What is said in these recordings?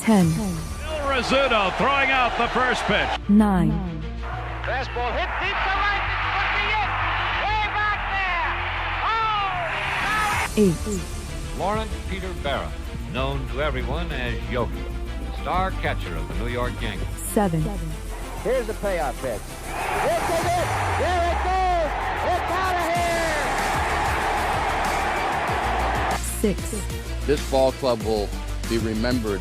10. Bill Rizzuto throwing out the first pitch. 9. Fastball hit deep to right. This could be it. Way back there. Oh! 8. Lawrence Peter Barra, known to everyone as Yogi, star catcher of the New York Yankees. 7. Here's the payoff pitch. This is it. There it goes. It's out of here. 6. This ball club will be remembered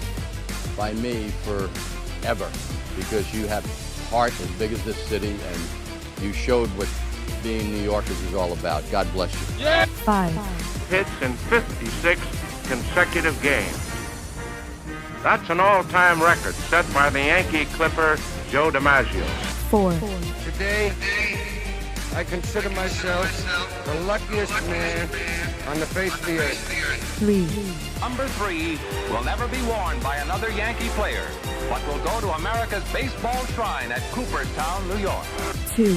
by me forever because you have heart as big as this city and you showed what being New Yorkers is all about. God bless you. Yeah. 5. Hits in 56 consecutive games. That's an all-time record set by the Yankee Clipper Joe DiMaggio. 4. Today, I consider myself the luckiest man on the face of the earth. 3. Number 3 will never be worn by another Yankee player, but will go to America's baseball shrine at Cooperstown, New York. 2.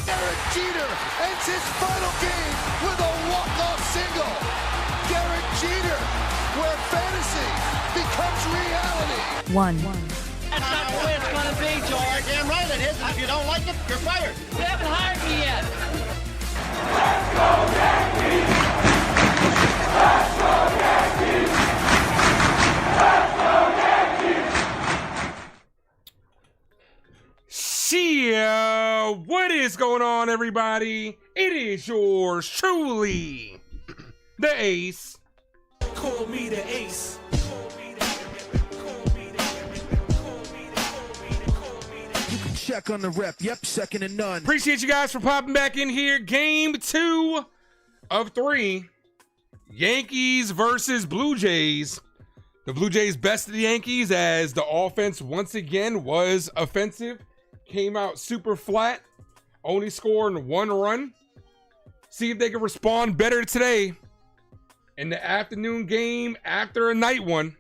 Derek Jeter ends his final game with a walk-off single. Derek Jeter, where fantasy becomes reality. 1. That's not the way it's going to be, George. Damn right it is. And if you don't like it, you're fired. They haven't hired me yet. Let's go Yankees! Let's go Yankees! Let's go Yankees! Yeah, what is going on, everybody? It is yours truly, the Ace. Call me the Ace. Check on the rep. Yep, second to none. Appreciate you guys for popping back in here. Game 2 of 3. Yankees versus Blue Jays. The Blue Jays bested the Yankees as the offense once again was offensive. Came out super flat. Only scoring 1 run. See if they can respond better today in the afternoon game after a night one.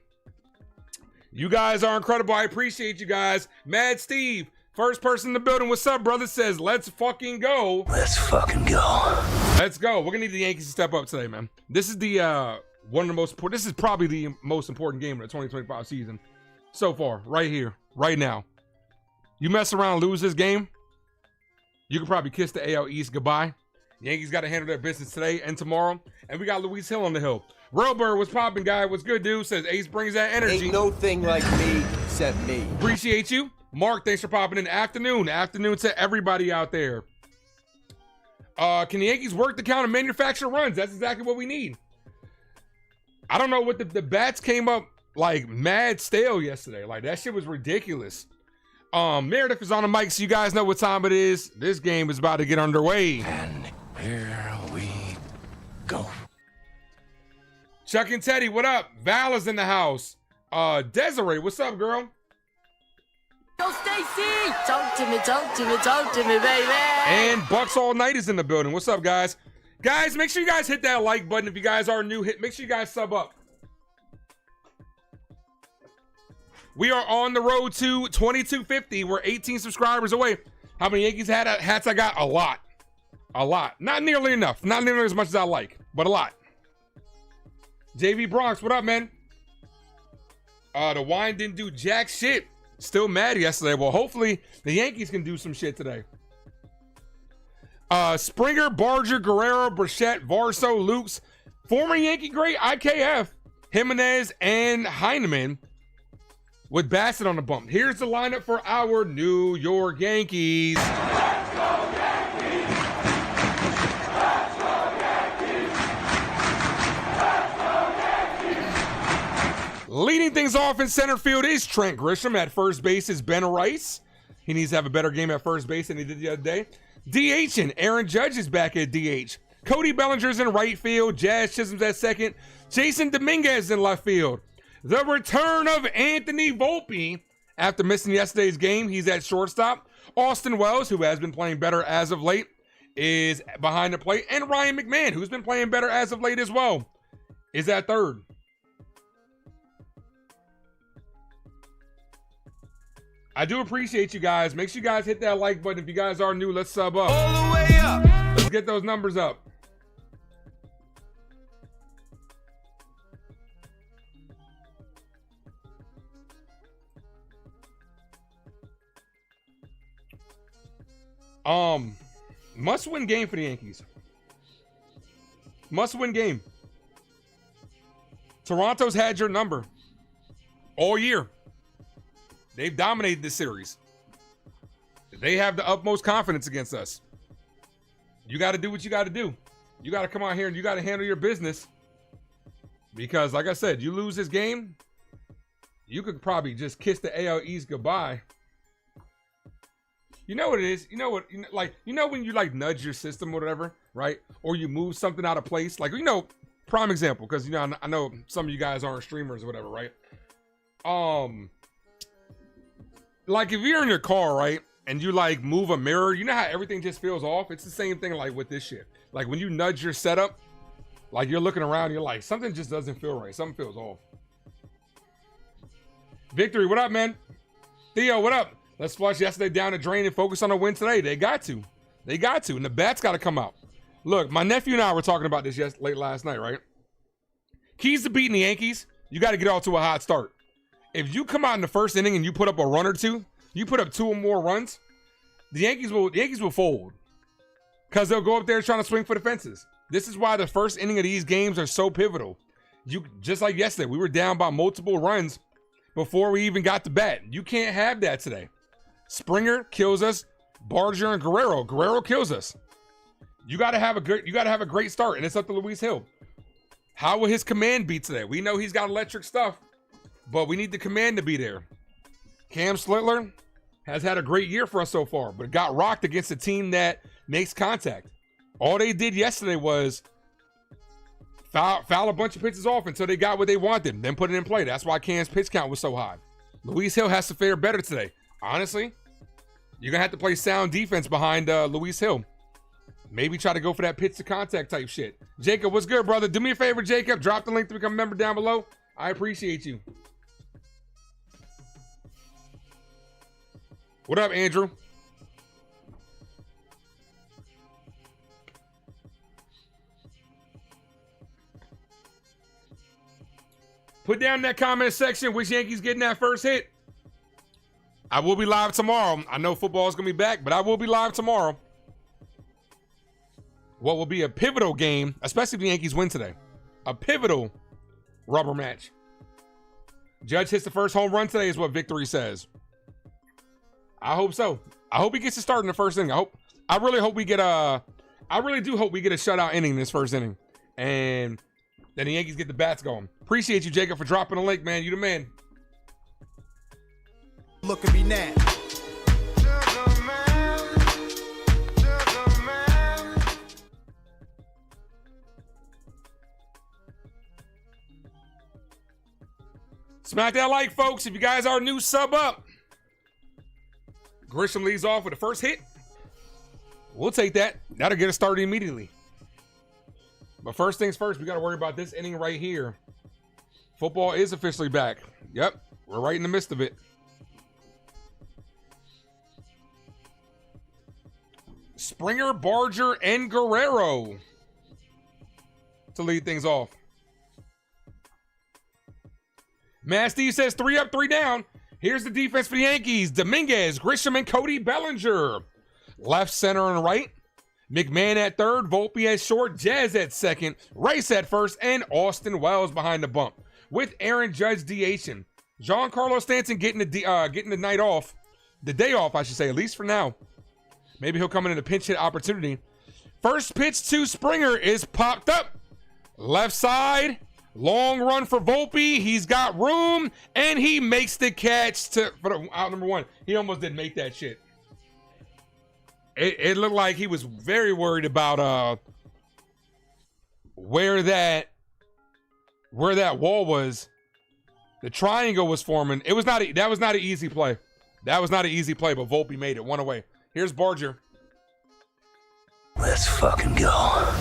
You guys are incredible. I appreciate you guys. Mad Steve, first person in the building. What's up, brother? Says, let's fucking go. Let's fucking go. Let's go. We're gonna need the Yankees to step up today, man. This is the one of the most important. This is probably the most important game of the 2025 season so far. Right here, right now. You mess around, lose this game, you can probably kiss the AL East goodbye. Yankees got to handle their business today and tomorrow, and we got Luis Hill on the hill. Railbird, what's popping, guy? What's good, dude? Says Ace brings that energy. Ain't no thing like me except me. Appreciate you. Mark, thanks for popping in. Afternoon to everybody out there. Can the Yankees work the count and manufacture runs? That's exactly what we need. I don't know what the bats came up like mad stale yesterday. Like, that shit was ridiculous. Meredith is on the mic, so you guys know what time it is. This game is about to get underway. And here we go. Chuck and Teddy, what up? Val is in the house. Desiree, what's up, girl? Yo, Stacy! Talk to me, baby! And Bucks All Night is in the building. What's up, guys? Guys, make sure you guys hit that like button. If you guys are new, make sure you guys sub up. We are on the road to 2250. We're 18 subscribers away. How many Yankees hats I got? A lot. A lot. Not nearly enough. Not nearly as much as I like, but a lot. JV Bronx, what up, man? The wine didn't do jack shit. Still mad yesterday. Well, hopefully the Yankees can do some shit today. Springer, Barger, Guerrero, Bichette, Varso, Lukes, former Yankee great IKF, Jimenez, and Heineman with Bassett on the bump. Here's the lineup for our New York Yankees. Let's go Yankees! Let's go Yankees! Let's go Yankees! Leading things off in center field is Trent Grisham. At first base is Ben Rice. He needs to have a better game at first base than he did the other day. DH and Aaron Judge is back at DH. Cody Bellinger's in right field. Jazz Chisholm's at second. Jason Dominguez in left field. The return of Anthony Volpe after missing yesterday's game. He's at shortstop. Austin Wells, who has been playing better as of late, is behind the plate. And Ryan McMahon, who's been playing better as of late as well, is at third. I do appreciate you guys. Make sure you guys hit that like button. If you guys are new, let's sub up. All the way up. Let's get those numbers up. Must-win game for the Yankees. Must-win game. Toronto's had your number all year. They've dominated this series. They have the utmost confidence against us. You got to do what you got to do. You got to come out here and you got to handle your business. Because, like I said, you lose this game, you could probably just kiss the AL East goodbye. You know what it is? You know what? You know when you like nudge your system or whatever, right? Or you move something out of place. Like, you know, prime example, because, you know, I know some of you guys aren't streamers or whatever, right? Like if you're in your car, right? And you like move a mirror, you know how everything just feels off? It's the same thing like with this shit. Like when you nudge your setup, like you're looking around, you're like, something just doesn't feel right. Something feels off. Victory, what up, man? Theo, what up? Let's flush yesterday down the drain and focus on a win today. They got to. They got to. And the bats got to come out. Look, my nephew and I were talking about this late last night, right? Keys to beating the Yankees, you got to get off to a hot start. If you come out in the first inning and you put up a run or two, you put up 2 or more runs, the Yankees will fold. Because they'll go up there trying to swing for the fences. This is why the first inning of these games are so pivotal. You just like yesterday, we were down by multiple runs before we even got to bat. You can't have that today. Springer kills us. Barger and Guerrero kills us. You got to have a great start, and it's up to Luis Hill. How will his command be today? We know he's got electric stuff, but we need the command to be there. Cam Slitler has had a great year for us so far, but got rocked against a team that makes contact. All they did yesterday was foul a bunch of pitches off until they got what they wanted, then put it in play. That's why Cam's pitch count was so high. Luis Hill has to fare better today. Honestly, you're going to have to play sound defense behind Luis Hill. Maybe try to go for that pitch to contact type shit. Jacob, what's good, brother? Do me a favor, Jacob. Drop the link to become a member down below. I appreciate you. What up, Andrew? Put down in that comment section which Yankees getting that first hit. I will be live tomorrow. I know football is going to be back, but I will be live tomorrow. What will be a pivotal game, especially if the Yankees win today. A pivotal rubber match. Judge hits the first home run today is what Victory says. I hope so. I hope he gets to start in the first inning. I really do hope we get a shutout inning in this first inning. And then the Yankees get the bats going. Appreciate you, Jacob, for dropping the link, man. You the man. Look at me now. Smack that like, folks. If you guys are new, sub up. Grisham leads off with the first hit. We'll take that. That'll get us started immediately. But first things first, we got to worry about this inning right here. Football is officially back. Yep, we're right in the midst of it. Springer, Barger, and Guerrero to lead things off. Matt Steve says 3 up, 3 down. Here's the defense for the Yankees. Dominguez, Grisham, and Cody Bellinger. Left, center, and right. McMahon at third, Volpe at short, Jazz at second, Rice at first, and Austin Wells behind the bump. With Aaron Judge DHing. Giancarlo Stanton getting the night off. The day off, I should say, at least for now. Maybe he'll come in a pinch hit opportunity. First pitch to Springer is popped up. Left side. Long run for Volpe. He's got room, and he makes the catch for out number 1. He almost didn't make that shit. It looked like he was very worried about where that wall was. The triangle was forming. That was not an easy play. That was not an easy play, but Volpe made it 1 away. Here's Barger. Let's fucking go.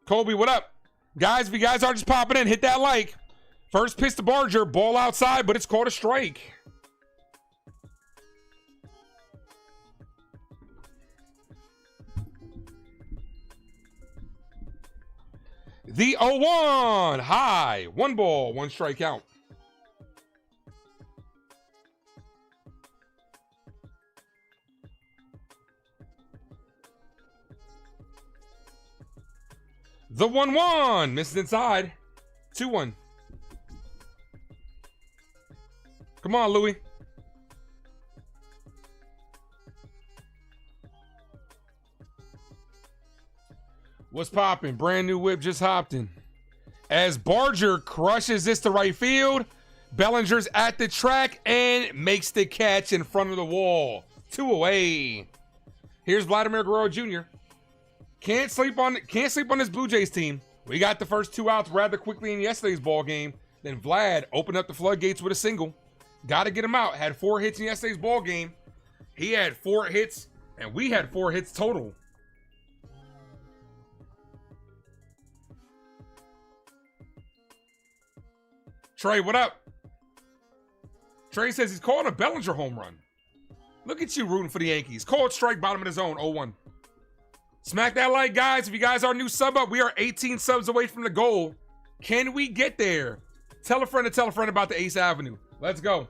Colby, what up? Guys, if you guys are just popping in, hit that like. First pitch to Barger, ball outside, but it's called a strike. The 0-1, high. 1 ball, 1 strike count. The 1-1 misses inside. 2-1. Come on, Louis. What's popping? Brand new whip just hopped in. As Barger crushes this to right field, Bellinger's at the track and makes the catch in front of the wall. 2 away. Here's Vladimir Guerrero Jr. Can't sleep on this Blue Jays team. We got the first 2 outs rather quickly in yesterday's ball game. Then Vlad opened up the floodgates with a single. Got to get him out. Had 4 hits in yesterday's ball game. He had 4 hits, and we had 4 hits total. Trey, what up? Trey says he's calling a Bellinger home run. Look at you rooting for the Yankees. Cold strike, bottom of the zone, 0-1. Smack that like, guys. If you guys are new sub up, we are 18 subs away from the goal. Can we get there? Tell a friend to tell a friend about the Ace Avenue. Let's go.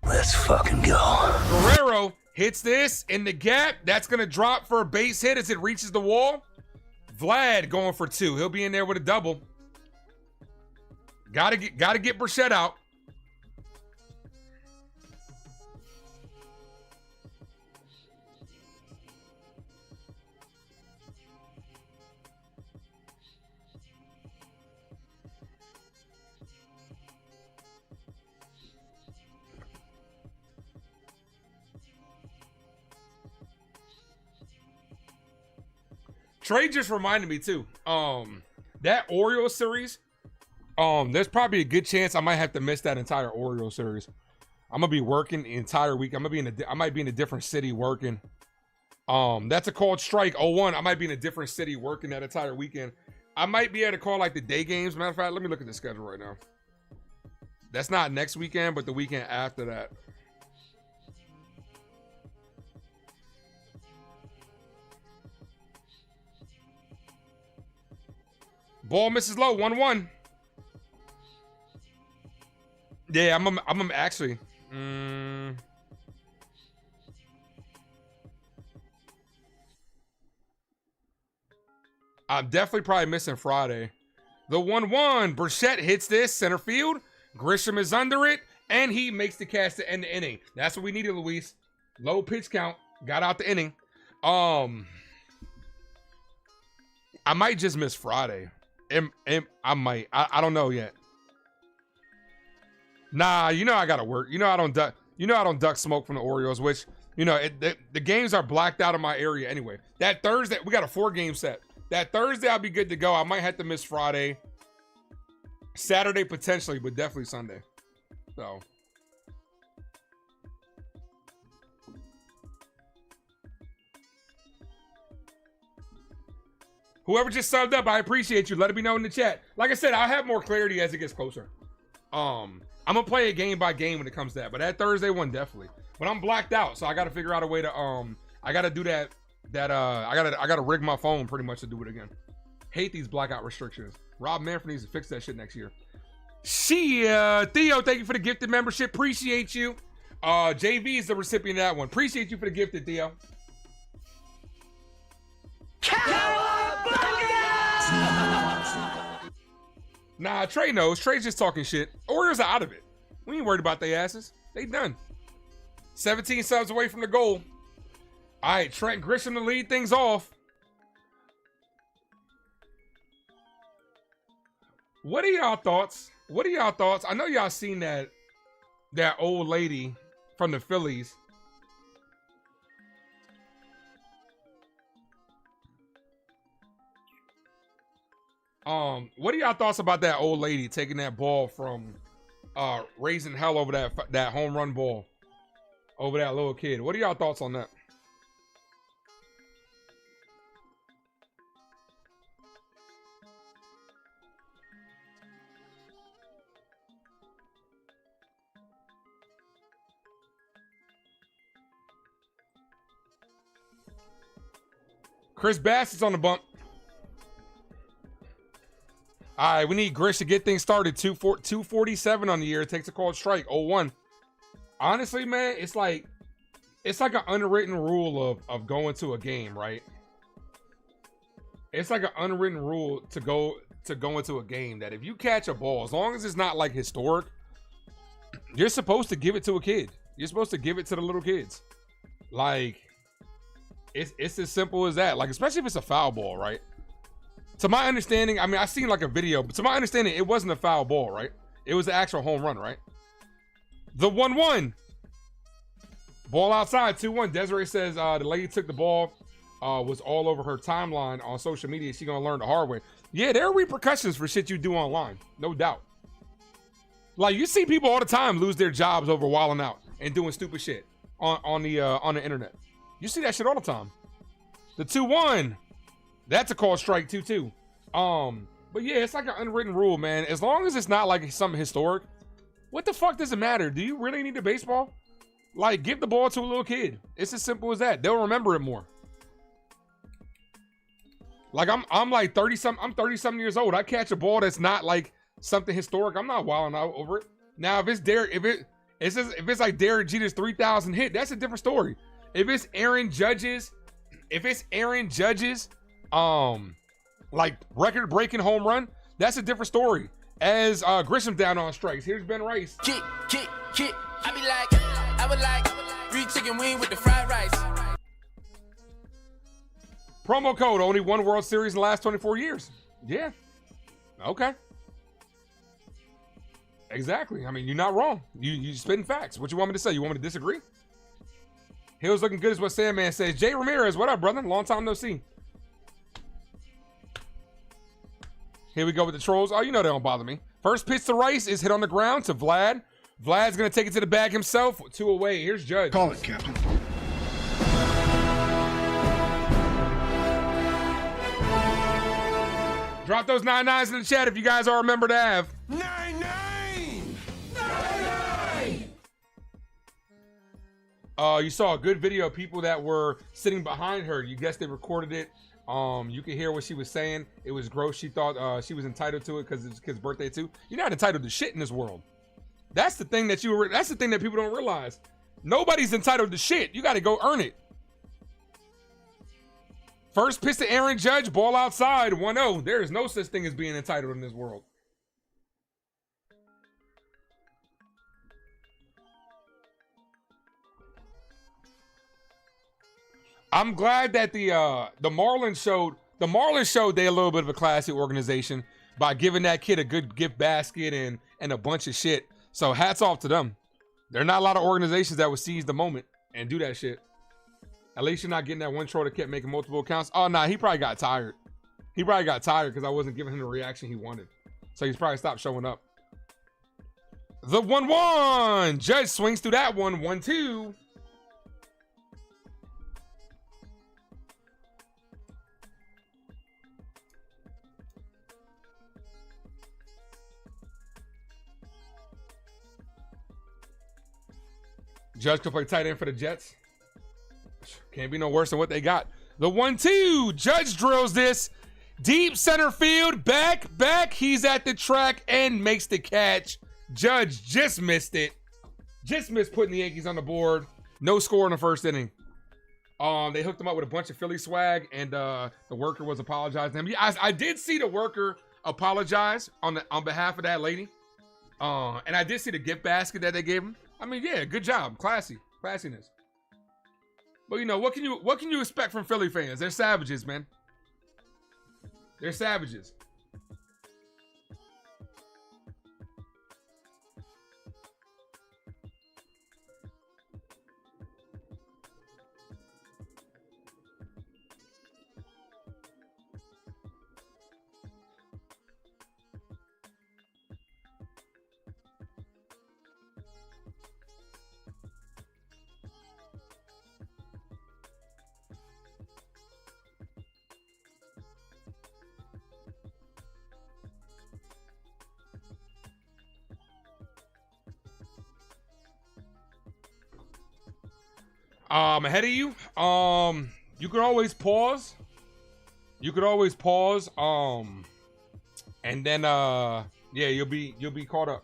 Let's fucking go. Guerrero hits this in the gap. That's going to drop for a base hit as it reaches the wall. Vlad going for 2. He'll be in there with a double. Gotta get Burchett out. Trey just reminded me too. That Orioles series. There's probably a good chance I might have to miss that entire Orioles series. I'm gonna be working the entire week. I might be in a different city working. That's a called strike. 0-1. I might be in a different city working that entire weekend. I might be able to call like the day games. Matter of fact, let me look at the schedule right now. That's not next weekend, but the weekend after that. Ball misses low. 1-1. Yeah, I'm actually. I'm definitely probably missing Friday. The 1-1. Burchett hits this center field. Grisham is under it, and he makes the catch to end the inning. That's what we needed, Luis. Low pitch count. Got out the inning. I might just miss Friday. I might. I don't know yet. Nah, you know I gotta work. You know I don't duck smoke from the Orioles, which, you know, the games are blacked out of my area anyway. That Thursday, we got a 4-game set. That Thursday, I'll be good to go. I might have to miss Friday. Saturday, potentially, but definitely Sunday. So. Whoever just subbed up, I appreciate you. Let me know in the chat. Like I said, I'll have more clarity as it gets closer. I'm gonna play it game by game when it comes to that. But that Thursday one, definitely. But I'm blacked out, so I gotta figure out a way to I gotta do that. I gotta rig my phone pretty much to do it again. Hate these blackout restrictions. Rob Manfred needs to fix that shit next year. Theo, thank you for the gifted membership. Appreciate you. JV is the recipient of that one. Appreciate you for the gifted, Theo. Nah, Trey knows. Trey's just talking shit. Orioles are out of it. We ain't worried about their asses. They done. 17 subs away from the goal. All right, Trent Grisham to lead things off. What are y'all thoughts? I know y'all seen that old lady from the Phillies. What are y'all thoughts about that old lady taking that ball from raising hell over that home run ball over that little kid? What are y'all thoughts on that? Chris Bass is on the bump. All right, we need Grish to get things started. 247 on the year. It takes a called strike. 0-1. Honestly, man, it's like an unwritten rule of going to a game, right? It's like an unwritten rule to go into a game that if you catch a ball, as long as it's not like historic, you're supposed to give it to a kid. You're supposed to give it to the little kids. Like, it's as simple as that. Like, especially if it's a foul ball, right? To my understanding, I mean, I seen like a video, but to my understanding, it wasn't a foul ball, right? It was an actual home run, right? The 1-1. Ball outside, 2-1. Desiree says the lady took the ball, was all over her timeline on social media. She gonna learn the hard way. Yeah, there are repercussions for shit you do online, no doubt. Like, you see people all the time lose their jobs over wilding out and doing stupid shit on the internet. You see that shit all the time. The 2-1, that's a called strike 2-2. But yeah, it's like an unwritten rule, man. As long as it's not like something historic, what the fuck does it matter? Do you really need the baseball? Like, give the ball to a little kid. It's as simple as that. They'll remember it more. Like, I'm like 30-something. I'm 30-something years old. I catch a ball that's not like something historic. I'm not wilding out over it. Now, if it's like Derek Jeter's 3,000 hit, that's a different story. If it's Aaron Judge's, like record-breaking home run, that's a different story. As Grisham down on strikes. Here's Ben Rice. Kick. I would like 3 chicken wing with the fried rice. Promo code, only one World Series in the last 24 years. Yeah. Okay. Exactly. I mean, you're not wrong. You spitting facts. What you want me to say? You want me to disagree? Hill's looking good is what Sandman says. Jay Ramirez, what up, brother? Long time no see. Here we go with the trolls. Oh, you know they don't bother me. First pitch to Rice is hit on the ground to Vlad. Vlad's going to take it to the bag himself. 2 away. Here's Judge. Call it, Captain. Drop those 99s in the chat if you guys all remember to have. 99! You saw a good video of people that were sitting behind her. You guessed they recorded it. You could hear what she was saying. It was gross. She thought she was entitled to it because it's his kid's birthday too. You're not entitled to shit in this world. That's the thing that that's the thing that people don't realize. Nobody's entitled to shit. You got to go earn it. First pitch to Aaron Judge, ball outside, 1-0. There is no such thing as being entitled in this world. I'm glad that the Marlins showed they a little bit of a classy organization by giving that kid a good gift basket and a bunch of shit. So hats off to them. There are not a lot of organizations that would seize the moment and do that shit. At least you're not getting that one troll that kept making multiple accounts. Oh, nah, he probably got tired. He probably got tired because I wasn't giving him the reaction he wanted. So he's probably stopped showing up. The 1-1. Judge swings through that one. 1-2. Judge can play tight end for the Jets. Can't be no worse than what they got. The 1-2. Judge drills this. Deep center field. Back. He's at the track and makes the catch. Judge just missed it. Just missed putting the Yankees on the board. No score in the first inning. They hooked him up with a bunch of Philly swag, and the worker was apologizing to him. Yeah, I did see the worker apologize on behalf of that lady. And I did see the gift basket that they gave him. I mean, yeah, good job. Classiness. But you know, what can you expect from Philly fans? They're savages, man. They're savages. Ahead of you, you could always pause. And then yeah, you'll be caught up.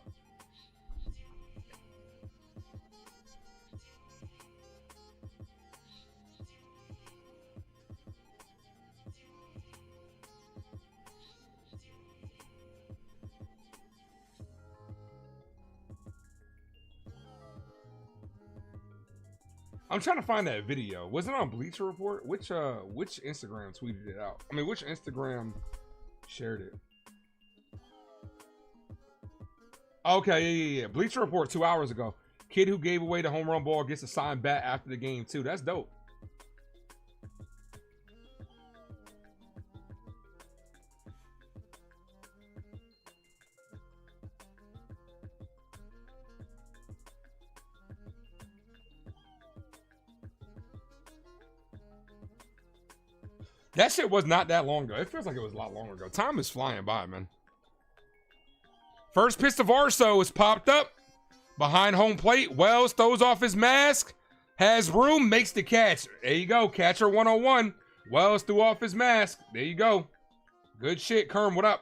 I'm trying to find that video. Was it on Bleacher Report? Which Instagram tweeted it out? I mean, which Instagram shared it? Okay, yeah. Bleacher Report 2 hours ago. Kid who gave away the home run ball gets a signed bat after the game too. That's dope. That shit was not that long ago. It feels like it was a lot longer ago. Time is flying by, man. First pitch to Varso is popped up. Behind home plate, Wells throws off his mask. Has room, makes the catch. There you go, catcher 101. Wells threw off his mask. There you go. Good shit, Kerm, what up?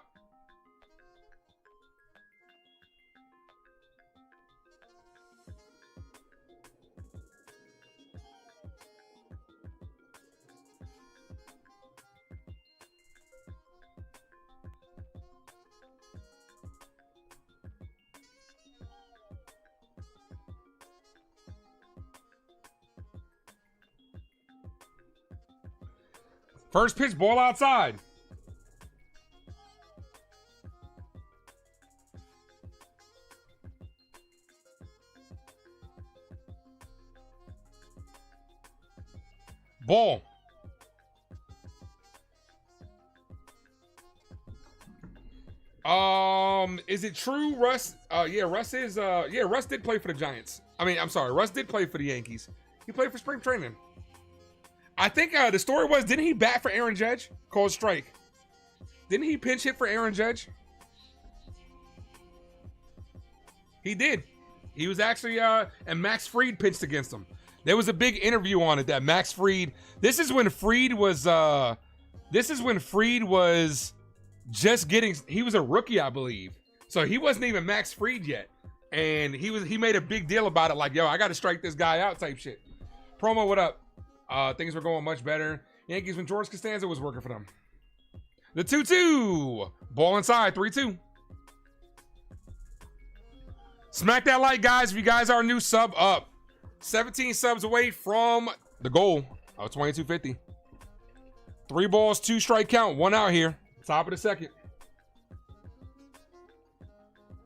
First pitch, ball outside. Ball. Is it true, Russ? Russ is, Russ did play for the Giants. I mean, I'm sorry, Russ did play for the Yankees. He played for spring training. I think the story was, didn't he bat for Aaron Judge? Called strike. Didn't he pinch hit for Aaron Judge? He did. He was actually, and Max Fried pitched against him. There was a big interview on it that Max Fried, this is when Fried was just getting, he was a rookie, I believe. So he wasn't even Max Fried yet. And he made a big deal about it, like, yo, I got to strike this guy out type shit. Promo, what up? Things were going much better. Yankees when George Costanza was working for them. The 2-2. Ball inside, 3-2. Smack that like, guys. If you guys are new, sub up. 17 subs away from the goal of 2250. 3 balls, 2 strike count. 1 out here. Top of the second.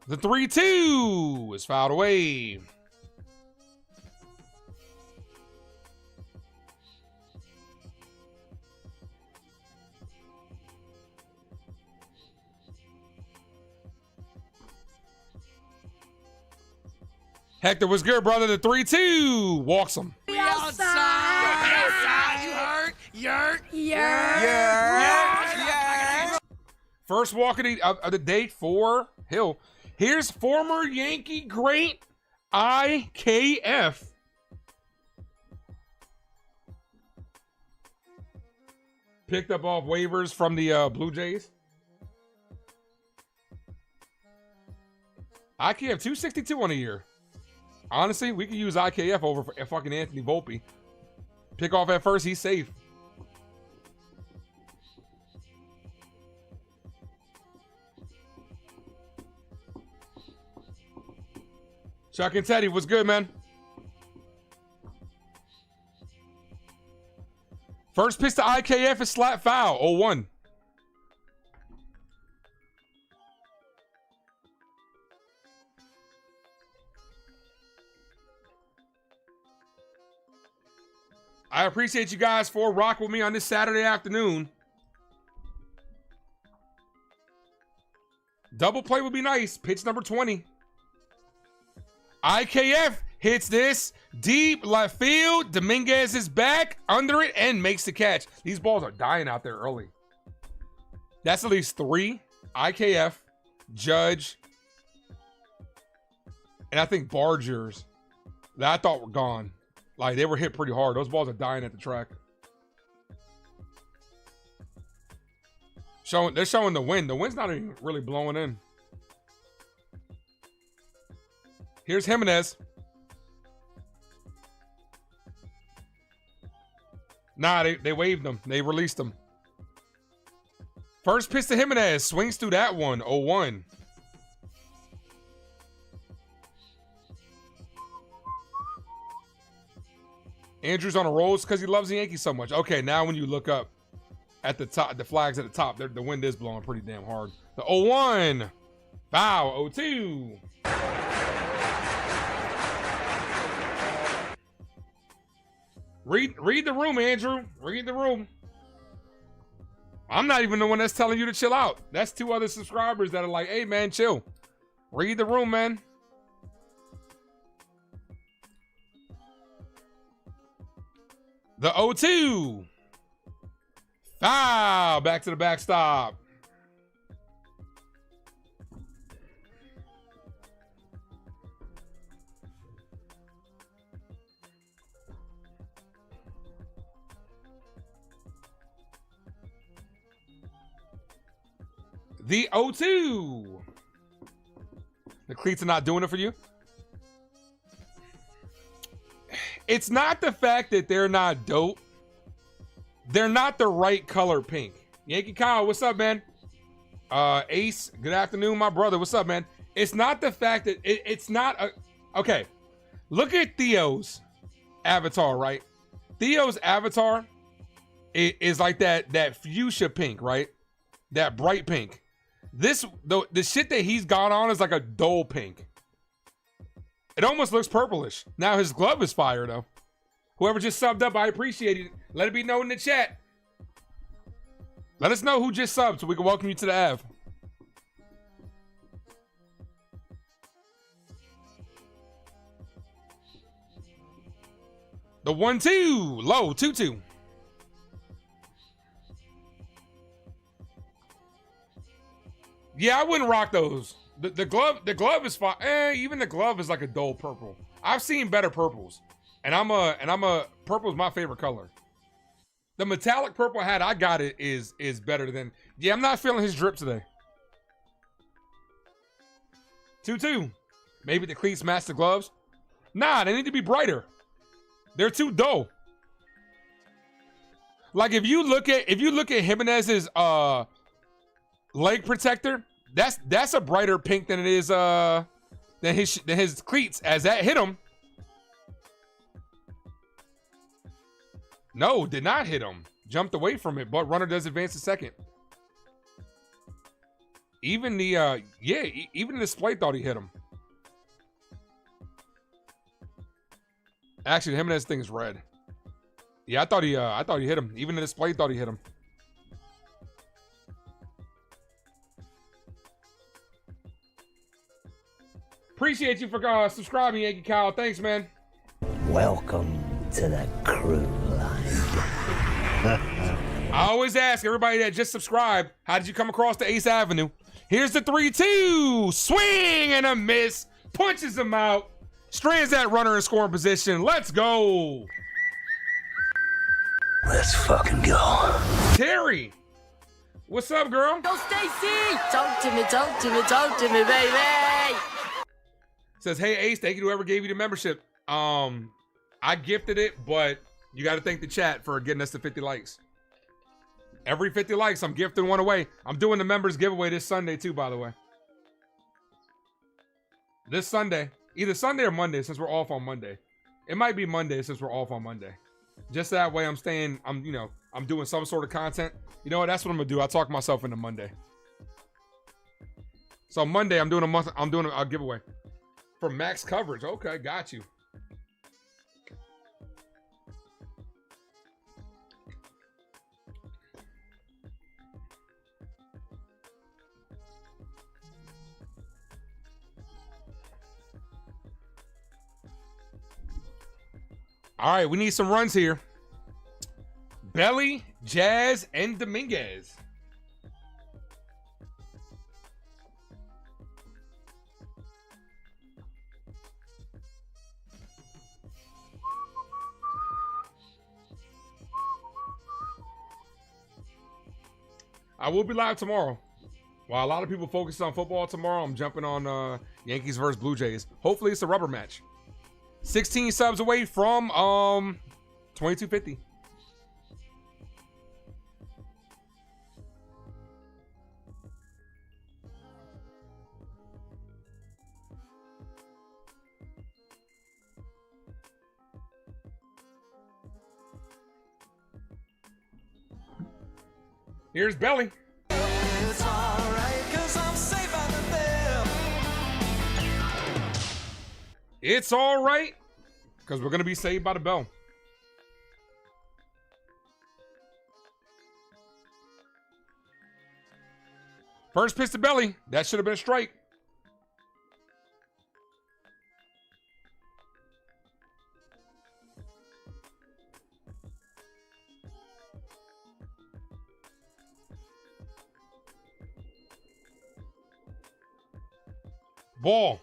The 3-2 is fouled away. Hector was good, brother. The 3-2 walks him. We outside. You heard? Yeah. First walk of the day for Hill. Here's former Yankee great IKF. Picked up off waivers from the Blue Jays. IKF 262 on a year. Honestly, we could use IKF over for fucking Anthony Volpe. Pick off at first, he's safe. Chuck and Teddy, what's good, man? First pitch to IKF is slap foul, 0-1. I appreciate you guys for rocking with me on this Saturday afternoon. Double play would be nice. Pitch number 20. IKF hits this deep left field. Dominguez is back under it and makes the catch. These balls are dying out there early. That's at least 3. IKF, Judge, and I think Bargers that I thought were gone. Like, they were hit pretty hard. Those balls are dying at the track. They're showing the wind. The wind's not even really blowing in. Here's Jimenez. Nah, they waved him. They released him. First pitch to Jimenez. Swings through that one. 0-1. Andrew's on a roll because he loves the Yankees so much. Okay, now when you look up at the top, the flags at the top, the wind is blowing pretty damn hard. The 0-1. Foul. 0-2. Read the room, Andrew. Read the room. I'm not even the one that's telling you to chill out. That's 2 other subscribers that are like, hey, man, chill. Read the room, man. The 0-2. Foul. Back to the backstop. The 0-2. The cleats are not doing it for you. It's not the fact that they're not dope. They're not the right color pink. Yankee Kyle, what's up, man? Ace, good afternoon, my brother. What's up, man? It's not the fact that it's not a... Okay, look at Theo's avatar, right? Theo's avatar is like that fuchsia pink, right? That bright pink. The shit that he's got on is like a dull pink. It almost looks purplish. Now his glove is fire though. Whoever just subbed up, I appreciate it. Let it be known in the chat. Let us know who just subbed so we can welcome you to the Av. The 1-2, low, 2-2. Yeah, I wouldn't rock those. The glove is fine. Even the glove is like a dull purple. I've seen better purples, and purple's my favorite color. The metallic purple hat I got it is better than. Yeah, I'm not feeling his drip today. 2-2. Maybe the cleats match the gloves. Nah, they need to be brighter. They're too dull. Like if you look at Jimenez's leg protector, that's a brighter pink than it is than his cleats. As that hit him. No, did not hit him. Jumped away from it, but runner does advance to second. Even the even the display thought he hit him. Actually, him and his thing is red. Yeah, I thought he hit him. Even the display thought he hit him. Appreciate you for subscribing, Yankee Kyle. Thanks, man. Welcome to the crew line. I always ask everybody that just subscribed, how did you come across the Ace Avenue? Here's the 3-2. Swing and a miss. Punches him out. Strands that runner in scoring position. Let's go. Let's fucking go. Terry. What's up, girl? Yo, Stacy. Talk to me, baby. Says, hey, Ace, thank you to whoever gave you the membership. I gifted it, but you got to thank the chat for getting us to 50 likes. Every 50 likes, I'm gifting one away. I'm doing the members giveaway this Sunday, too, by the way. This Sunday. Either Sunday or Monday, since we're off on Monday. It might be Monday, since we're off on Monday. Just that way I'm doing some sort of content. You know what? That's what I'm going to do. I'll talk myself into Monday. So Monday, I'm doing a giveaway. For max coverage. Okay, got you. All right, we need some runs here. Belly, Jazz, and Dominguez. I will be live tomorrow. While a lot of people focus on football tomorrow, I'm jumping on Yankees versus Blue Jays. Hopefully it's a rubber match. 16 subs away from 2250. Here's Belly. It's alright, 'cause I'm safe out of there. It's all right, because we're going to be saved by the bell. First pitch to Belly. That should have been a strike. Ball.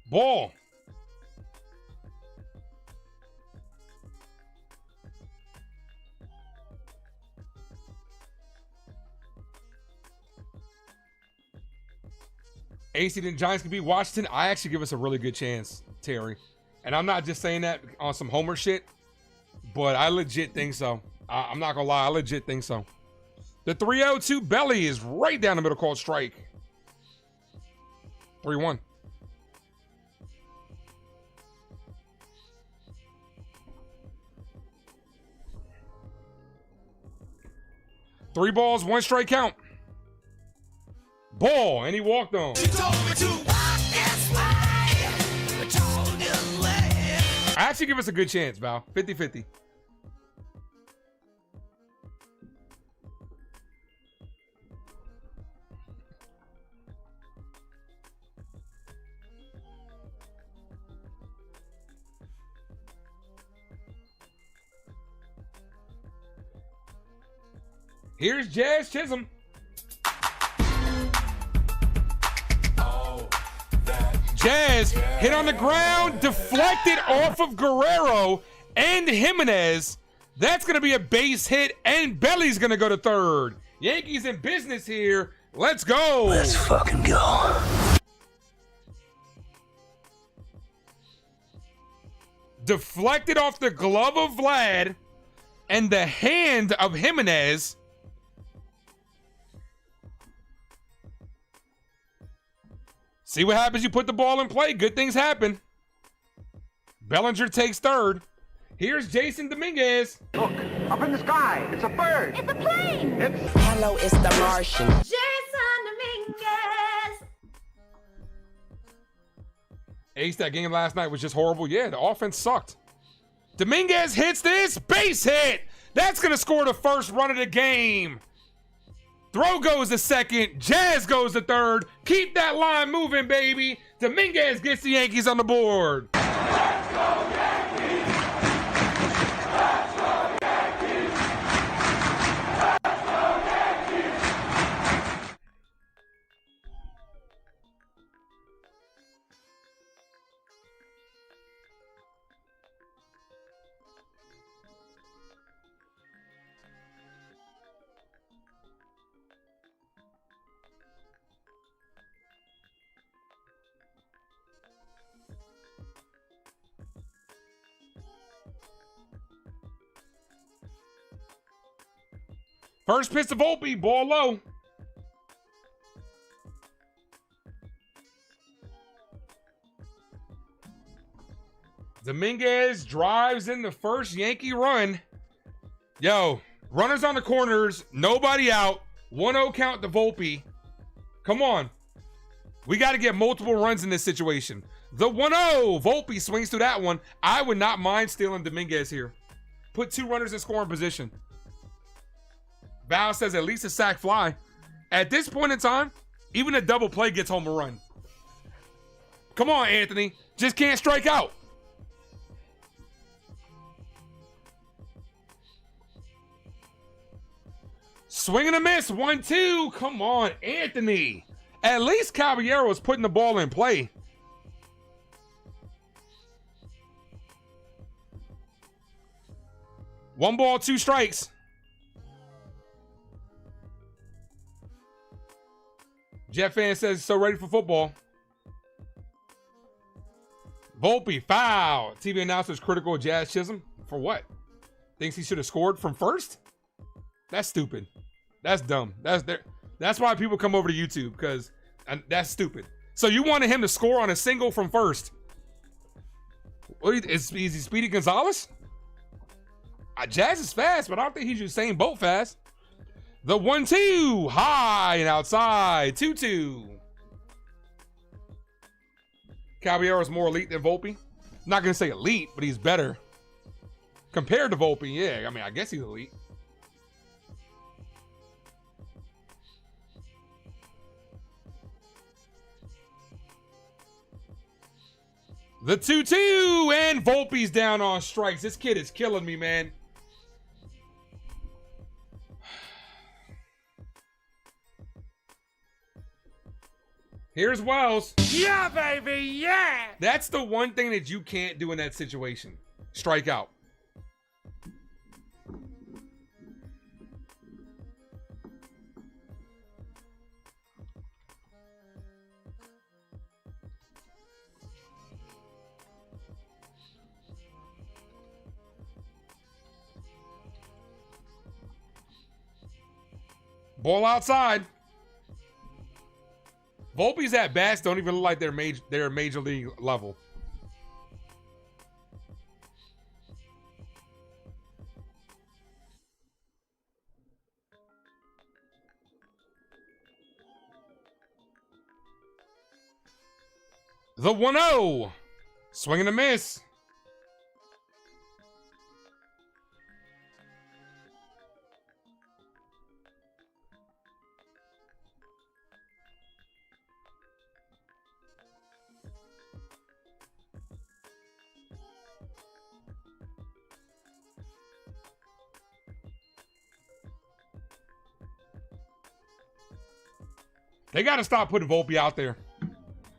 Ball. AC and Giants could beat Washington. I actually give us a really good chance, Terry. And I'm not just saying that on some homer shit, but I legit think so. I'm not going to lie. I legit think so. The 3-0-2 Belly is right down the middle, called strike. 3-1. Three balls, one strike count. Ball, and he walked on. I actually give us a good chance, Val. 50-50. Here's Jazz Chisholm. Jazz hit on the ground, deflected off of Guerrero and Jimenez. That's going to be a base hit, and Belly's going to go to third. Yankees in business here. Let's go. Let's fucking go. Deflected off the glove of Vlad and the hand of Jimenez. See what happens? You put the ball in play. Good things happen. Bellinger takes third. Here's Jason Dominguez. Look, up in the sky. It's a bird. It's a plane. Hello, it's the Martian. Jason Dominguez. Ace, that game last night was just horrible. Yeah, the offense sucked. Dominguez hits this base hit. That's going to score the first run of the game. Throw goes to second. Jazz goes to third. Keep that line moving, baby. Dominguez gets the Yankees on the board. Let's go, Yankees! Let's go, Yankees! Let's go, Yankees! First pitch to Volpe, ball low. Dominguez drives in the first Yankee run. Yo, runners on the corners, nobody out. 1-0 count to Volpe. Come on. We got to get multiple runs in this situation. The 1-0. Volpe swings through that one. I would not mind stealing Dominguez here. Put two runners in scoring position. Val says at least a sac fly. At this point in time, even a double play gets home a run. Come on, Anthony. Just can't strike out. Swing and a miss. 1-2. Come on, Anthony. At least Caballero is putting the ball in play. One ball, two strikes. Jet fan says so ready for football. Volpe, foul. TV announcer's critical of Jazz Chisholm. For what? Thinks he should have scored from first? That's stupid. That's dumb. That's why people come over to YouTube, because that's stupid. So you wanted him to score on a single from first. Is he Speedy Gonzalez? Jazz is fast, but I don't think he's Usain Bolt fast. The 1-2, high and outside, 2-2. Caballero is more elite than Volpe. I'm not gonna say elite, but he's better compared to Volpe. Yeah, I mean, I guess he's elite. The 2-2, and Volpe's down on strikes. This kid is killing me, man. Here's Wells. Yeah, baby, yeah! That's the one thing that you can't do in that situation. Strike out. Ball outside. Volpe's at bats don't even look like they're major league level. The 1-0. Swing and a miss. They got to stop putting Volpe out there.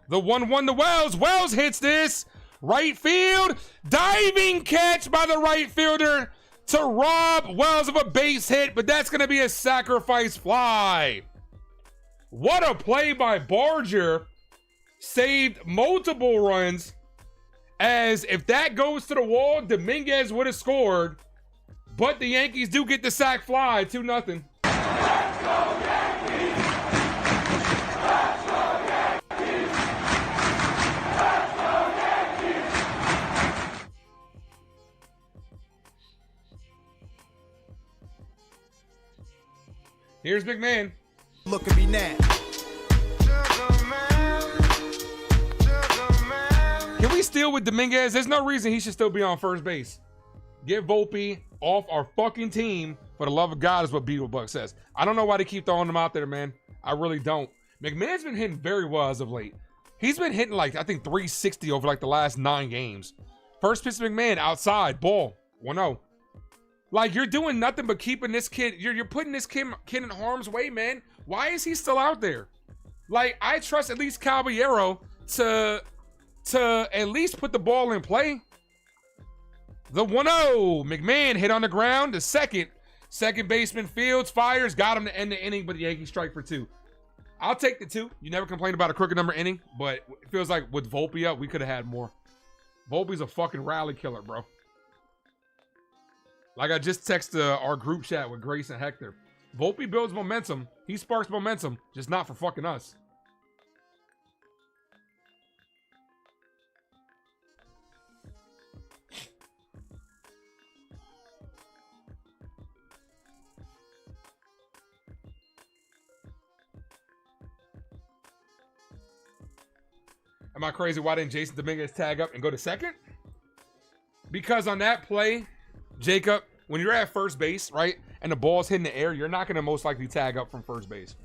The 1-1 to Wells. Wells hits this. Right field. Diving catch by the right fielder to rob Wells of a base hit, but that's going to be a sacrifice fly. What a play by Barger. Saved multiple runs, as if that goes to the wall, Dominguez would have scored, but the Yankees do get the sac fly, 2-0. Let's go Yankees! Let's go Yankees! Let's go Yankees! Here's McMahon. Look at me now. Can we steal with Dominguez? There's no reason he should still be on first base. Get Volpe off our fucking team, for the love of God, is what Beetlebuck says. I don't know why they keep throwing him out there, man. I really don't. McMahon's been hitting very well as of late. He's been hitting like, I think, 360 over like the last 9 games. First pitch to McMahon, outside, ball, 1-0. Like, you're doing nothing but keeping this kid, you're putting this kid in harm's way, man. Why is he still out there? Like, I trust at least Caballero to at least put the ball in play. The 1-0. McMahon hit on the ground. The second baseman Fields fires. Got him to end the inning, but the Yankees strike for 2. I'll take the 2. You never complained about a crooked number inning, but it feels like with Volpe up, we could have had more. Volpe's a fucking rally killer, bro. Like I just texted our group chat with Grace and Hector. Volpe builds momentum. He sparks momentum, just not for fucking us. Am I crazy? Why didn't Jason Dominguez tag up and go to second? Because on that play, Jacob, when you're at first base, right, and the ball's hitting the air, you're not going to most likely tag up from first base.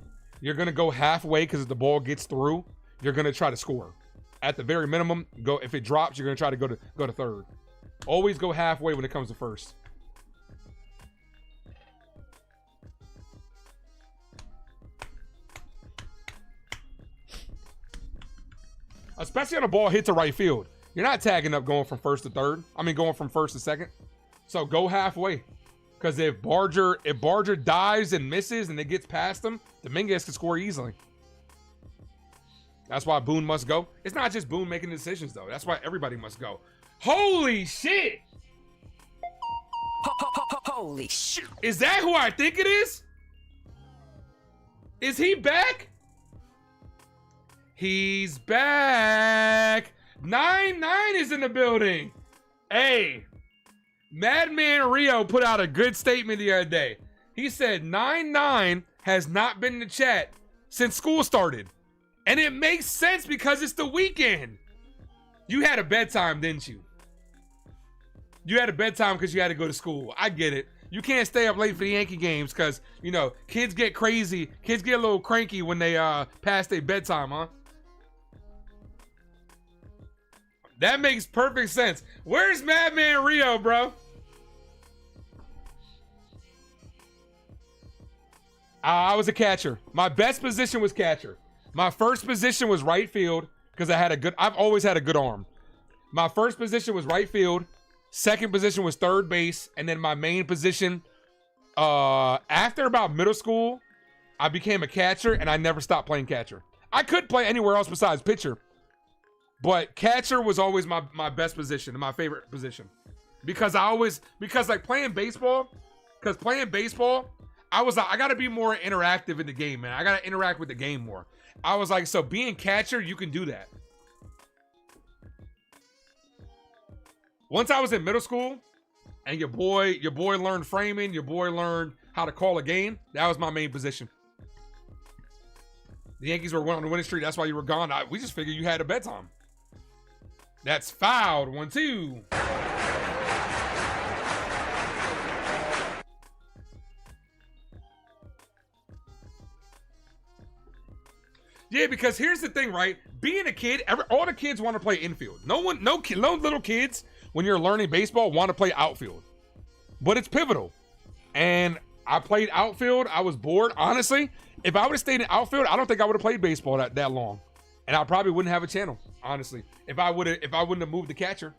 You're going to go halfway, because if the ball gets through, you're going to try to score. At the very minimum, go. If it drops, you're going to try to go to third. Always go halfway when it comes to first. Especially on a ball hit to right field. You're not tagging up going from first to third. I mean, going from first to second. So go halfway. Because if Barger dives and misses and it gets past him, Dominguez can score easily. That's why Boone must go. It's not just Boone making decisions, though. That's why everybody must go. Holy shit! Holy shit. Is that who I think it is? Is he back? He's back. 9-9 is in the building. Hey, Madman Rio put out a good statement the other day. He said 9-9 has not been in the chat since school started. And it makes sense because it's the weekend. You had a bedtime, didn't you? You had a bedtime because you had to go to school. I get it. You can't stay up late for the Yankee games because, you know, kids get crazy. Kids get a little cranky when they pass their bedtime, huh? That makes perfect sense. Where's Madman Rio, bro? I was a catcher. My best position was catcher. My first position was right field because I've always had a good arm. My first position was right field. Second position was third base. And then my main position, after about middle school, I became a catcher and I never stopped playing catcher. I could play anywhere else besides pitcher. But catcher was always my best position and my favorite position. Because like playing baseball, I was like, I got to be more interactive in the game, man. I got to interact with the game more. I was like, so being catcher, you can do that. Once I was in middle school and your boy learned framing, your boy learned how to call a game, that was my main position. The Yankees were on the winning streak. That's why you were gone. We just figured you had a bedtime. That's fouled. 1-2. Yeah, because here's the thing, right? Being a kid, all the kids want to play infield. No little kids, when you're learning baseball, want to play outfield. But it's pivotal. And I played outfield. I was bored. Honestly, if I would have stayed in outfield, I don't think I would have played baseball that long. And I probably wouldn't have a channel, honestly, if I wouldn't have moved to catcher.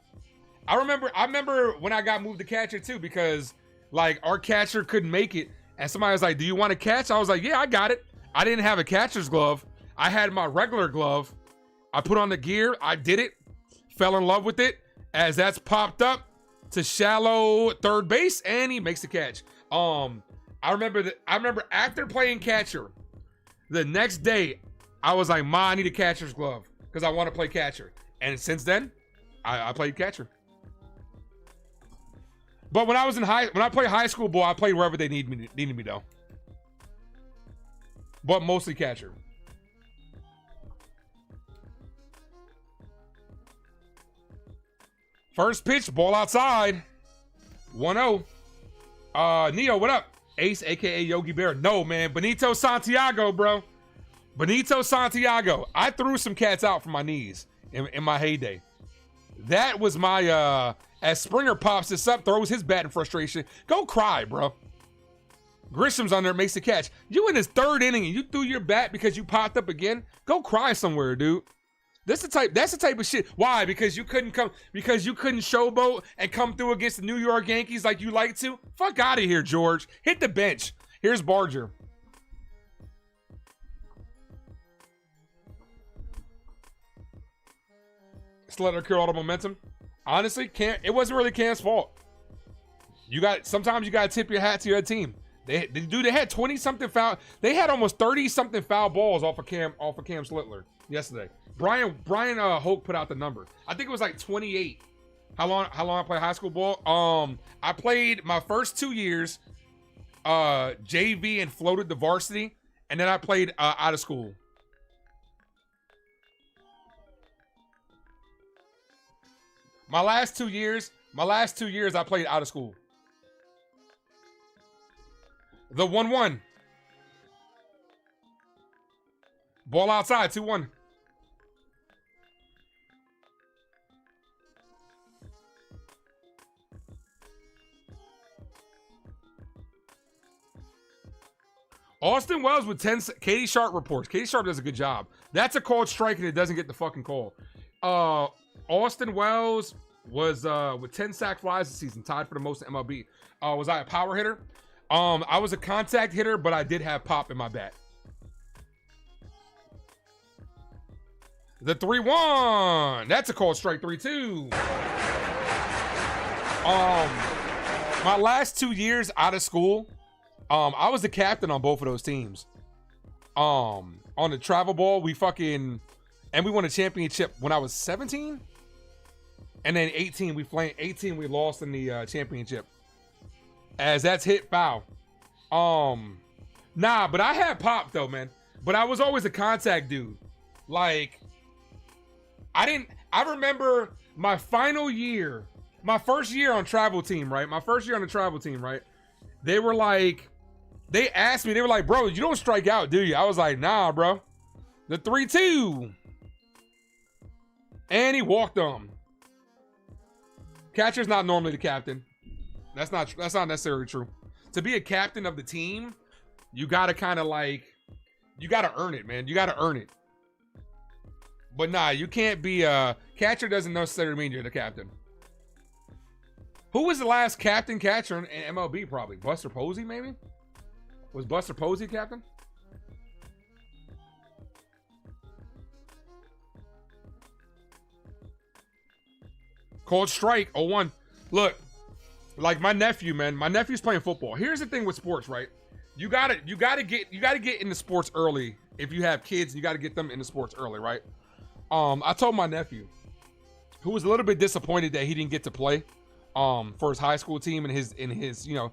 I remember when I got moved to catcher too, because like our catcher couldn't make it. And somebody was like, "Do you want to catch?" I was like, "Yeah, I got it." I didn't have a catcher's glove. I had my regular glove. I put on the gear. I did it. Fell in love with it. As that's popped up to shallow third base, and he makes the catch. I remember after playing catcher, the next day, I was like, "Ma, I need a catcher's glove because I want to play catcher." And since then, I played catcher. But when I played high school ball, I played wherever they needed me though. But mostly catcher. First pitch, ball outside. 1-0. Neo, what up? Ace, aka Yogi Bear. No, man. Benito Santiago, bro. Benito Santiago. I threw some cats out from my knees in my heyday. That was my as Springer pops this up, throws his bat in frustration. Go cry, bro. Grisham's on there, makes the catch. You in his third inning and you threw your bat because you popped up again? Go cry somewhere, dude. That's the type of shit. Why? Because you couldn't showboat and come through against the New York Yankees like you like to? Fuck out of here, George. Hit the bench. Here's Barger. Let carry all the momentum. Honestly, it wasn't really Cam's fault. Sometimes you gotta tip your hat to your team. They had 20-something foul. They had almost 30-something foul balls off of Cam Slitler yesterday. Brian Hoke put out the number. I think it was like 28. How long I played high school ball? I played my first 2 years JV and floated the varsity, and then I played out of school. My last 2 years, I played out of school. The 1-1. Ball outside, 2-1. Austin Wells with 10. Katie Sharp reports. Katie Sharp does a good job. That's a called strike and it doesn't get the fucking call. Austin Wells was with 10 sack flies this season, tied for the most in MLB. Was I a power hitter? I was a contact hitter, but I did have pop in my bat. The 3-1. That's a called strike. 3-2. my last 2 years out of school, I was the captain on both of those teams. On the travel ball, we won a championship when I was 17. And then 18, we lost in the championship. As that's hit foul. Nah, but I had pop though, man. But I was always a contact dude. Like, I remember my final year, my first year on travel team, right? My first year on the travel team, right? They were like, they asked me, they were like, bro, you don't strike out, do you? I was like, nah, bro. The 3-2. And he walked them. Catcher's not normally the captain. That's not necessarily true. To be a captain of the team, you gotta kind of like, you gotta earn it, man. You gotta earn it. But nah, you can't be a catcher. Doesn't necessarily mean you're the captain. Who was the last captain catcher in MLB? Probably Buster Posey, maybe. Was Buster Posey captain? Called strike 0-1. Look, like my nephew, man. My nephew's playing football. Here's the thing with sports, right? You gotta get into sports early. If you have kids, you gotta get them into sports early, right? I told my nephew, who was a little bit disappointed that he didn't get to play for his high school team and his you know,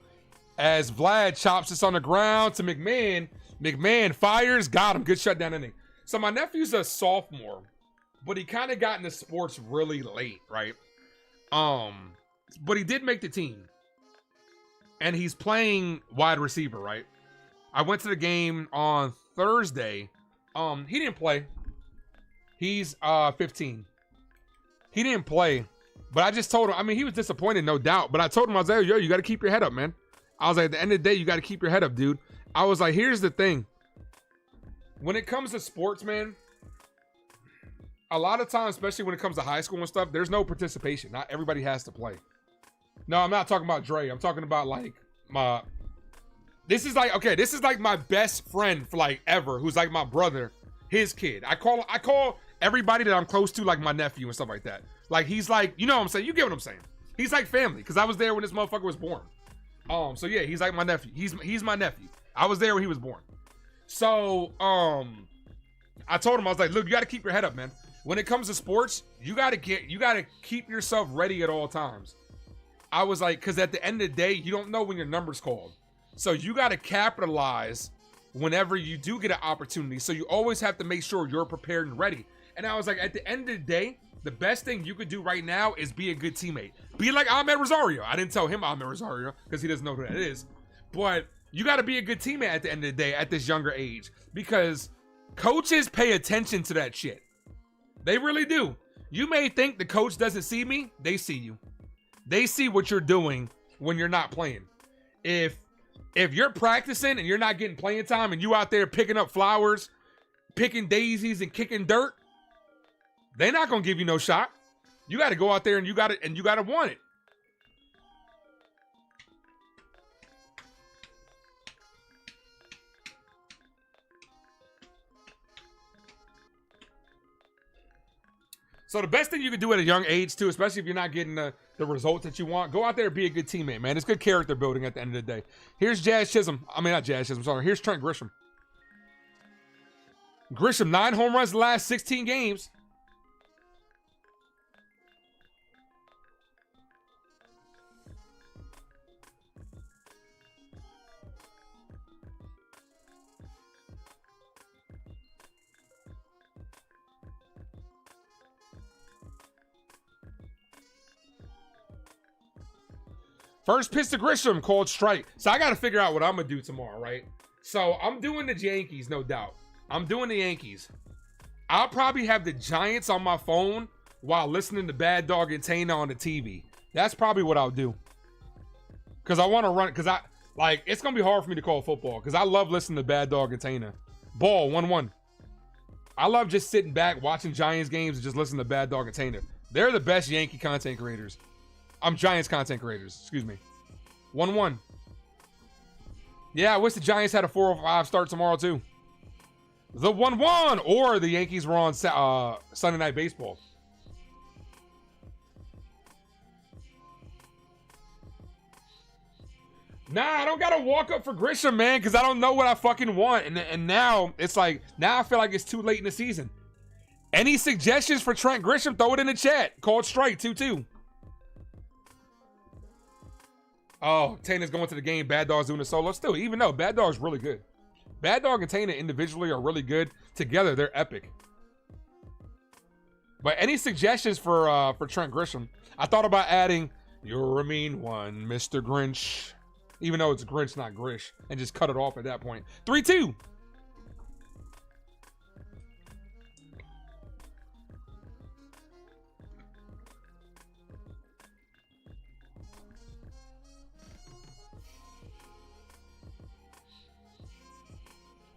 as Vlad chops this on the ground to McMahon fires, got him, good shutdown inning. So my nephew's a sophomore, but he kind of got into sports really late, right? But he did make the team. And he's playing wide receiver, right? I went to the game on Thursday. He didn't play. He's 15. He didn't play. But I just told him, I mean, he was disappointed, no doubt. But I told him, I was like, yo, you got to keep your head up, man. I was like, at the end of the day, you got to keep your head up, dude. I was like, here's the thing. When it comes to sports, man, a lot of times, especially when it comes to high school and stuff, there's no participation. Not everybody has to play. No, I'm not talking about Dre. I'm talking about like this is like my best friend for like ever, who's like my brother, his kid. I call everybody that I'm close to like my nephew and stuff like that. Like he's like, you know what I'm saying? You get what I'm saying? He's like family, because I was there when this motherfucker was born. So yeah, he's like my nephew. He's my nephew. I was there when he was born. So I told him, I was like, look, you gotta keep your head up, man. When it comes to sports, you gotta keep yourself ready at all times. I was like, because at the end of the day, you don't know when your number's called. So you got to capitalize whenever you do get an opportunity. So you always have to make sure you're prepared and ready. And I was like, at the end of the day, the best thing you could do right now is be a good teammate. Be like Ahmed Rosario. I didn't tell him Ahmed Rosario because he doesn't know who that is. But you got to be a good teammate at the end of the day at this younger age, because coaches pay attention to that shit. They really do. You may think the coach doesn't see me. They see you. They see what you're doing when you're not playing. If you're practicing and you're not getting playing time and you out there picking up flowers, picking daisies and kicking dirt, they're not gonna give you no shot. You got to go out there and you got to want it. So the best thing you can do at a young age too, especially if you're not getting the results that you want, go out there and be a good teammate, man. It's good character building at the end of the day. Here's Jazz Chisholm. I mean, not Jazz Chisholm, sorry. Here's Trent Grisham. Grisham, 9 home runs the last 16 games. First pitch to Grisham, called strike. So I got to figure out what I'm going to do tomorrow, right? So I'm doing the Yankees, no doubt. I'm doing the Yankees. I'll probably have the Giants on my phone while listening to Bad Dog and Tana on the TV. That's probably what I'll do. Because I want to run, because it's going to be hard for me to call football, because I love listening to Bad Dog and Tana. Ball, 1-1. I love just sitting back, watching Giants games and just listening to Bad Dog and Tana. They're the best Yankee content creators. Giants content creators, excuse me. 1-1. Yeah, I wish the Giants had a 4-5 start tomorrow too. The 1-1, or the Yankees were on Sunday Night Baseball. Nah, I don't gotta walk up for Grisham, man, because I don't know what I fucking want. And now it's like, now I feel like it's too late in the season. Any suggestions for Trent Grisham? Throw it in the chat. Called strike 2-2. Oh, Tana's going to the game. Bad Dog's doing the solo. Still, even though Bad Dog's really good. Bad Dog and Tana individually are really good. Together, they're epic. But any suggestions for Trent Grisham? I thought about adding, "You're a mean one, Mr. Grinch." Even though it's Grinch, not Grish. And just cut it off at that point. 3-2.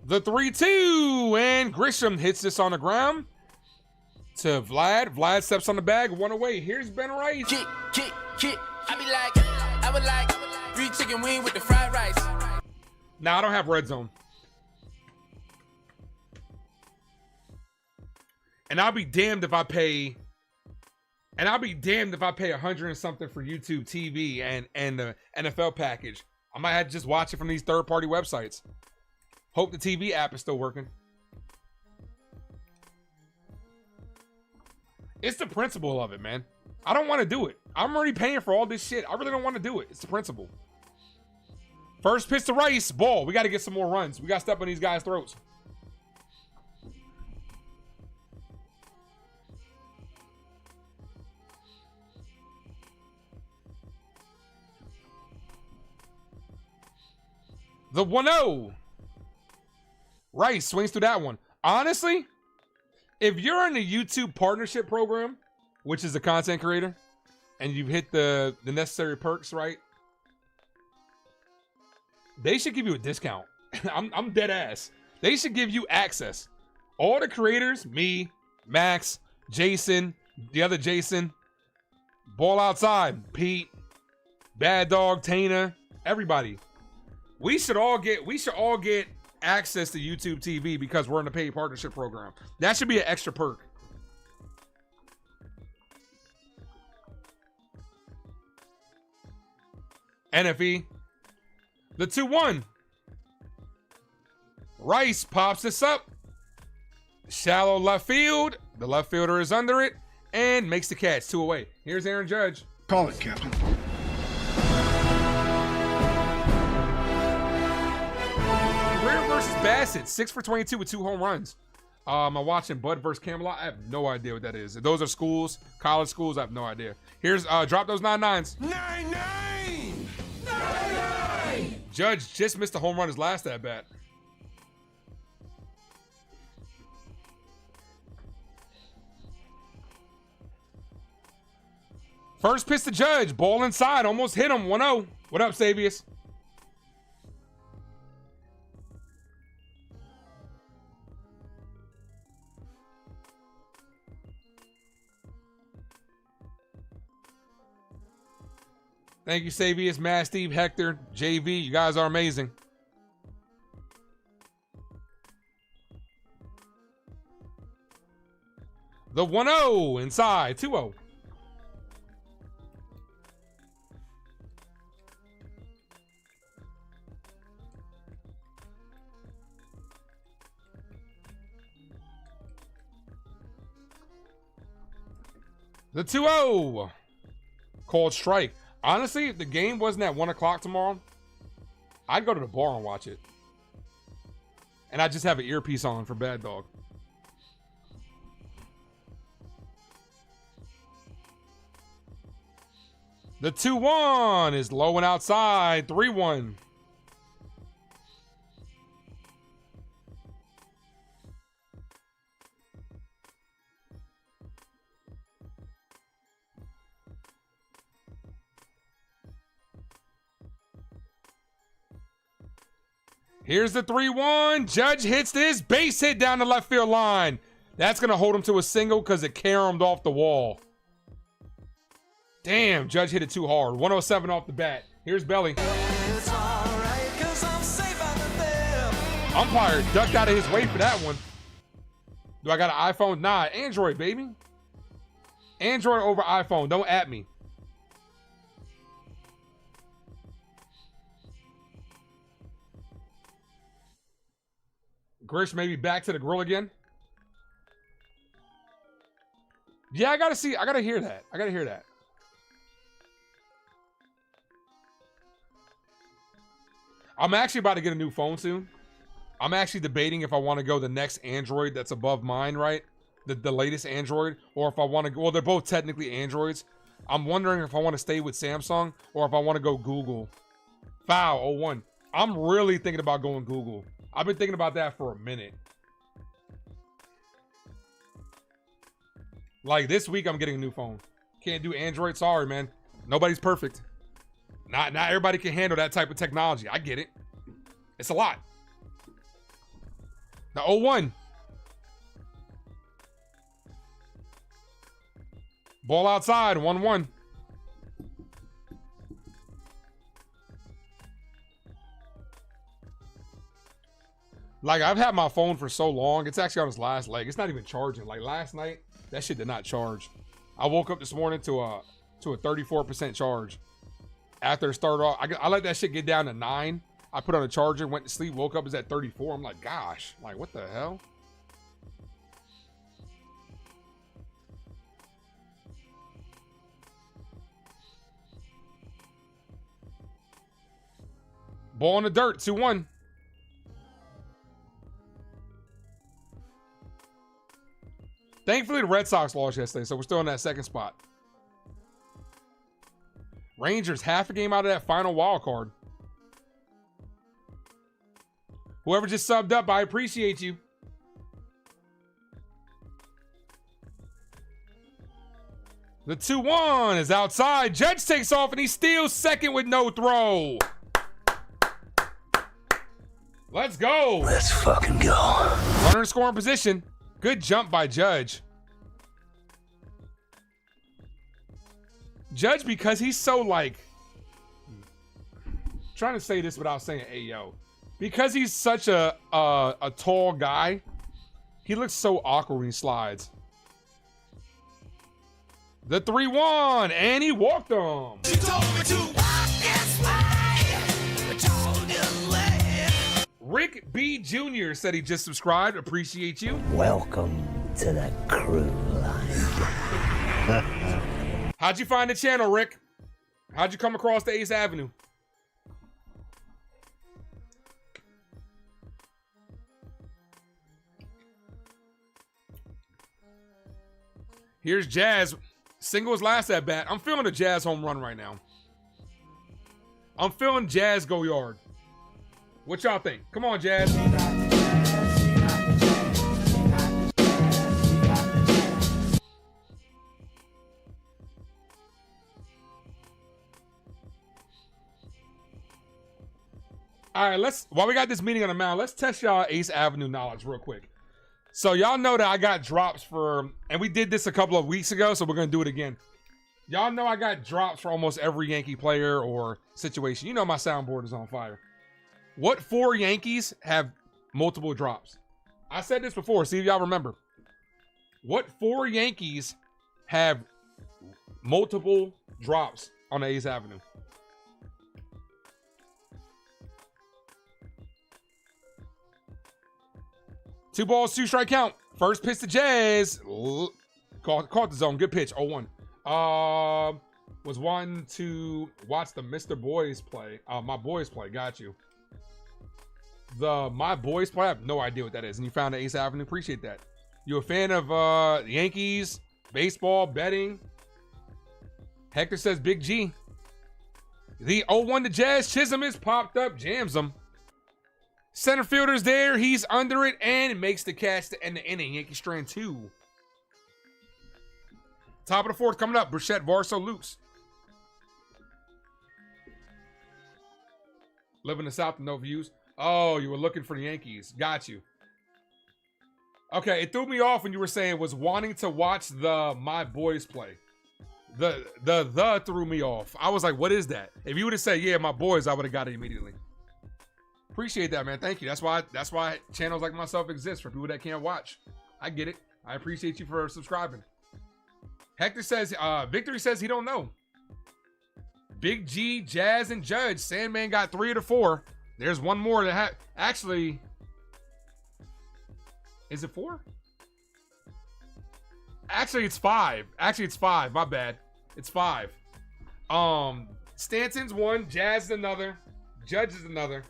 The 3-2, and Grisham hits this on the ground to Vlad. Vlad steps on the bag, one away. Here's Ben Rice. Kick. I be like, I would like 3 chicken wing with the fried rice. Nah, I don't have red zone. And I'll be damned if I pay. And I'll be damned if I pay $100 and something for YouTube TV and the NFL package. I might have to just watch it from these third-party websites. Hope the TV app is still working. It's the principle of it, man. I don't want to do it. I'm already paying for all this shit. I really don't want to do it. It's the principle. First pitch to Rice. Ball. We got to get some more runs. We got to step on these guys' throats. The 1-0. Rice swings through that one. Honestly, if you're in the YouTube partnership program, which is a content creator, and you've hit the necessary perks, right? They should give you a discount. I'm dead ass. They should give you access. All the creators, me, Max, Jason, the other Jason, Ball Outside, Pete, Bad Dog, Tana, everybody. We should all get access to YouTube TV because we're in the paid partnership program. That should be an extra perk. NFE. The 2-1. Rice pops this up. Shallow left field. The left fielder is under it and makes the catch. 2 away. Here's Aaron Judge. Call it, Captain. Greer versus Bassett, 6 for 22 with 2 home runs. I'm watching Bud versus Camelot. I have no idea what that is. If those are schools, college schools, I have no idea. Here's drop those 9-9s. 9-9! Judge just missed a home run his last at bat. First pitch to Judge, ball inside, almost hit him. 1-0. What up, Savius? Thank you, Savius, Matt, Steve, Hector, JV. You guys are amazing. The 1-0 inside, 2-0. The 2-0. Called strike. Honestly, if the game wasn't at 1 o'clock tomorrow, I'd go to the bar and watch it. And I'd just have an earpiece on for Bad Dog. The 2-1 is low and outside. 3-1. Here's the 3-1. Judge hits this base hit down the left field line. That's going to hold him to a single because it caromed off the wall. Damn, Judge hit it too hard. 107 off the bat. Here's Belly. Umpire ducked out of his way for that one. Do I got an iPhone? Nah, Android, baby. Android over iPhone. Don't at me. Grish maybe back to the grill again. Yeah, I gotta hear that. I gotta hear that. I'm actually about to get a new phone soon. I'm actually debating if I want to go the next Android that's above mine, right? The latest Android, or if I want to go, well, they're both technically Androids. I'm wondering if I want to stay with Samsung or if I want to go Google. Foul 01. I'm really thinking about going Google. I've been thinking about that for a minute. Like this week, I'm getting a new phone. Can't do Android. Sorry, man. Nobody's perfect. Not everybody can handle that type of technology. I get it. It's a lot. The 01. Ball outside, 1-1. Like, I've had my phone for so long. It's actually on its last leg. It's not even charging. Like, last night, that shit did not charge. I woke up this morning to a 34% charge. After it started off, I let that shit get down to 9. I put on a charger, went to sleep, woke up, it's at 34. I'm like, gosh, like, what the hell? Ball in the dirt, 2-1. Thankfully, the Red Sox lost yesterday, so we're still in that second spot. Rangers half a game out of that final wild card. Whoever just subbed up, I appreciate you. The 2-1 is outside. Judge takes off and he steals second with no throw. Let's go. Let's fucking go. Runner in scoring position. Good jump by Judge. Judge, because he's so like, trying to say this without saying ayo. Because he's such a tall guy, he looks so awkward when he slides. The 3-1, and he walked him. She told me to walk this way. Told you Rick B. Jr. said he just subscribed. Appreciate you. Welcome to the crew line. How'd you find the channel, Rick? How'd you come across the Ace Avenue? Here's Jazz. Single his last at bat. I'm feeling a Jazz home run right now. I'm feeling Jazz go yard. What y'all think? Come on, Jazz. All right, while we got this meeting on the mound, let's test y'all Ace Avenue knowledge real quick. So y'all know that I got drops for, and we did this a couple of weeks ago, so we're going to do it again. Y'all know I got drops for almost every Yankee player or situation. You know my soundboard is on fire. What 4 Yankees have multiple drops? I said this before, see if y'all remember. What 4 Yankees have multiple drops on the Ace Avenue? Two balls, 2 strike count. First pitch to Jazz. Caught the zone. Good pitch. 0-1. Was 1 to watch the Mr. Boys play. My Boys play. Got you. The My Boys play. I have no idea what that is. And you found the Ace Avenue. Appreciate that. You a fan of the Yankees, baseball, betting? Hector says Big G. The 0-1 to Jazz. Chisholm is popped up. Jams him. Center fielder's there. He's under it and makes the catch to end the inning. Yankee strand 2. Top of the 4th coming up. Burchett, Varso, Luce. Live in the South with no views. Oh, you were looking for the Yankees. Got you. Okay, it threw me off when you were saying was wanting to watch the My Boys play. The threw me off. I was like, what is that? If you would have said, yeah, My Boys, I would have got it immediately. Appreciate that, man. Thank you. That's why channels like myself exist, for people that can't watch. I get it. I appreciate you for subscribing. Hector says, Victory says he don't know. Big G, Jazz, and Judge. Sandman got 3 of the 4. There's one more that actually, Is it 4? Actually, it's 5. Actually, it's 5. My bad. It's 5. Stanton's 1. Jazz is another. Judge is another.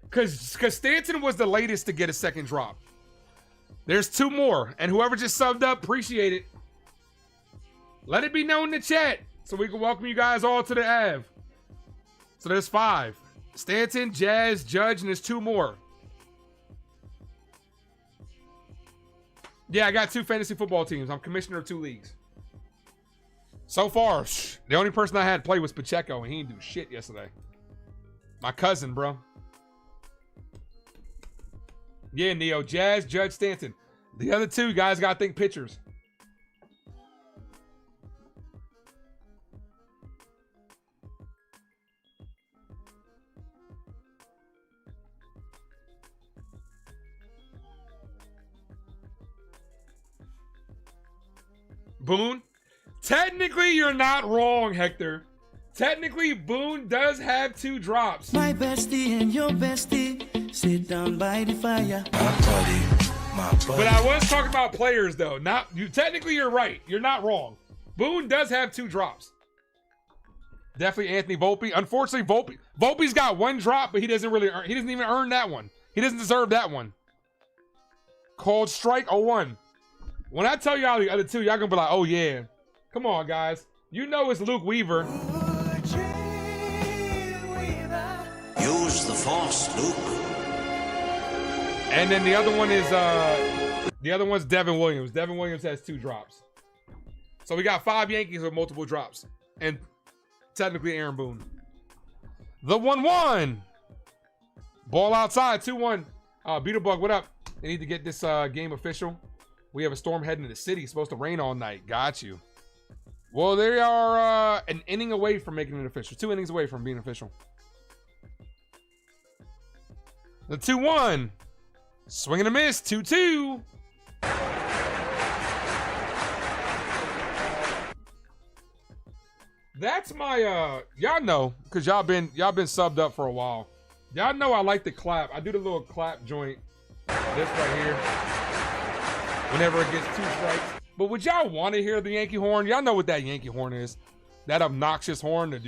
Because Stanton was the latest to get a second drop. There's 2 more. And whoever just subbed up, appreciate it. Let it be known in the chat so we can welcome you guys all to the Av. So there's 5. Stanton, Jazz, Judge, and there's 2 more. Yeah, I got 2 fantasy football teams. I'm commissioner of 2 leagues. So far, the only person I had play was Pacheco, and he didn't do shit yesterday. My cousin, bro. Yeah, Neo. Jazz, Judge, Stanton. The other 2 guys got to think pitchers. Boone? Technically, you're not wrong, Hector. Technically, Boone does have 2 drops. My bestie and your bestie sit down by the fire. But I was talking about players, though. Not you. Technically, you're right. You're not wrong. Boone does have 2 drops. Definitely Anthony Volpe. Unfortunately, Volpe's got 1 drop, but he doesn't really earn. He doesn't even earn that one. He doesn't deserve that one. Cold strike 01. When I tell y'all the other 2, y'all gonna be like, oh yeah. Come on, guys. You know it's Luke Weaver. Use the force, Luke. And then the other one is the other one's Devin Williams. Devin Williams has 2 drops. So we got 5 Yankees with multiple drops. And technically Aaron Boone. The 1-1. Ball outside, 2-1. Beetlebug, what up? They need to get this game official. We have a storm heading to the city. It's supposed to rain all night. Got you. Well, they are an inning away from making it official. 2 innings away from being official. The 2-1. Swing and a miss. 2-2. That's my y'all know, because y'all been subbed up for a while. Y'all know I like to clap. I do the little clap joint. This right here. Whenever it gets 2 strikes. But would y'all want to hear the Yankee horn? Y'all know what that Yankee horn is. That obnoxious horn. The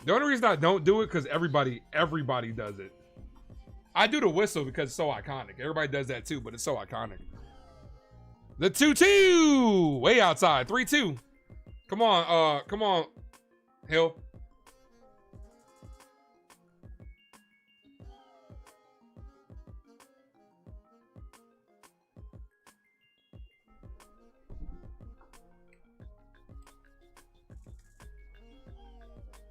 only reason I don't do it because everybody does it. I do the whistle because it's so iconic. Everybody does that too, but it's so iconic. The 2-2. Way outside. 3-2. Come on, Hill.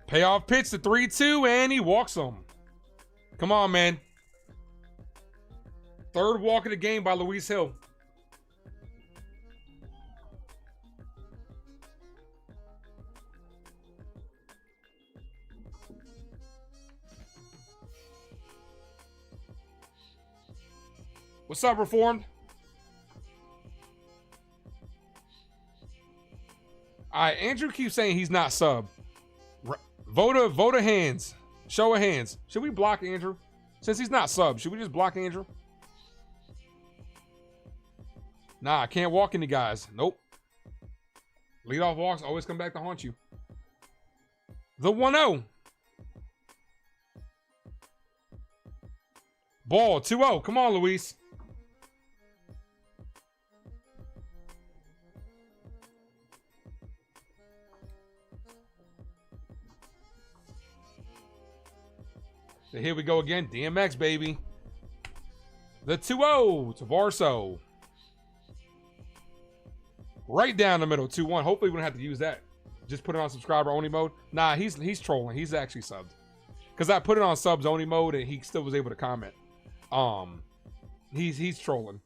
Payoff pitch to 3-2, and he walks him. Come on, man. 3rd walk of the game by Luis Hill. What's up, Reformed? All right, Andrew keeps saying he's not sub. Vote of hands. Show of hands. Should we block Andrew? Since he's not sub, should we just block Andrew? Nah, I can't walk any guys. Nope. Leadoff walks always come back to haunt you. The 1-0. Ball, 2-0. Come on, Luis. So here we go again. DMX, baby. The 2-0 to Varso. Right down the middle, 2-1. Hopefully we don't have to use that. Just put it on subscriber only mode. Nah, he's trolling. He's actually subbed. Because I put it on subs only mode and he still was able to comment. He's trolling.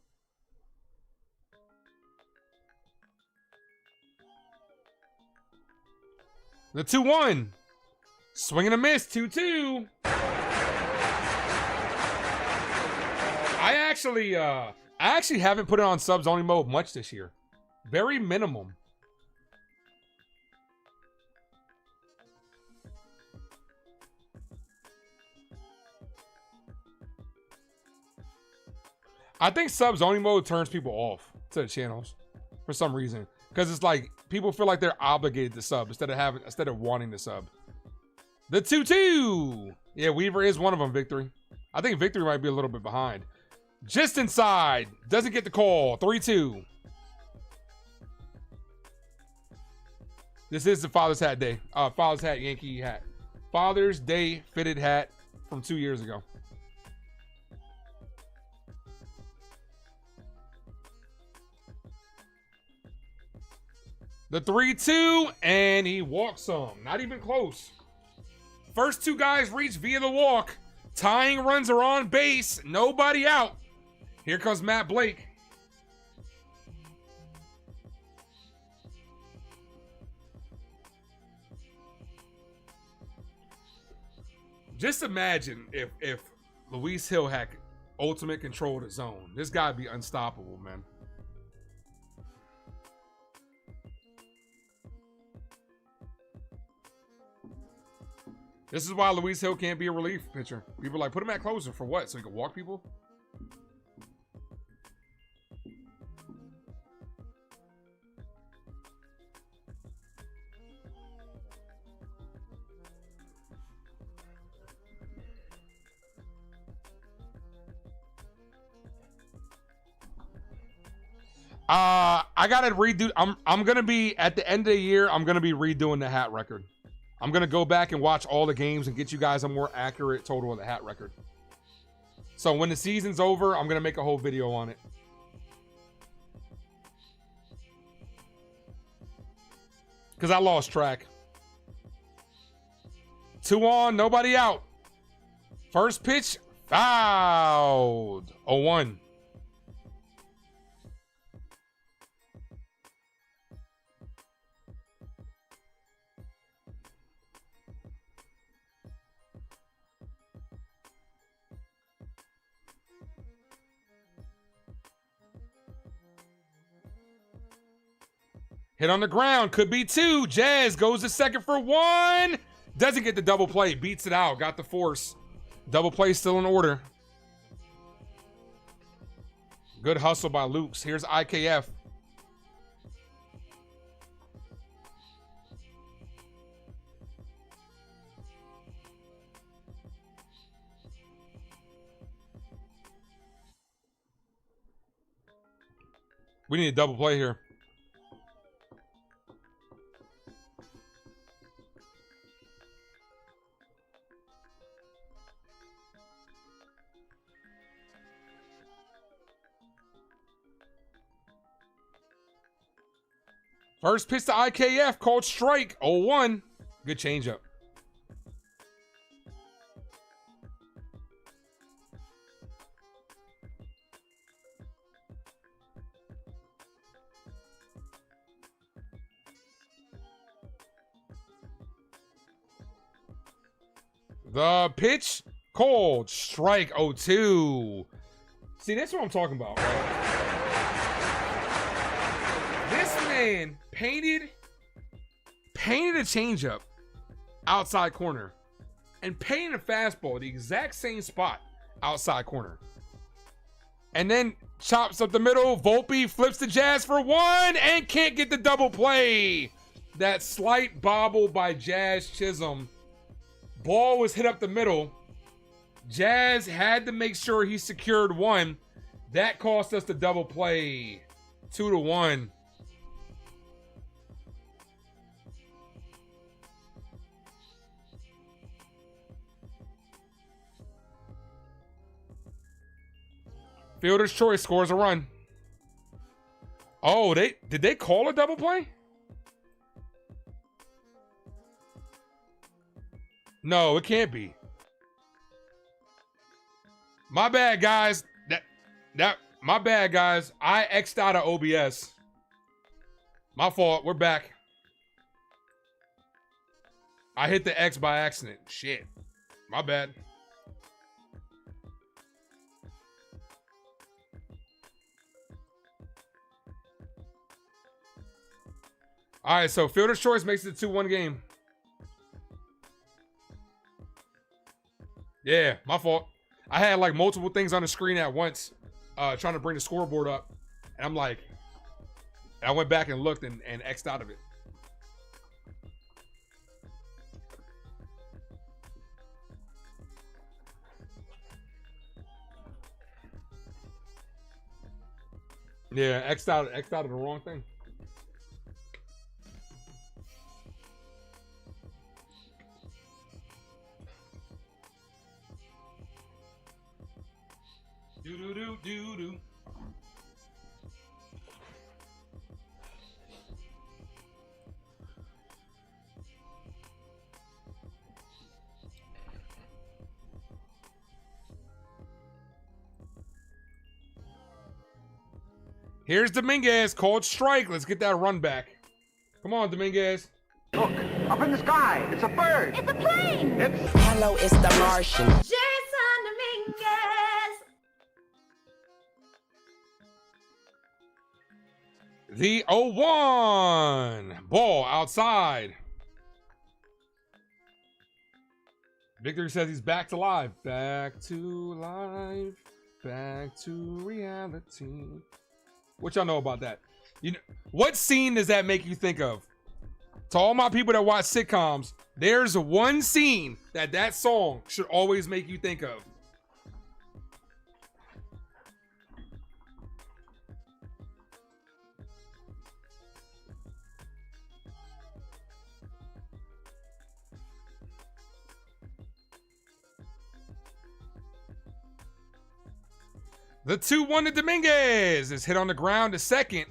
The 2-1. Swing and a miss, 2-2. I actually haven't put it on subs only mode much this year. Very minimum. I think subs only mode turns people off to the channels for some reason. Because it's like people feel like they're obligated to sub instead of wanting to sub. The 2-2. Yeah, Weaver is one of them, Victory. I think Victory might be a little bit behind. Just inside. Doesn't get the call. 3-2. This is the Father's Hat Day. Father's Hat Yankee hat. Father's Day fitted hat from 2 years ago. The 3-2, and he walks some. Not even close. First two guys reach via the walk. Tying runs are on base. Nobody out. Here comes Matt Blake. Just imagine if Luis Hill had ultimate control of the zone. This guy would be unstoppable, man. This is why Luis Hill can't be a relief pitcher. People are like, put him at closer for what? So he can walk people? I gotta redo. I'm gonna be at the end of the year. I'm gonna be redoing the hat record. I'm gonna go back and watch all the games and get you guys a more accurate total of the hat record. So when the season's over, I'm gonna make a whole video on it. Because I lost track. 2 on, nobody out. First pitch, fouled. 0-1. Hit on the ground, could be 2. Jazz goes to second for 1. Doesn't get the double play, beats it out, got the force. Double play still in order. Good hustle by Lukes. Here's IKF. We need a double play here. First pitch to IKF, called strike, 0-1. Good changeup. The pitch, called strike, 0-2. See, that's what I'm talking about, right? This man painted a changeup outside corner and painted a fastball the exact same spot outside corner. And then chops up the middle. Volpe flips the Jazz for 1 and can't get the double play. That slight bobble by Jazz Chisholm. Ball was hit up the middle. Jazz had to make sure he secured 1. That cost us the double play. 2-1. Fielder's choice scores a run. Oh, did they call a double play? No, it can't be. My bad, guys. My bad, guys. I X'd out of OBS. My fault. We're back. I hit the X by accident. Shit. My bad. All right, so fielder's choice makes it a 2-1 game. Yeah, my fault. I had like multiple things on the screen at once. trying to bring the scoreboard up, and I'm like, I went back and looked and X'd out of it. Yeah, X'd out of the wrong thing. Do do do do do. Here's Dominguez, called strike. Let's get that run back. Come on, Dominguez. Look, up in the sky. It's a bird. It's a plane. Hello, it's the Martian. Jason Dominguez. The 0-1. Ball outside. Victor says he's back to life. Back to life. Back to reality. What y'all know about that? You know, what scene does that make you think of? To all my people that watch sitcoms, there's one scene that song should always make you think of. The 2-1 to Dominguez is hit on the ground to second.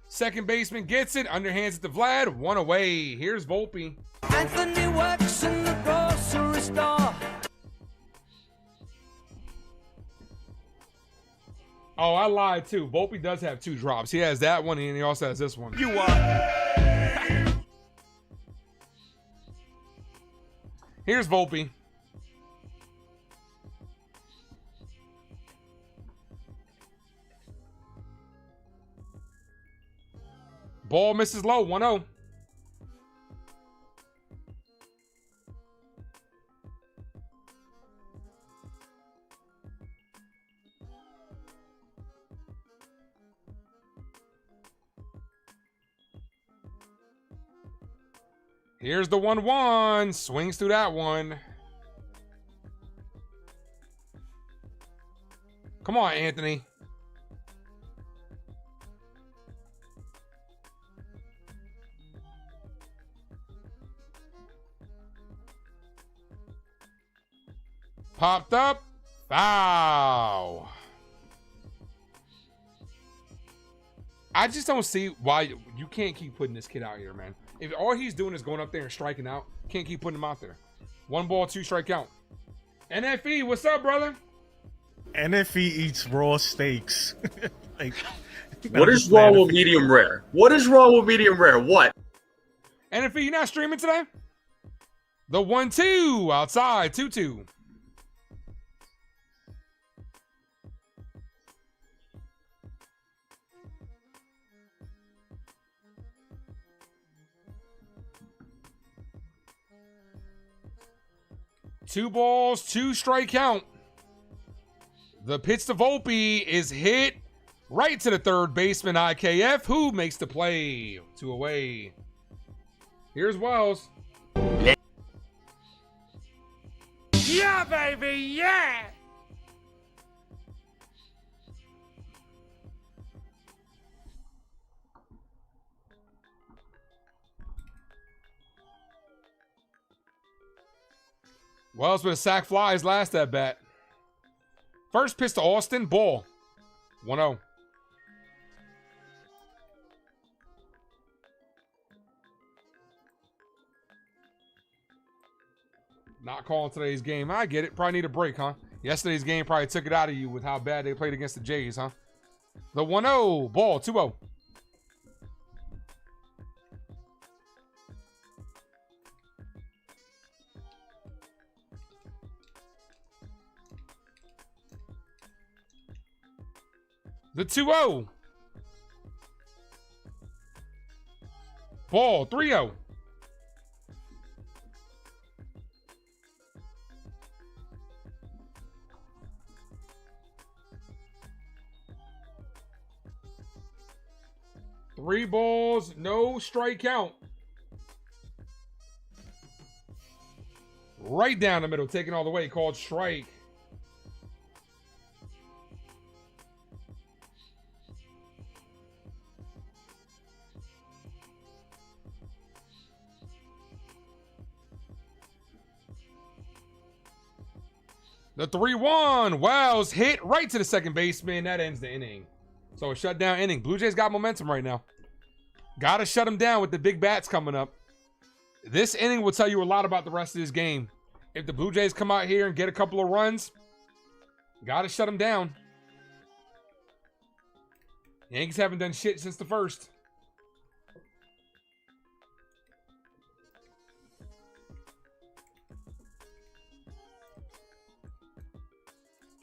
Second baseman gets it, underhands it to Vlad, one away. Here's Volpe. Anthony works in the grocery store. Oh, I lied too. Volpe does have 2 drops. He has that one and he also has this one. You are. Here's Volpe. Ball misses low, 1-0. Here's the 1-1. Swings through that one. Come on, Anthony. Popped up. Foul. I just don't see why you can't keep putting this kid out here, man. If all he's doing is going up there and striking out, can't keep putting him out there. 1 ball, 2 strike count. NFE, what's up, brother? NFE eats raw steaks. Like, what is wrong with medium rare? What is wrong with medium rare? What? NFE, you not streaming today? The 1-2 outside, 2-2. Two balls, 2 strike count. The pitch to Volpe is hit right to the third baseman, IKF, who makes the play. 2 away. Here's Wells. Yeah, baby, yeah! Wells with a sack fly his last at bat. First pitch to Austin, ball. 1-0. Not calling today's game. I get it. Probably need a break, huh? Yesterday's game probably took it out of you with how bad they played against the Jays, huh? The 1-0, ball, 2-0. The 2-0. Ball, 3-0. 3 balls, no strike count. Right down the middle, taken all the way, called strike. The 3-1. Wells hit right to the second baseman. That ends the inning. So a shutdown inning. Blue Jays got momentum right now. Got to shut them down with the big bats coming up. This inning will tell you a lot about the rest of this game. If the Blue Jays come out here and get a couple of runs, got to shut them down. Yankees haven't done shit since the first.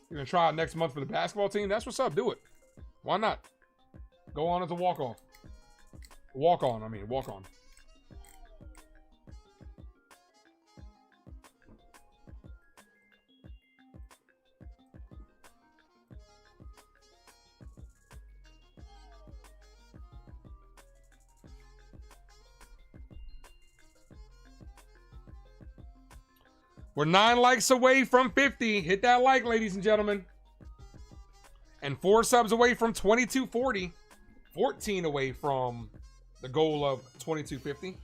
You're going to try out next month for the basketball team? That's what's up. Do it. Why not? Go on as a walk-off. Walk-on. We're 9 likes away from 50. Hit that like, ladies and gentlemen. And 4 subs away from 2240. 14 away from the goal of 2250.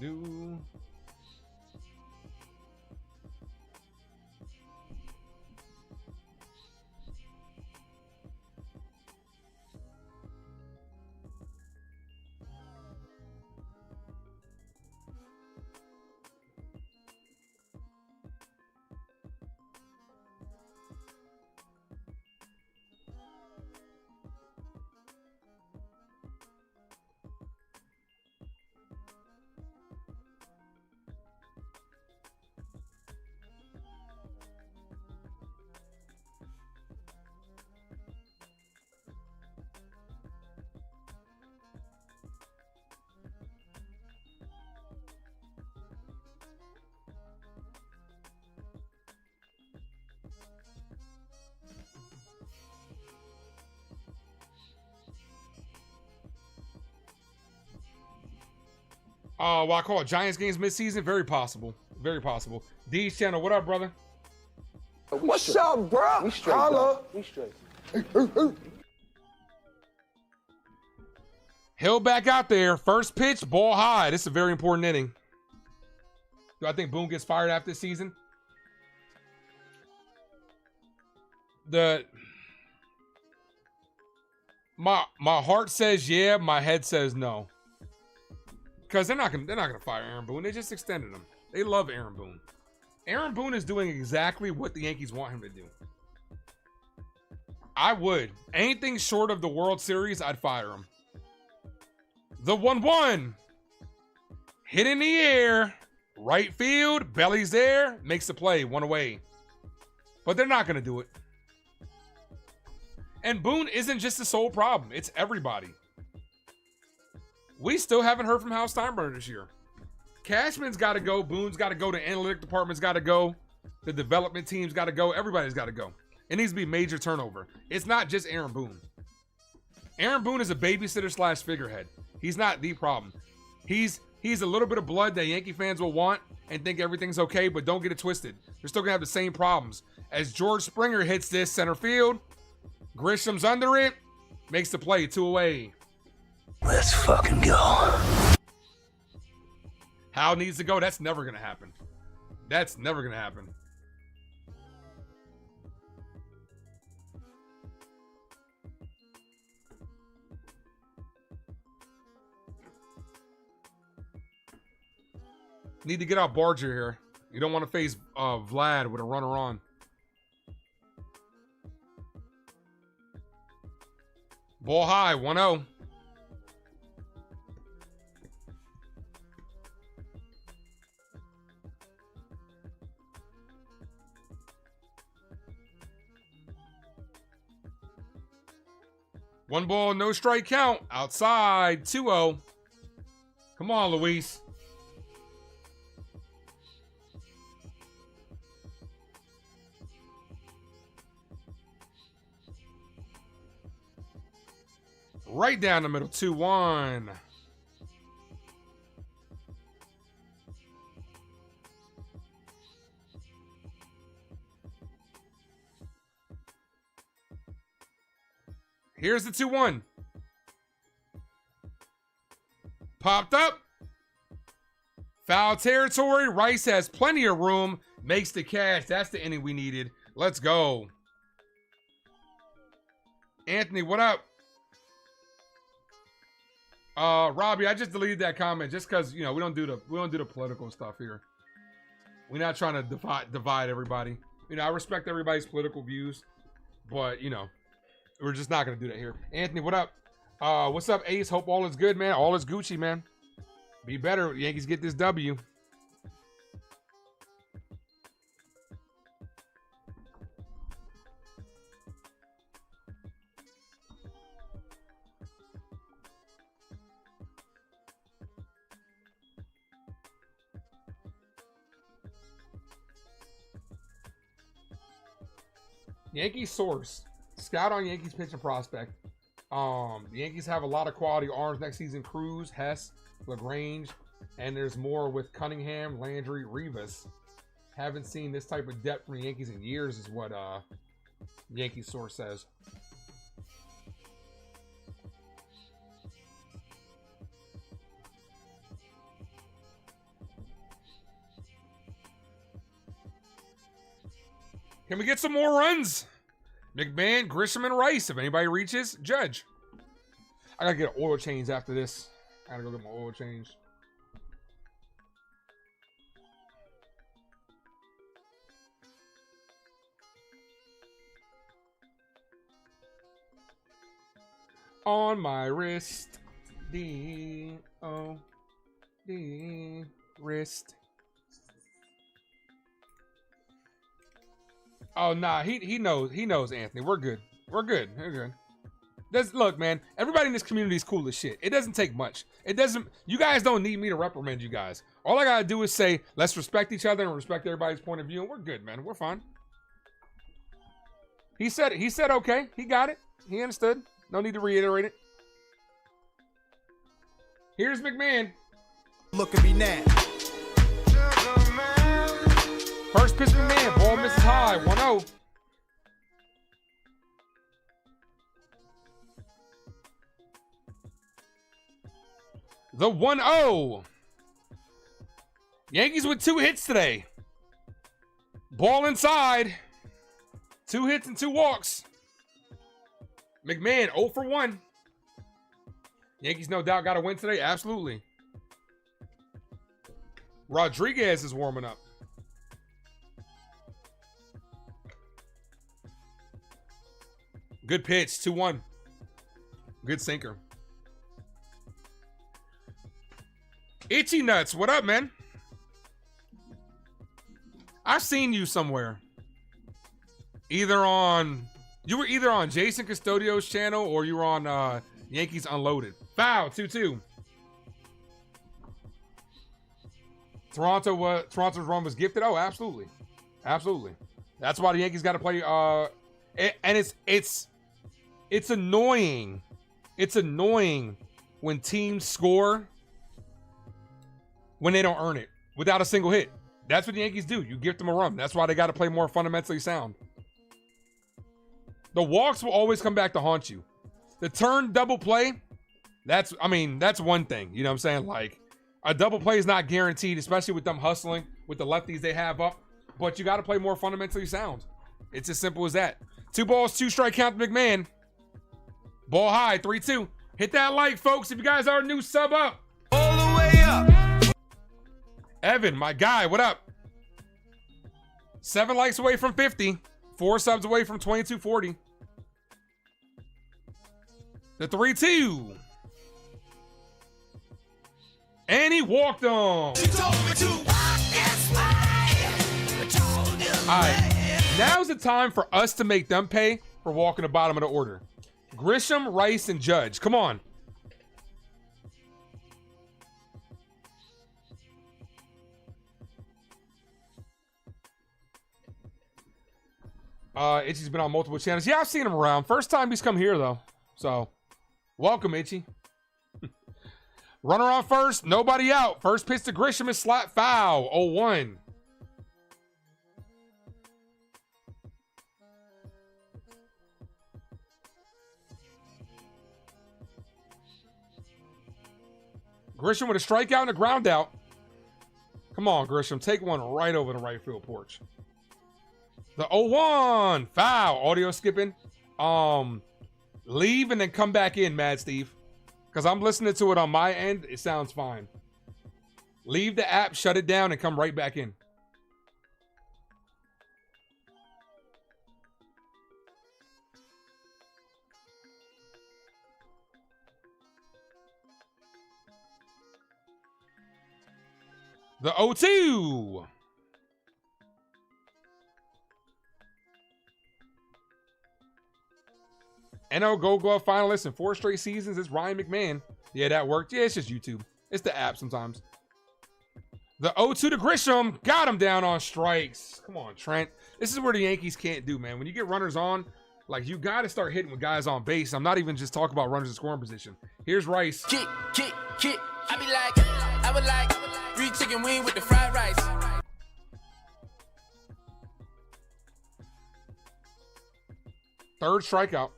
Do. Well, I call it Giants games mid-season. Very possible. Very possible. D's channel, what up, brother? What's up, bro? We straight. Holla. We straight. Hill back out there. First pitch, ball high. This is a very important inning. Do I think Boone gets fired after this season? My heart says yeah, my head says no. Because they're not gonna fire Aaron Boone. They just extended him. They love Aaron Boone. Aaron Boone is doing exactly what the Yankees want him to do. I would. Anything short of the World Series, I'd fire him. The 1-1. Hit in the air. Right field. Belly's there. Makes the play. 1 away. But they're not going to do it. And Boone isn't just the sole problem. It's everybody. We still haven't heard from Hal Steinbrenner this year. Cashman's got to go. Boone's got to go. The analytic department's got to go. The development team's got to go. Everybody's got to go. It needs to be major turnover. It's not just Aaron Boone. Aaron Boone is a babysitter / figurehead. He's not the problem. He's a little bit of blood that Yankee fans will want and think everything's okay, but don't get it twisted. They're still going to have the same problems. As George Springer hits this center field, Grisham's under it, makes the play, 2 away. Let's fucking go. Hal needs to go. That's never going to happen. That's never going to happen. Need to get out Barger here. You don't want to face Vlad with a runner on. Ball high, 1-0. One ball, no strike count. Outside, 2-0. Come on, Luis. Right down the middle, 2-1. Here's the 2-1. Popped up. Foul territory. Rice has plenty of room. Makes the catch. That's the inning we needed. Let's go. Anthony, what up? Robbie, I just deleted that comment just because, you know, we don't do the political stuff here. We're not trying to divide everybody. You know, I respect everybody's political views, but you know, we're just not gonna do that here. Anthony, what up? What's up, Ace? Hope all is good, man. All is Gucci, man. Be better. Yankees get this W. Yankees source. Scout on Yankees pitching prospect. The Yankees have a lot of quality arms next season. Cruz, Hess, LaGrange, and there's more with Cunningham, Landry, Rivas. Haven't seen this type of depth from the Yankees in years is what Yankee source says. Can we get some more runs? McMahon, Grisham, and Rice. If anybody reaches, Judge. I gotta get an oil change after this. I gotta go get my oil change. On my wrist. D-O-D. Wrist. Oh nah, he knows Anthony. We're good. We're good. Look, man, everybody in this community is cool as shit. It doesn't take much. You guys don't need me to reprimand you guys. All I gotta do is say, let's respect each other and respect everybody's point of view, and we're good, man. We're fine. He said okay. He got it. He understood. No need to reiterate it. Here's McMahon. Look at me now. First pitch McMahon. Ball misses high. 1-0. The 1-0. Yankees with 2 hits today. Ball inside. 2 hits and 2 walks. McMahon 0 for 1. Yankees no doubt got a win today. Absolutely. Rodriguez is warming up. Good pitch. 2-1. Good sinker. Itchy Nuts, what up, man? I've seen you somewhere. You were either on Jason Custodio's channel or you were on Yankees Unloaded. Foul, 2-2. Toronto's run was gifted. Oh, absolutely. Absolutely. That's why the Yankees got to play and it's annoying. It's annoying when teams score when they don't earn it without a single hit. That's what the Yankees do. You gift them a run. That's why they got to play more fundamentally sound. The walks will always come back to haunt you. The turn double play, that's one thing. You know what I'm saying? Like, a double play is not guaranteed, especially with them hustling with the lefties they have up. But you got to play more fundamentally sound. It's as simple as that. 2 balls, 2 strike count to McMahon. Ball high, 3-2. Hit that like, folks. If you guys are new, sub up. All the way up. Evan, my guy, what up? 7 likes away from 50. 4 subs away from 2240. The 3-2. And he walked on. All right. Now's the time for us to make them pay for walking the bottom of the order. Grisham, Rice, and Judge. Come on. Itchy's been on multiple channels. Yeah, I've seen him around. First time he's come here, though. So, Welcome, Itchy. Runner on first, nobody out. First pitch to Grisham is slap foul. 0-1. Grisham with a strikeout and a ground out. Come on, Grisham. Take one right over the right field porch. The 0-1. Foul. Audio skipping. Leave and then come back in, Mad Steve. Because I'm listening to it on my end. It sounds fine. Leave the app, shut it down, and come right back in. The 0-2. NL Gold Glove finalist in 4 straight seasons is Ryan McMahon. Yeah, that worked. Yeah, it's just YouTube. It's the app sometimes. The 0-2 to Grisham. Got him down on strikes. Come on, Trent. This is where the Yankees can't do, man. When you get runners on, like, you got to start hitting with guys on base. I'm not even just talking about runners in scoring position. Here's Rice. Kick. I be like, I would like 3 chicken wing with the fried rice. Third strikeout.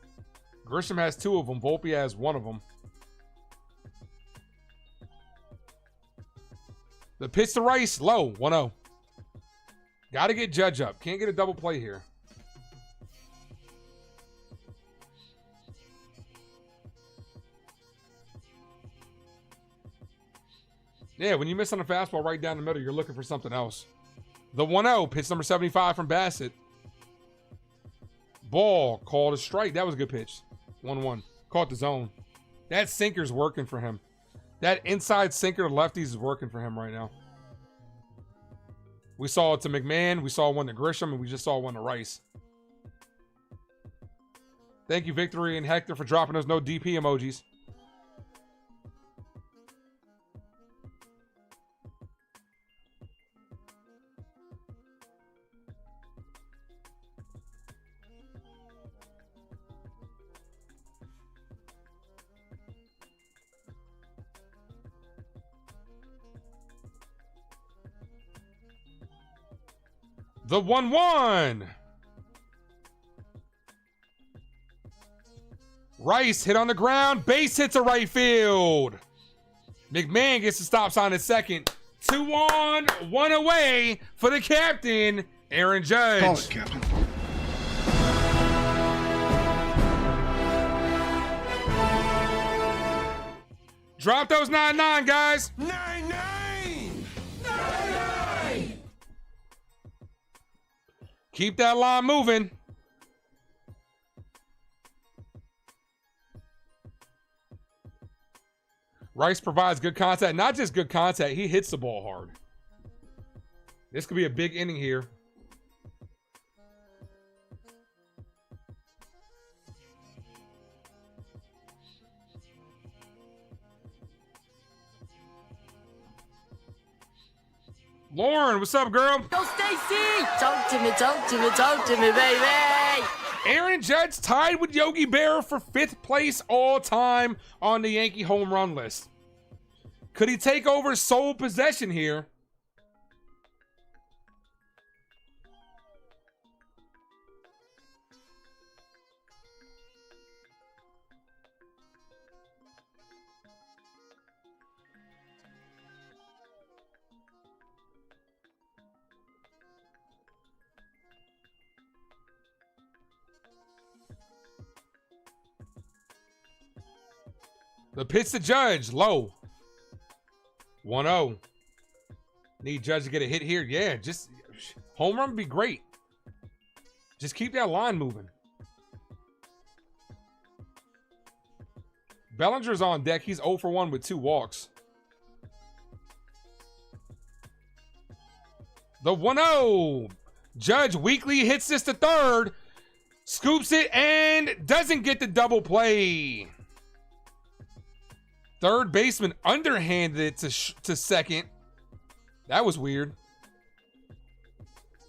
Grisham has 2 of them. Volpe has 1 of them. The pitch to Rice, low, 1-0. Got to get Judge up. Can't get a double play here. Yeah, when you miss on a fastball right down the middle, you're looking for something else. The 1-0, pitch number 75 from Bassett. Ball, called a strike. That was a good pitch. 1-1. Caught the zone. That sinker's working for him. That inside sinker to lefties is working for him right now. We saw it to McMahon. We saw one to Grisham, and we just saw one to Rice. Thank you, Victory and Hector, for dropping those no DP emojis. The 1-1. Rice hit on the ground. Base hit to right field. McMahon gets the stop sign at second. 2 on, 1 away for the captain, Aaron Judge. Call it, Captain. Drop those 9-9, guys. 9-9. Keep that line moving. Rice provides good contact. Not just good contact, he hits the ball hard. This could be a big inning here. Lauren, what's up, girl? Go, Stacy! Talk to me, baby! Aaron Judge tied with Yogi Berra for 5th place all time on the Yankee home run list. Could he take over sole possession here? The pitch to Judge, low. 1-0. Need Judge to get a hit here. Yeah, just home run would be great. Just keep that line moving. Bellinger's on deck. He's 0 for 1 with 2 walks. The 1-0. Judge weakly hits this to third. Scoops it and doesn't get the double play. Third baseman underhanded it to second. That was weird.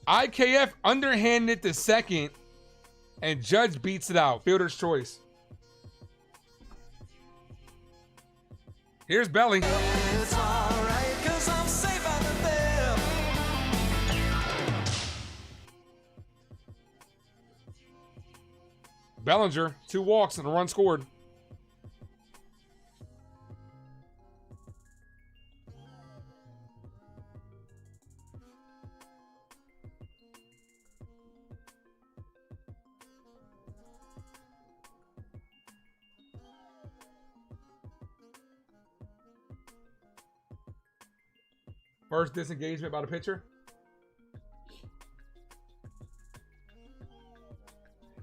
IKF underhanded it to second, and Judge beats it out. Fielder's choice. Here's Belly. It's alright, 'cause I'm safe out of there. Bellinger, 2 walks and a run scored. First disengagement by the pitcher.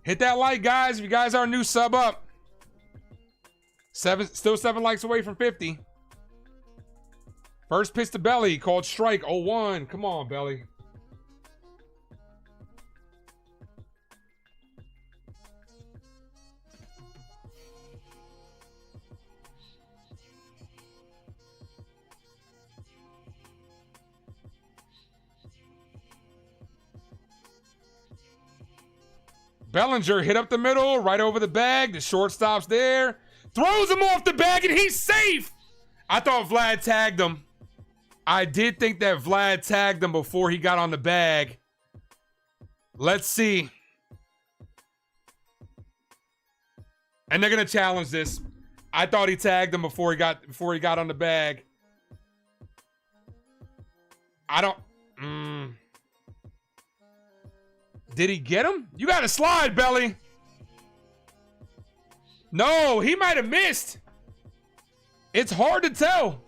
Hit that like, guys. If you guys are new, sub up. Still 7 likes away from 50. First pitch to Belly, called strike, 0-1. Come on, Belly. Bellinger hit up the middle, right over the bag. The shortstop's there. Throws him off the bag, and he's safe. I thought Vlad tagged him. I did think that Vlad tagged him before he got on the bag. Let's see. And they're gonna challenge this. I thought he tagged him before he got on the bag. I don't. Did he get him? You got to slide, Belly. No, he might have missed. It's hard to tell.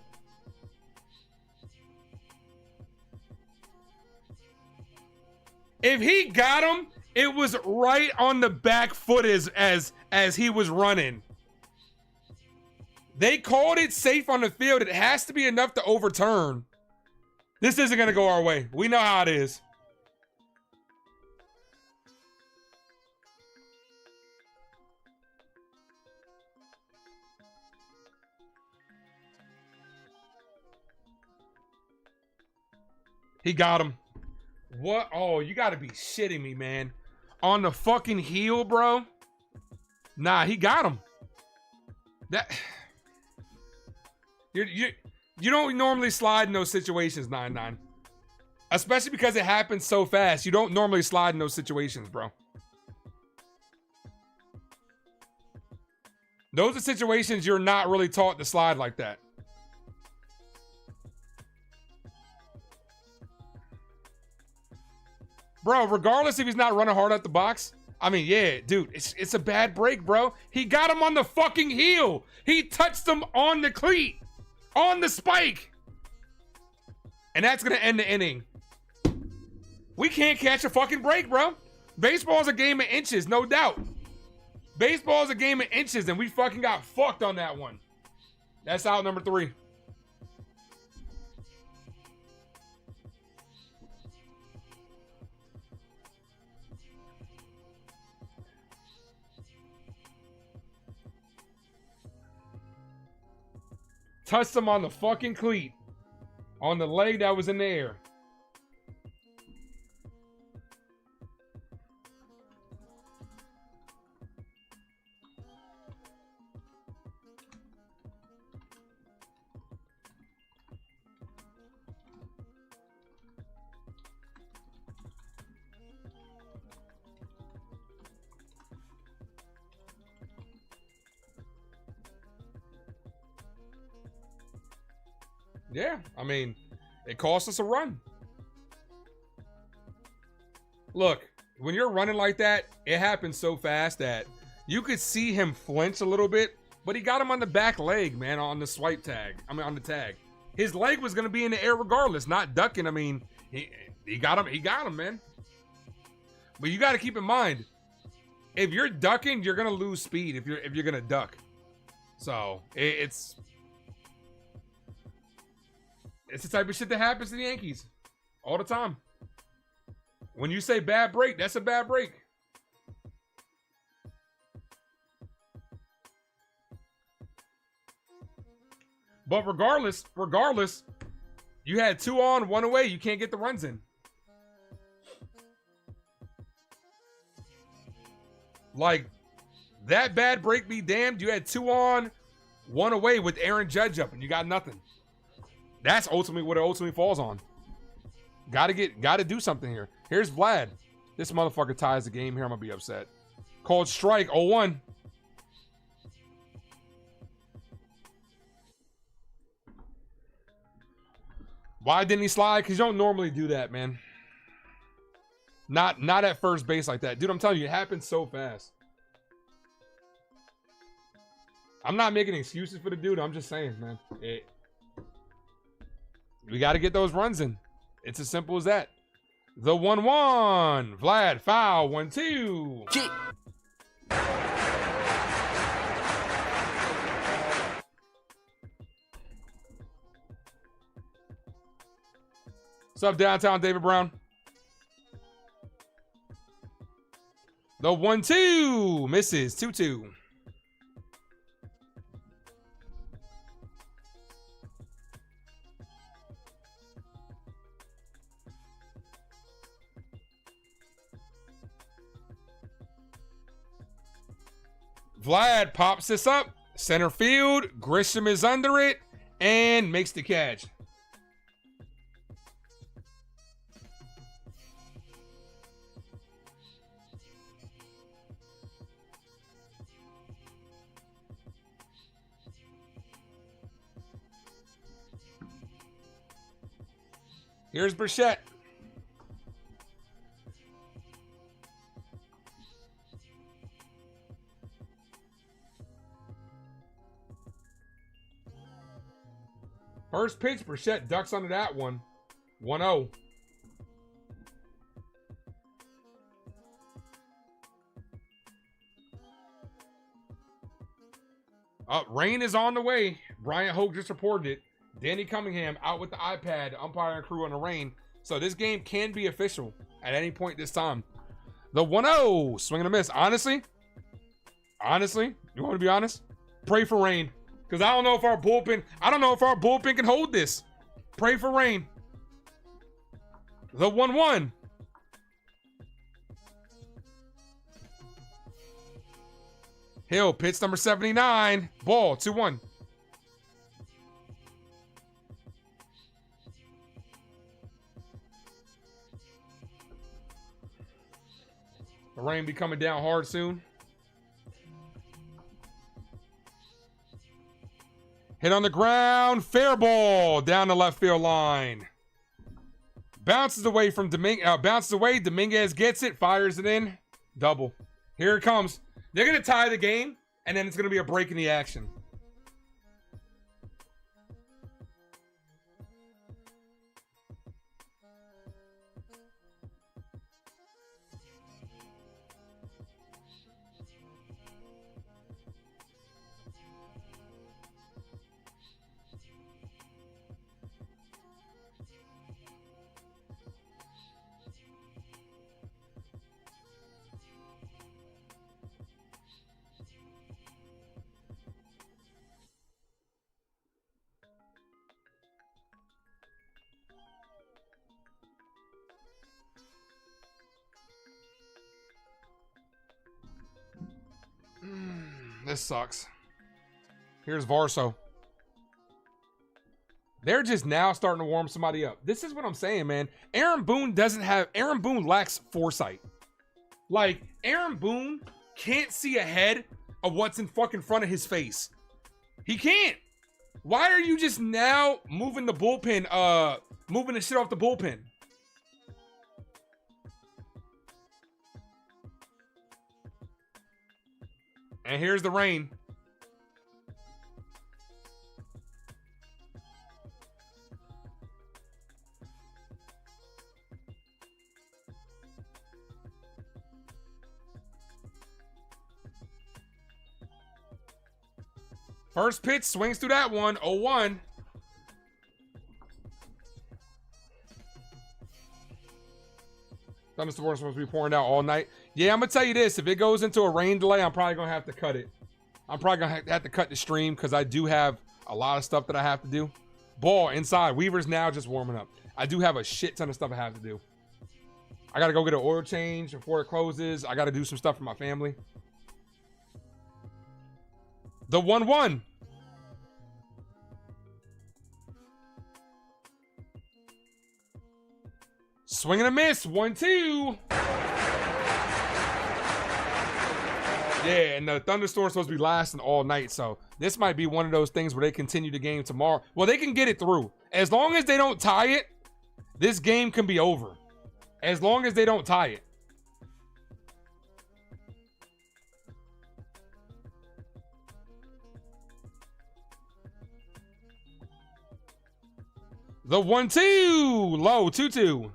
If he got him, it was right on the back foot as he was running. They called it safe on the field. It has to be enough to overturn. This isn't going to go our way. We know how it is. He got him. What? Oh, you got to be shitting me, man. On the fucking heel, bro? Nah, he got him. That... You don't normally slide in those situations, 9-9. Especially because it happens so fast. You don't normally slide in those situations, bro. Those are situations you're not really taught to slide like that. Bro, regardless if he's not running hard at the box, I mean, yeah, dude, it's a bad break, bro. He got him on the fucking heel. He touched him on the cleat, on the spike. And that's going to end the inning. We can't catch a fucking break, bro. Baseball's a game of inches, no doubt. Baseball's a game of inches, and we fucking got fucked on that one. That's out number 3. Touched him on the fucking cleat. On the leg that was in the air. Yeah, I mean, it cost us a run. Look, when you're running like that, it happens so fast that you could see him flinch a little bit, but he got him on the back leg, man, on the swipe tag. I mean, on the tag. His leg was going to be in the air regardless, not ducking. I mean, he got him, man. But you got to keep in mind, if you're ducking, you're going to lose speed if you're going to duck. So, it's the type of shit that happens to the Yankees all the time. When you say bad break, that's a bad break. But regardless, you had 2 on, 1 away. You can't get the runs in. Like, that bad break be damned. You had 2 on, one away with Aaron Judge up, and you got nothing. That's ultimately what it ultimately falls on. Gotta do something here. Here's Vlad. This motherfucker ties the game here. I'm gonna be upset. Called strike 0-1. Why didn't he slide? Because you don't normally do that, man. Not at first base like that. Dude, I'm telling you, it happens so fast. I'm not making excuses for the dude. I'm just saying, man. We got to get those runs in. It's as simple as that. The 1-1. Vlad, foul. 1-2. What's up, downtown David Brown? The 1-2 misses. 2-2. Vlad pops this up. Center field. Grisham is under it and makes the catch. Here's Burchett. First pitch, Burchett ducks under that one. 1-0. Rain is on the way. Brian Hogue just reported it. Danny Cunningham out with the iPad, umpire and crew on the rain. So this game can be official at any point this time. The 1-0, swing and a miss. Honestly, you want to be honest? Pray for rain. Because I don't know if our bullpen can hold this. Pray for rain. The 1-1. Hill, pitch number 79. Ball, 2-1. The rain be coming down hard soon. Hit on the ground. Fair ball down the left field line. Bounces away from Dominguez gets it. Fires it in. Double. Here it comes. They're going to tie the game, and then it's going to be a break in the action. This sucks. Here's Varso. They're just now starting to warm somebody up. This is what I'm saying, man. Aaron Boone lacks foresight. Like, Aaron Boone can't see ahead of what's in fucking front of his face. He can't. Why are you just now moving the bullpen, moving the shit off the bullpen? And here's the rain. First pitch, swings through that one, 0-1. Thunderstorms supposed to be pouring out all night. Yeah, I'm going to tell you this. If it goes into a rain delay, I'm probably going to have to cut it. I'm probably going to have to cut the stream because I do have a lot of stuff that I have to do. Ball inside. Weaver's now just warming up. I do have a shit ton of stuff I have to do. I got to go get an oil change before it closes. I got to do some stuff for my family. The 1-1. Swing and a miss. 1-2. Yeah, and the thunderstorm's supposed to be lasting all night, so this might be one of those things where they continue the game tomorrow. Well, they can get it through. As long as they don't tie it, this game can be over. As long as they don't tie it. The 1-2. Low. 2-2.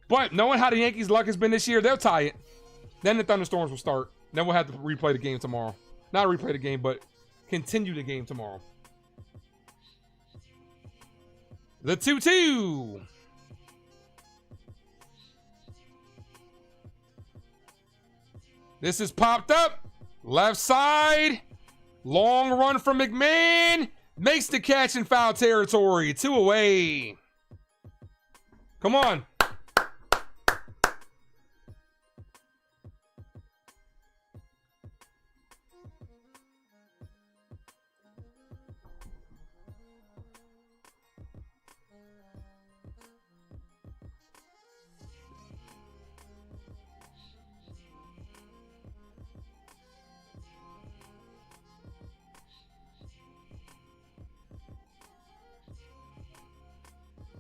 But knowing how the Yankees' luck has been this year, they'll tie it. Then the thunderstorms will start. Then we'll have to replay the game tomorrow. Not replay the game, but continue the game tomorrow. The 2-2. This is popped up. Left side. Long run from McMahon. Makes the catch in foul territory. 2 away. Come on.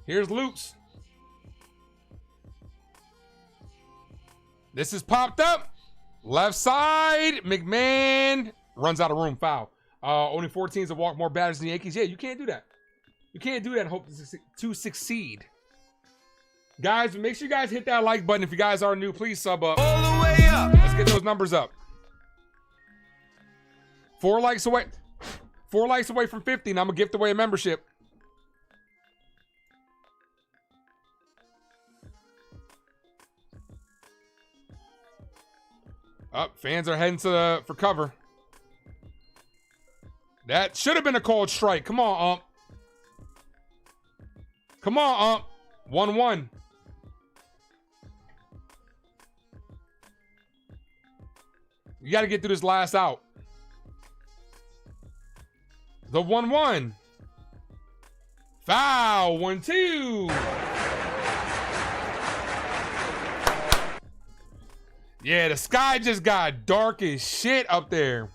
Here's Luke's. This is popped up. Left side. McMahon runs out of room. Foul. Only 4 teams have walked more batters than the Yankees. Yeah, you can't do that. You can't do that and hope to succeed. Guys, make sure you guys hit that like button. If you guys are new, please sub up. All the way up. Let's get those numbers up. 4 likes away. 4 likes away from 50, and I'm going to gift away a membership. Up, fans are heading to for cover. That should have been a called strike. Come on, Ump. Come on, Ump. 1-1. You got to get through this last out. The 1-1. Foul. 1-2. Yeah, the sky just got dark as shit up there.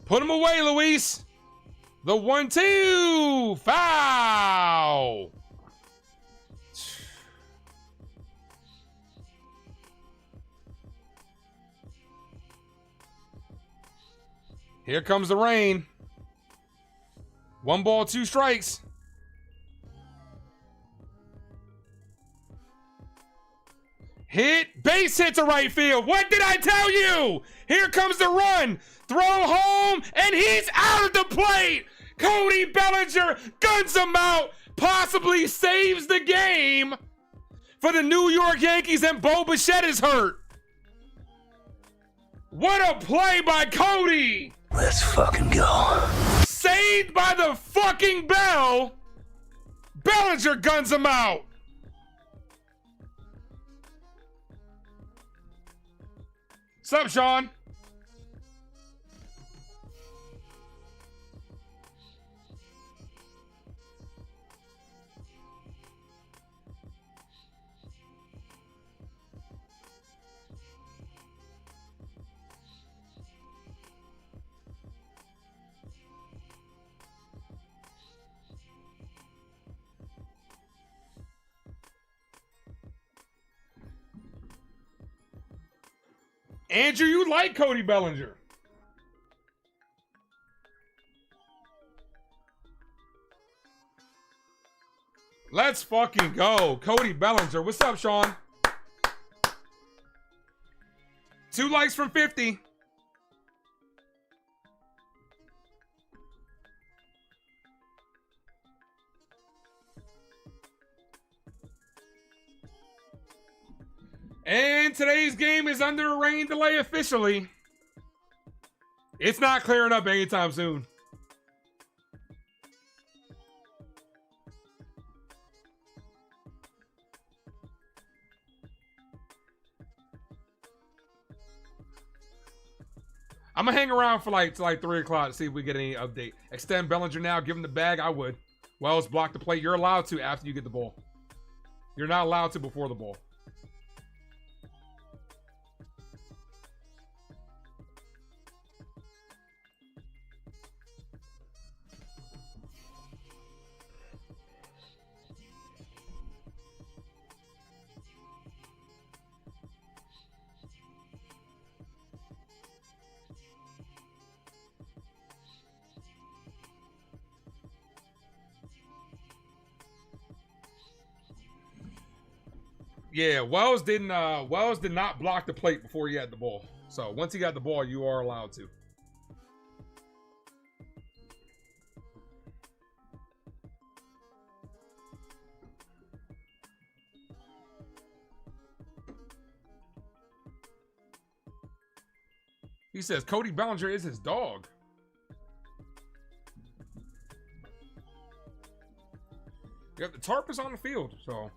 Put him away, Luis. The 1-2. Foul. Here comes the rain. 1 ball, 2 strikes. Hit, base hit to right field. What did I tell you? Here comes the run. Throw home, and he's out of the plate. Cody Bellinger guns him out, possibly saves the game for the New York Yankees, and Bo Bichette is hurt. What a play by Cody. Let's fucking go. Saved by the fucking bell. Bellinger guns him out. What's up, Sean? Andrew, you like Cody Bellinger. Let's fucking go. Cody Bellinger. What's up, Sean? 2 likes from 50. And today's game is under a rain delay officially. It's not clearing up anytime soon. I'm gonna hang around for like till like 3 o'clock to see if we get any update. Extend Bellinger now, give him the bag. I would. Wells block the plate. You're allowed to after you get the ball. You're not allowed to before the ball. Yeah, Wells did not block the plate before he had the ball. So once he got the ball, you are allowed to. He says Cody Bellinger is his dog. Yep, the tarp is on the field, so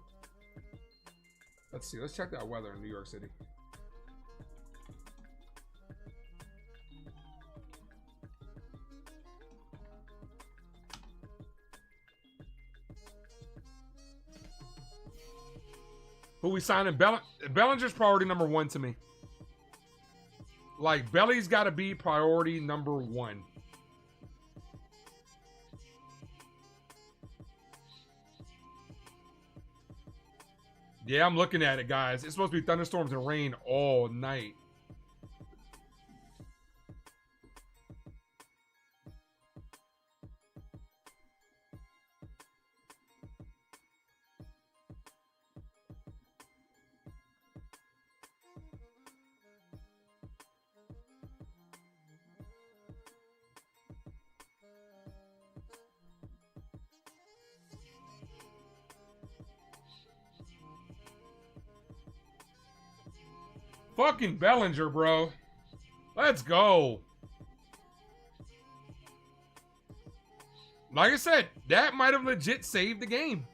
let's see. Let's check that weather in New York City. Who we signing? Bellinger's priority number 1 to me. Like, Belly's got to be priority number 1. Yeah, I'm looking at it, guys. It's supposed to be thunderstorms and rain all night. Fucking Bellinger, bro. Let's go. Like I said, that might have legit saved the game.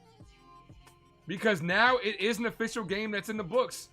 Because now it is an official game that's in the books.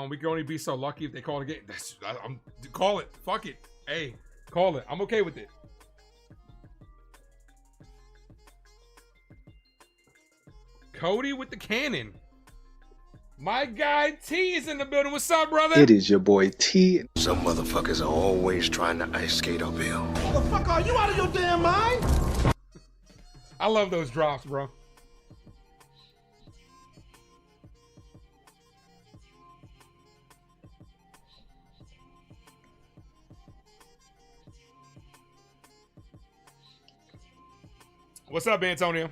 We can only be so lucky if they call it a game. Call it. Fuck it. Hey, call it. I'm okay with it. Cody with the cannon. My guy T is in the building. What's up, brother? It is your boy T. Some motherfuckers are always trying to ice skate uphill. What the fuck are you out of your damn mind? I love those drops, bro. What's up, Antonio?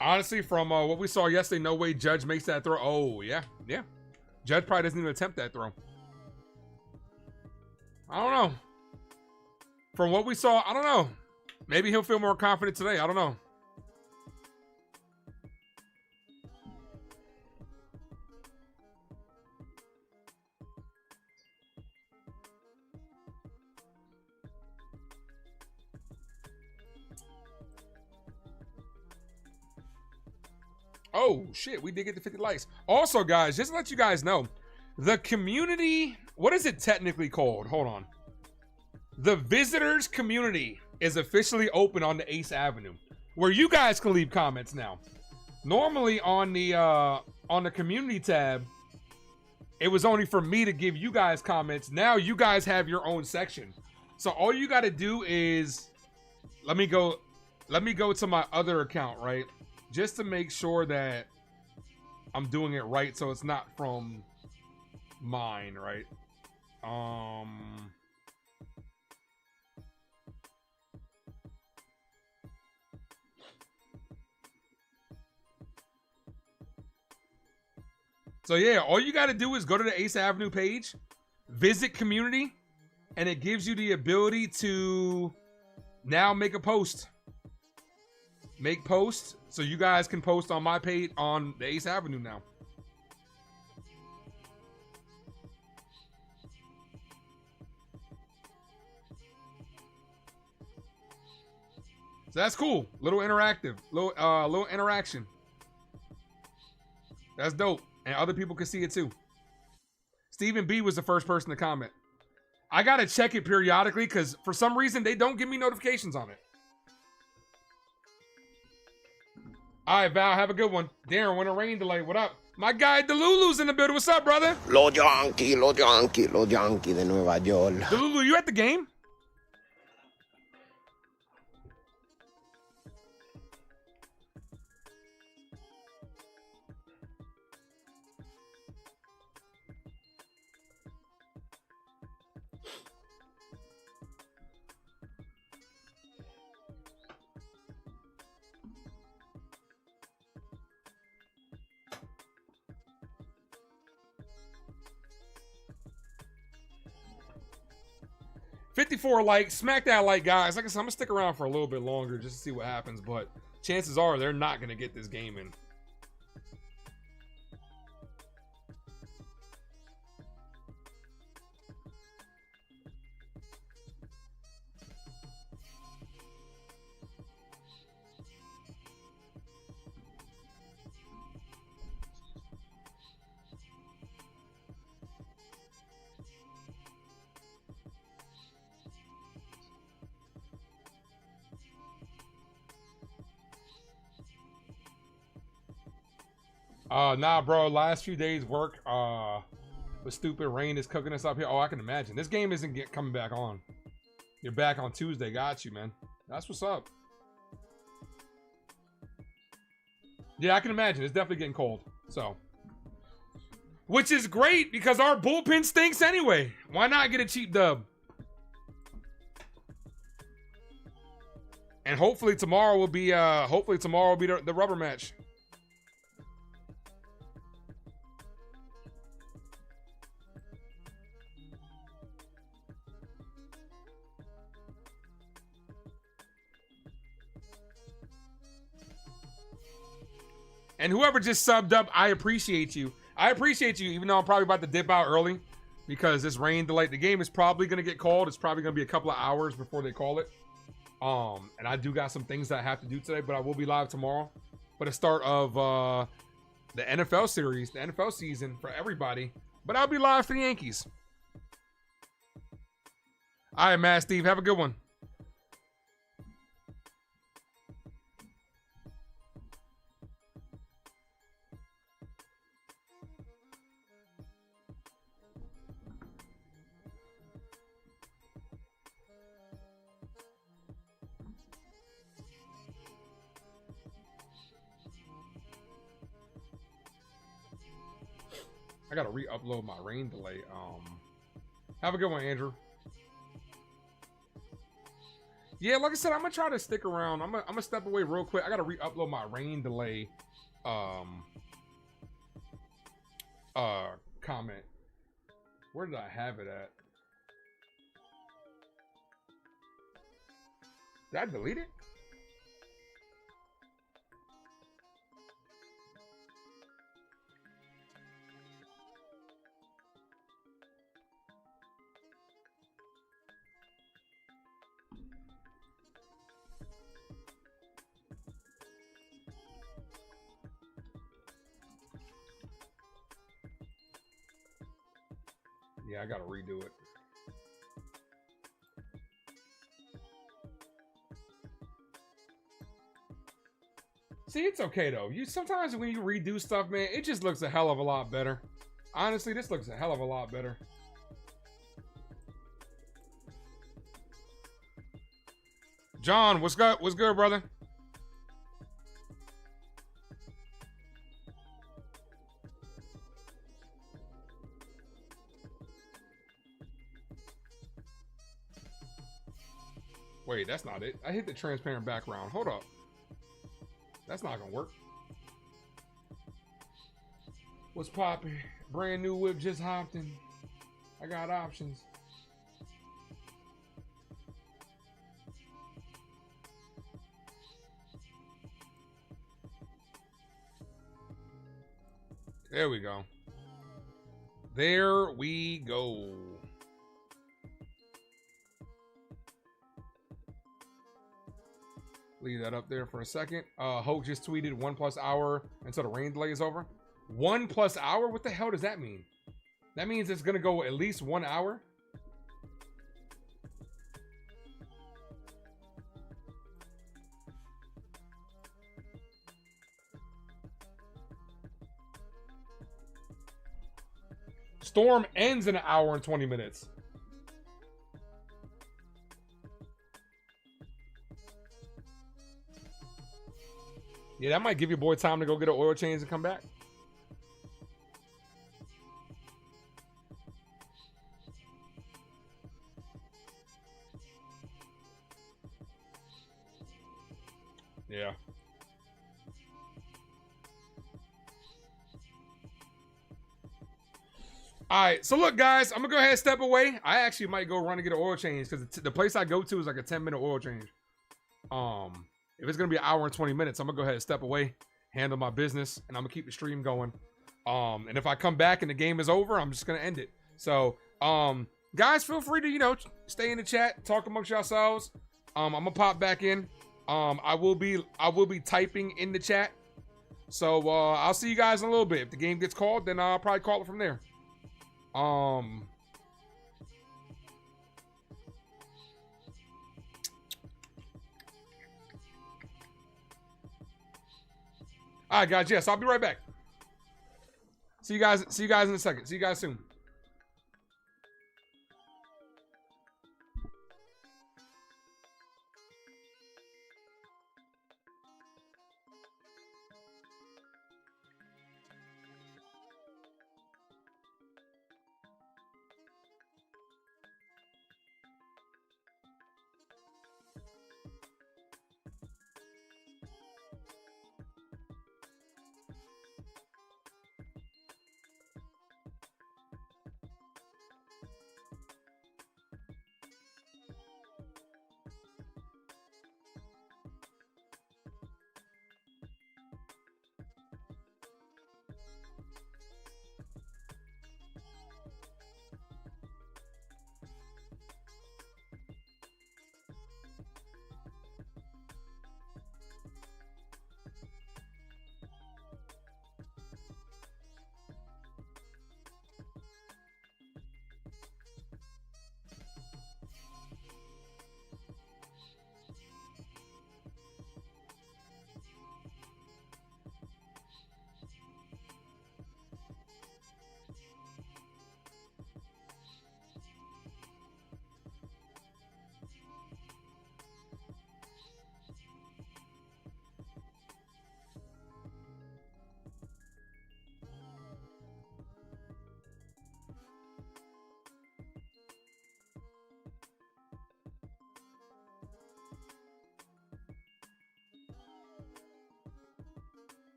Honestly, from what we saw yesterday, no way Judge makes that throw. Oh, yeah. Yeah. Judge probably doesn't even attempt that throw. I don't know. From what we saw, I don't know. Maybe he'll feel more confident today. I don't know. Oh, shit. We did get the 50 likes. Also, guys, just to let you guys know, the community, what is it technically called? Hold on. The visitors community is officially open on the Ace Avenue, where you guys can leave comments now. Normally on the community tab, it was only for me to give you guys comments. Now you guys have your own section. So all you got to do is, let me go to my other account, right? Just to make sure that I'm doing it right, so it's not from mine, right? So yeah, all you got to do is go to the Ace Avenue page, visit community, and it gives you the ability to now make a post. Make posts so you guys can post on my page on the Ace Avenue now. So that's cool. Little interactive, little interaction. That's dope. And other people can see it too. Stephen B was the first person to comment. I got to check it periodically because for some reason they don't give me notifications on it. All right, Val, have a good one. Darren, when a rain delay, what up? My guy Delulu's in the building. What's up, brother? Los Yankees de Nueva York. Delulu, you at the game? $54 like, smack that like, guys. Like I said, I'm gonna stick around for a little bit longer just to see what happens, but chances are they're not gonna get this game in. Nah, bro. Last few days work. The stupid rain is cooking us up here. Oh, I can imagine. This game isn't coming back on. You're back on Tuesday. Got you, man. That's what's up. Yeah, I can imagine. It's definitely getting cold. So, which is great because our bullpen stinks anyway. Why not get a cheap dub? And hopefully tomorrow will be the rubber match. And whoever just subbed up, I appreciate you. I appreciate you, even though I'm probably about to dip out early because this rain delay. The game is probably going to get called. It's probably going to be a couple of hours before they call it. And I do got some things that I have to do today, but I will be live tomorrow for the start of the NFL series, the NFL season for everybody. But I'll be live for the Yankees. All right, Matt, Steve, have a good one. I gotta re-upload my rain delay. Have a good one, Andrew. Yeah, like I said, I'm gonna try to stick around. I'm gonna step away real quick. I gotta re-upload my rain delay comment. Where did I have it at? Did I delete it? Yeah, I gotta redo it. See, it's okay though. Sometimes when you redo stuff, man, it just looks a hell of a lot better. Honestly, this looks a hell of a lot better. John, what's good? What's good, brother? Wait, that's not it. I hit the transparent background. Hold up. That's not gonna work. What's poppin'? Brand new whip just hopped in. I got options. There we go. There we go. Leave that up there for a second. Hoke just tweeted 1+ hour until the rain delay is over. 1+ hour? What the hell does that mean? That means it's gonna go at least 1 hour. Storm ends in 1 hour and 20 minutes. Yeah, that might give your boy time to go get an oil change and come back. Yeah. All right, so look, guys, I'm gonna go ahead and step away. I actually might go run and get an oil change because the place I go to is like a 10-minute oil change. If it's gonna be 1 hour and 20 minutes, I'm gonna go ahead and step away, handle my business, and I'm gonna keep the stream going. And if I come back and the game is over, I'm just gonna end it. So, guys, feel free to stay in the chat, talk amongst yourselves. I'm gonna pop back in. I will be typing in the chat. So I'll see you guys in a little bit. If the game gets called, then I'll probably call it from there. All right, guys. Yes, I'll be right back. See you guys in a second. See you guys soon.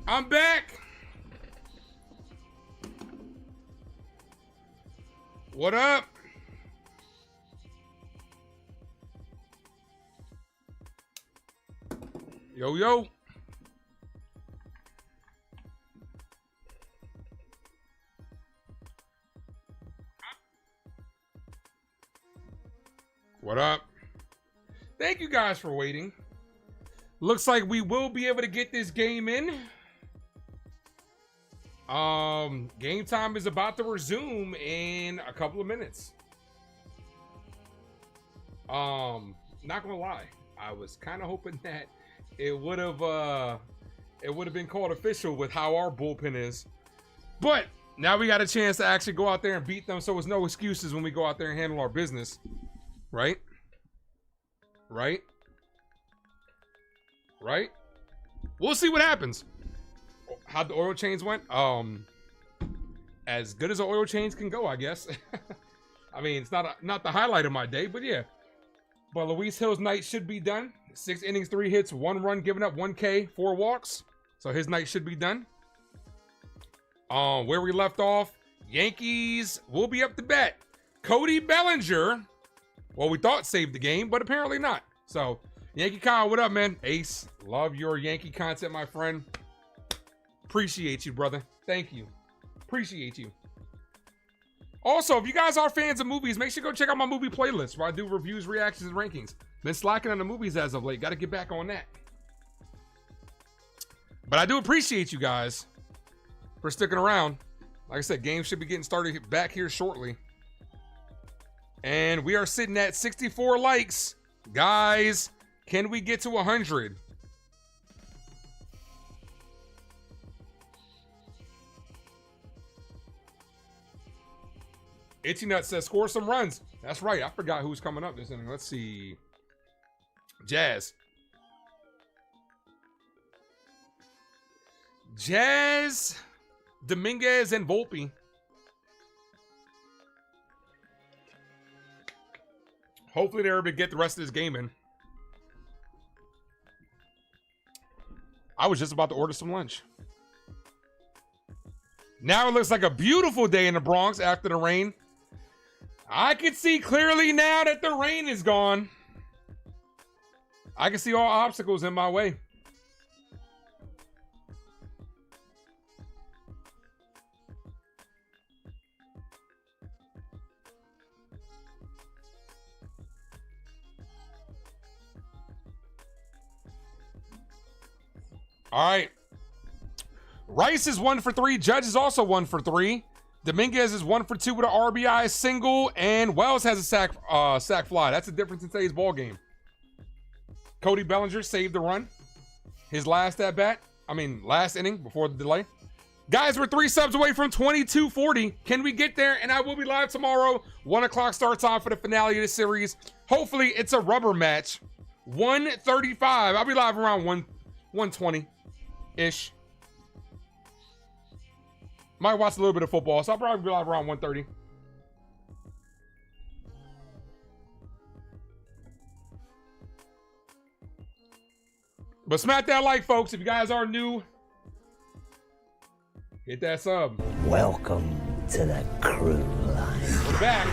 I'm back. What up? Yo, yo. What up? Thank you guys for waiting. Looks like we will be able to get this game in. Game time is about to resume in a couple of minutes. Not gonna lie, I was kind of hoping that it would have been called official with how our bullpen is. But now we got a chance to actually go out there and beat them, so there's no excuses when we go out there and handle our business. Right? Right? Right? We'll see what happens. How the oil change went? As good as the oil change can go, I guess. I mean, it's not the highlight of my day, but yeah. But Luis Hill's night should be done. 6 innings, 3 hits, 1 run, giving up 1 K, 4 walks. So his night should be done. Where we left off, Yankees will be up to bat. Cody Bellinger, well, we thought saved the game, but apparently not. So, Yankee Kyle, what up, man? Ace, love your Yankee content, my friend. Appreciate you, brother. Thank you. Appreciate you. Also, if you guys are fans of movies, make sure you go check out my movie playlist where I do reviews, reactions, and rankings. Been slacking on the movies as of late. Got to get back on that. But I do appreciate you guys for sticking around. Like I said, games should be getting started back here shortly. And we are sitting at 64 likes. Guys, can we get to 100? Itchy Nut says, score some runs. That's right. I forgot who's coming up this inning. Let's see. Jazz, Dominguez, and Volpe. Hopefully they're able to get the rest of this game in. I was just about to order some lunch. Now it looks like a beautiful day in the Bronx after the rain. I can see clearly now that the rain is gone. I can see all obstacles in my way. All right. Rice is 1 for 3. Judge is also 1 for 3. Dominguez is 1 for 2 with an RBI single, and Wells has a sack fly. That's the difference in today's ball game. Cody Bellinger saved the run. His last inning before the delay. Guys, we're 3 subs away from 2240. Can we get there? And I will be live tomorrow. 1 o'clock start time for the finale of the series. Hopefully, it's a rubber match. 1:35. I'll be live around 1:20-ish. Might watch a little bit of football, so I'll probably be live around 1:30. But smack that like, folks. If you guys are new, hit that sub. Welcome to the crew line. We're back.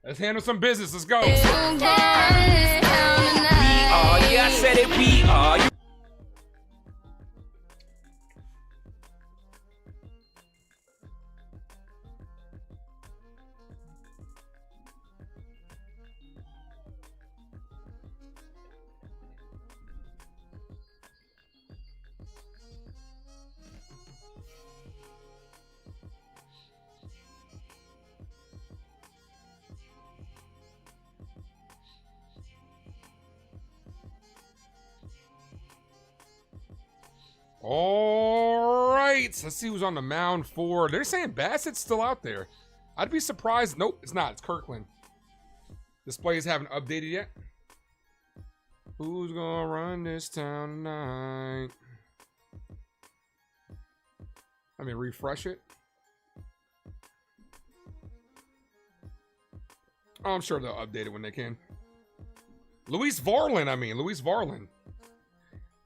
Let's handle some business. Let's go. We are, yeah, I said it, we are. All right, let's see who's on the mound for. They're saying Bassett's still out there. I'd be surprised. Nope, it's not. It's Kirkland. Displays haven't updated yet. Who's gonna run this town tonight? Let me refresh it. Oh, I'm sure they'll update it when they can. Luis Varlin.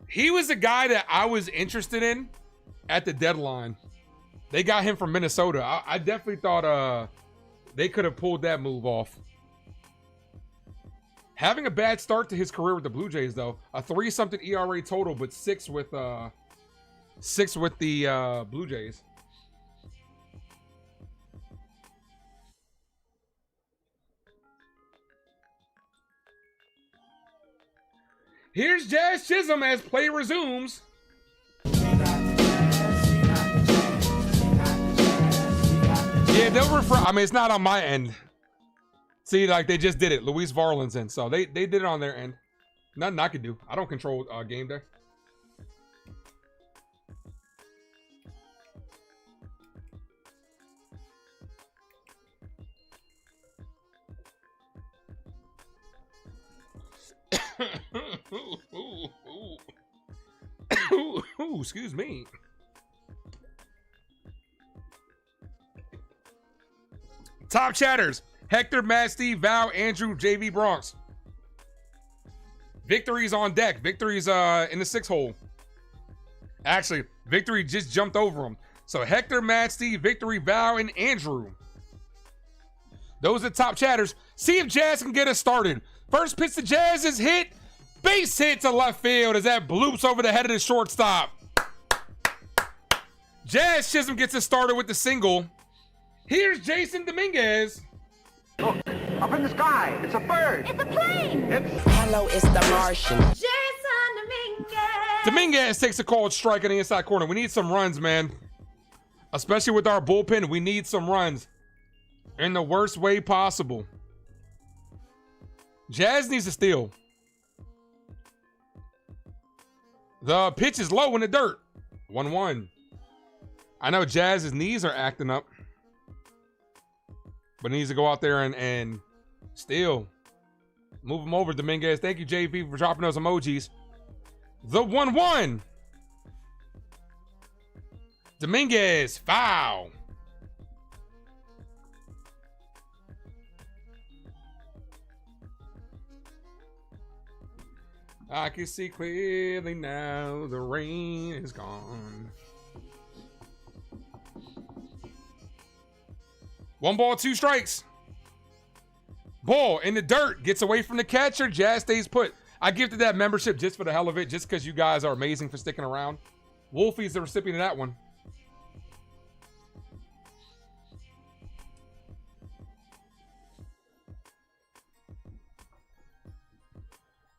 He was the guy that I was interested in at the deadline. They got him from Minnesota. I definitely thought they could have pulled that move off. Having a bad start to his career with the Blue Jays, though. A 3-something ERA total, but 6 with the Blue Jays. Here's Jazz Chisholm as play resumes. Yeah, they'll refer. I mean, it's not on my end. See, like they just did it. Luis Varland's in, so they did it on their end. Nothing I can do. I don't control game day. Ooh, excuse me. Top chatters: Hector, Matt, Steve, Val, Andrew, JV, Bronx. Victory's on deck. Victory's in the 6 hole. Actually, Victory just jumped over him. So Hector, Matt, Steve, Victory, Val, and Andrew. Those are the top chatters. See if Jazz can get us started. First pitch to Jazz is hit. Base hit to left field as that bloops over the head of the shortstop. Jazz Chisholm gets us started with the single. Here's Jason Dominguez. Look, up in the sky. It's a bird. It's a plane. Hello, it's the Martian. Jason Dominguez. Dominguez takes a called strike in the inside corner. We need some runs, man. Especially with our bullpen, we need some runs in the worst way possible. Jazz needs to steal. The pitch is low in the dirt. 1-1. I know Jazz's knees are acting up, but he needs to go out there and steal. Move him over, Dominguez. Thank you, JP, for dropping those emojis. The 1-1. Dominguez, foul. I can see clearly now the rain is gone. 1 ball, 2 strikes. Ball in the dirt, gets away from the catcher. Jazz stays put. I gifted that membership just for the hell of it, just because you guys are amazing for sticking around. Wolfie's the recipient of that one.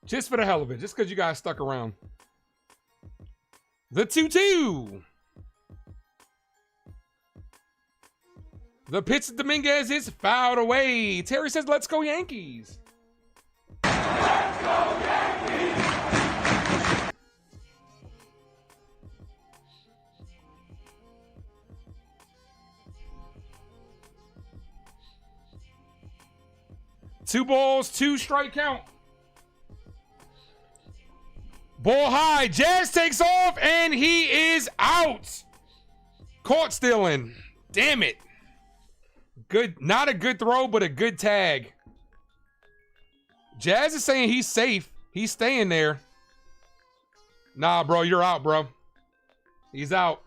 Just for the hell of it, just because you guys stuck around. The 2-2. The pitch to Dominguez is fouled away. Terry says, let's go Yankees. Let's go Yankees. Two balls, 2 strike count. Ball high. Jazz takes off, and he is out. Caught stealing. Damn it. Good, not a good throw, but a good tag. Jazz is saying he's safe. He's staying there. Nah, bro, you're out, bro. He's out.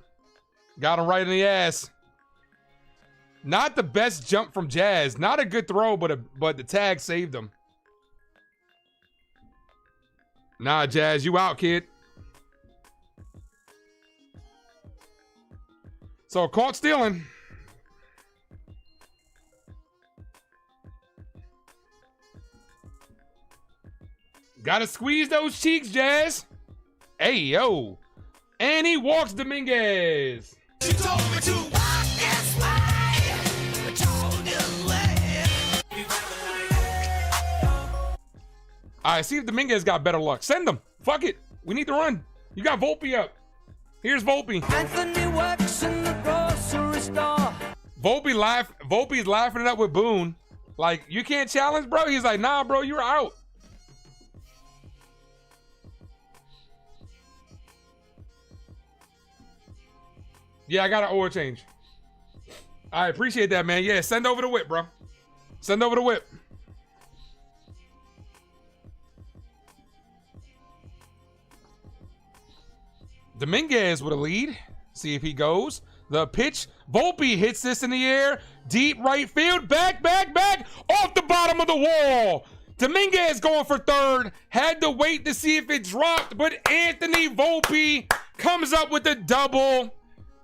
Got him right in the ass. Not the best jump from Jazz. Not a good throw, but the tag saved him. Nah, Jazz, you out, kid. So, caught stealing. Gotta squeeze those cheeks, Jazz. Hey, yo. And he walks Dominguez. She told me to walk this way. Told this way. All right, see if Dominguez got better luck. Send him. Fuck it. We need to run. You got Volpe up. Here's Volpe. Anthony works in the grocery store. Volpe's laughing it up with Boone. Like, you can't challenge, bro? He's like, nah, bro, you're out. Yeah, I got an oil change. I appreciate that, man. Yeah, send over the whip, bro. Send over the whip. Dominguez with a lead. See if he goes. The pitch. Volpe hits this in the air. Deep right field. Back. Off the bottom of the wall. Dominguez going for third. Had to wait to see if it dropped, but Anthony Volpe comes up with a double.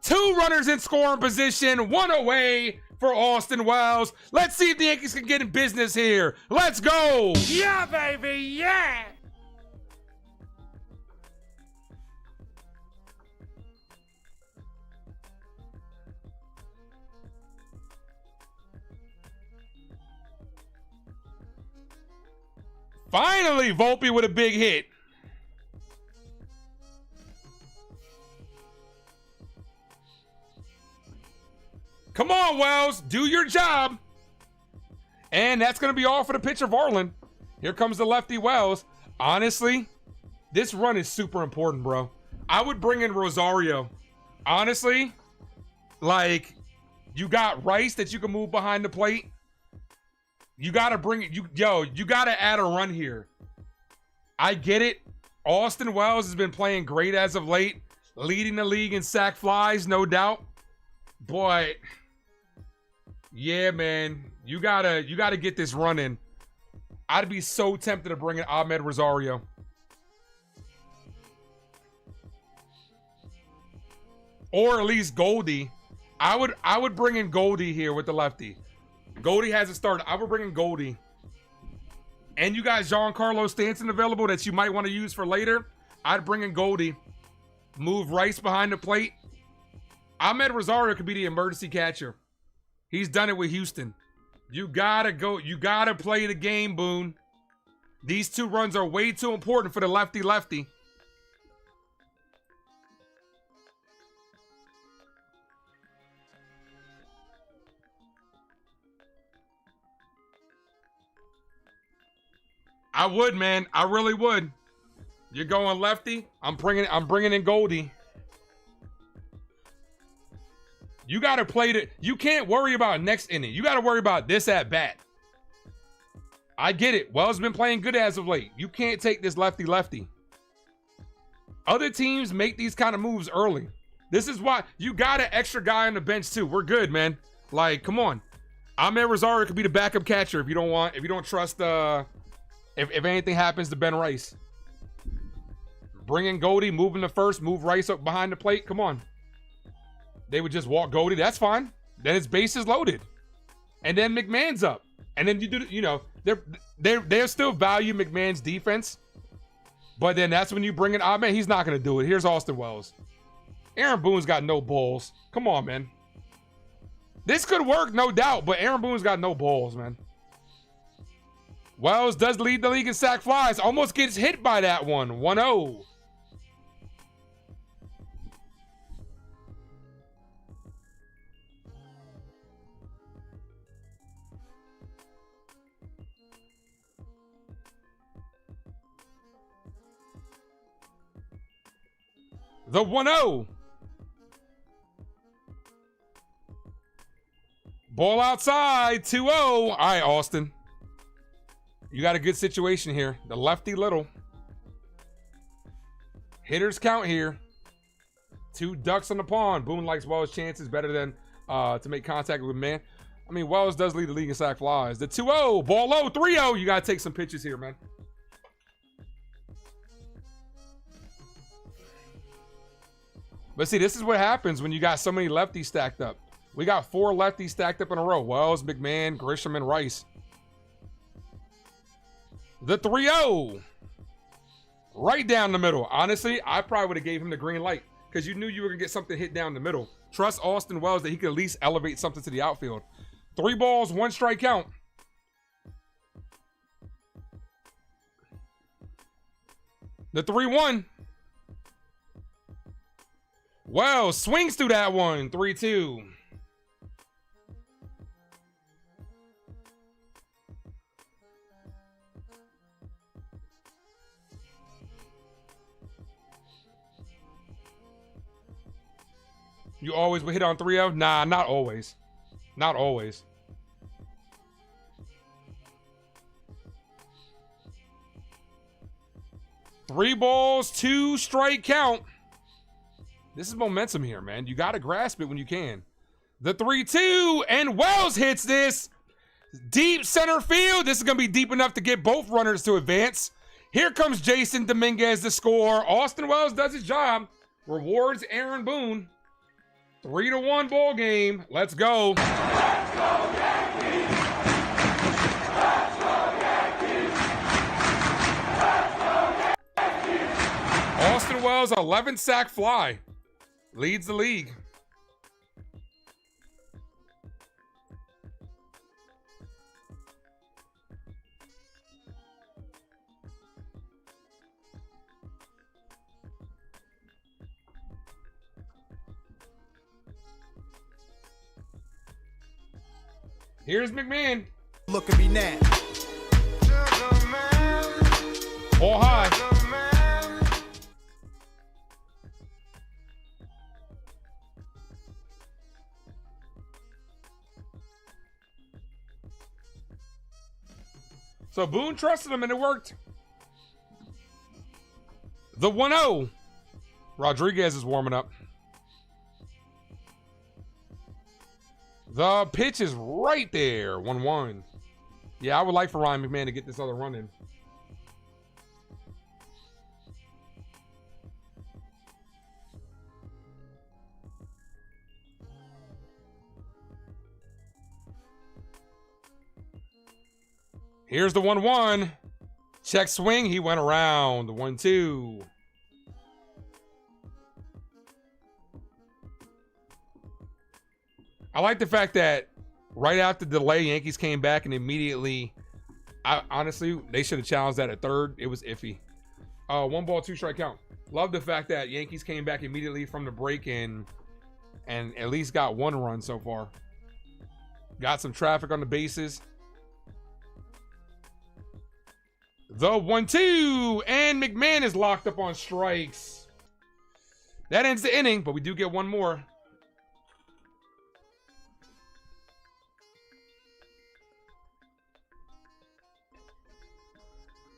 2 runners in scoring position. 1 away for Austin Wells. Let's see if the Yankees can get in business here. Let's go. Yeah, baby, yeah. Finally, Volpe with a big hit. Come on, Wells. Do your job. And that's going to be all for the pitcher, Varland. Here comes the lefty, Wells. Honestly, this run is super important, bro. I would bring in Rosario. Honestly, like, you got Rice that you can move behind the plate. You got to bring it. You got to add a run here. I get it. Austin Wells has been playing great as of late, leading the league in sac flies, no doubt. Boy, yeah, man, you gotta get this run in. I'd be so tempted to bring in Ahmed Rosario. Or at least Goldie. I would bring in Goldie here with the lefty. Goldie has a start. I would bring in Goldie. And you got Giancarlo Stanton available that you might want to use for later. I'd bring in Goldie. Move Rice behind the plate. Ahmed Rosario could be the emergency catcher. He's done it with Houston. You gotta go. You gotta play the game, Boone. These 2 runs are way too important for the lefty-lefty. I would, man. I really would. You're going lefty. I'm bringing in Goldie. You got to play it. You can't worry about next inning. You got to worry about this at bat. I get it. Wells been playing good as of late. You can't take this lefty-lefty. Other teams make these kind of moves early. This is why you got an extra guy on the bench too. We're good, man. Like, come on. Ahmed Rosario could be the backup catcher if you don't trust if anything happens to Ben Rice. Bring in Goldie, move him to first, move Rice up behind the plate. Come on. They would just walk Goldie. That's fine. Then it's bases loaded. And then McMahon's up. And then you do, they'll still value McMahon's defense. But then that's when you bring in Ahmed. He's not going to do it. Here's Austin Wells. Aaron Boone's got no balls. Come on, man. This could work, no doubt, but Aaron Boone's got no balls, man. Wells does lead the league in sac flies. Almost gets hit by that one. 1-0. The 1-0. Ball outside. 2-0. All right, Austin. You got a good situation here. The lefty little. Hitters count here. 2 ducks on the pond. Boone likes Wells' chances better than to make contact with man. I mean, Wells does lead the league in sac flies. The 2-0. Ball low. 3-0. You got to take some pitches here, man. But see, this is what happens when you got so many lefties stacked up. We got 4 lefties stacked up in a row. Wells, McMahon, Grisham, and Rice. The 3-0. Right down the middle. Honestly, I probably would have gave him the green light because you knew you were going to get something hit down the middle. Trust Austin Wells that he could at least elevate something to the outfield. 3 balls, 1 strike count. The 3-1. Wells swings through that one. 3-2. You always would hit on 3-0? Nah, not always. Not always. Three balls, 2 strike count. This is momentum here, man. You got to grasp it when you can. The 3-2, and Wells hits this. Deep center field. This is going to be deep enough to get both runners to advance. Here comes Jason Dominguez to score. Austin Wells does his job. Rewards Aaron Boone. 3-1 ball game. Let's go. Let's go, Yankees! Let's go, Yankees! Let's go, Yankees! Austin Wells, 11 sack fly. Leads the league. Here's McMahon. Look at me now. Ball high. So Boone trusted him and it worked. The 1-0. Rodriguez is warming up. The pitch is right there. 1-1. Yeah, I would like for Ryan McMahon to get this other run in. Here's the 1-1. Check swing. He went around. The 1-2. I like the fact that right after the delay, Yankees came back and immediately, honestly, they should have challenged that at third. It was iffy. 1 ball, 2 strike count. Love the fact that Yankees came back immediately from the break and at least got 1 run so far. Got some traffic on the bases. The 1-2, and McMahon is locked up on strikes. That ends the inning, but we do get 1 more.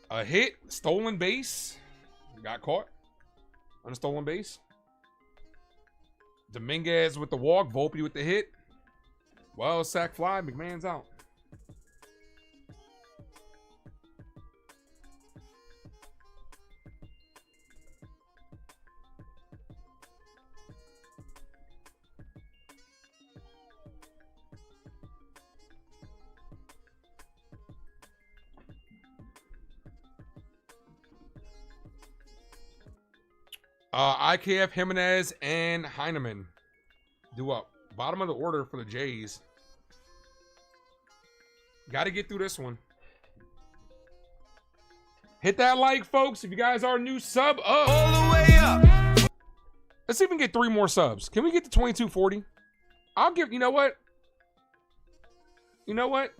A hit, stolen base. Got caught on a stolen base. Dominguez with the walk, Volpe with the hit. Well, sack fly, McMahon's out. IKF, Jimenez, and Heineman do up. Bottom of the order for the Jays. Got to get through this one. Hit that like, folks. If you guys are new, sub up. All the way up. Let's even get 3 more subs. Can we get to 2240? I'll give, you know what? You know what?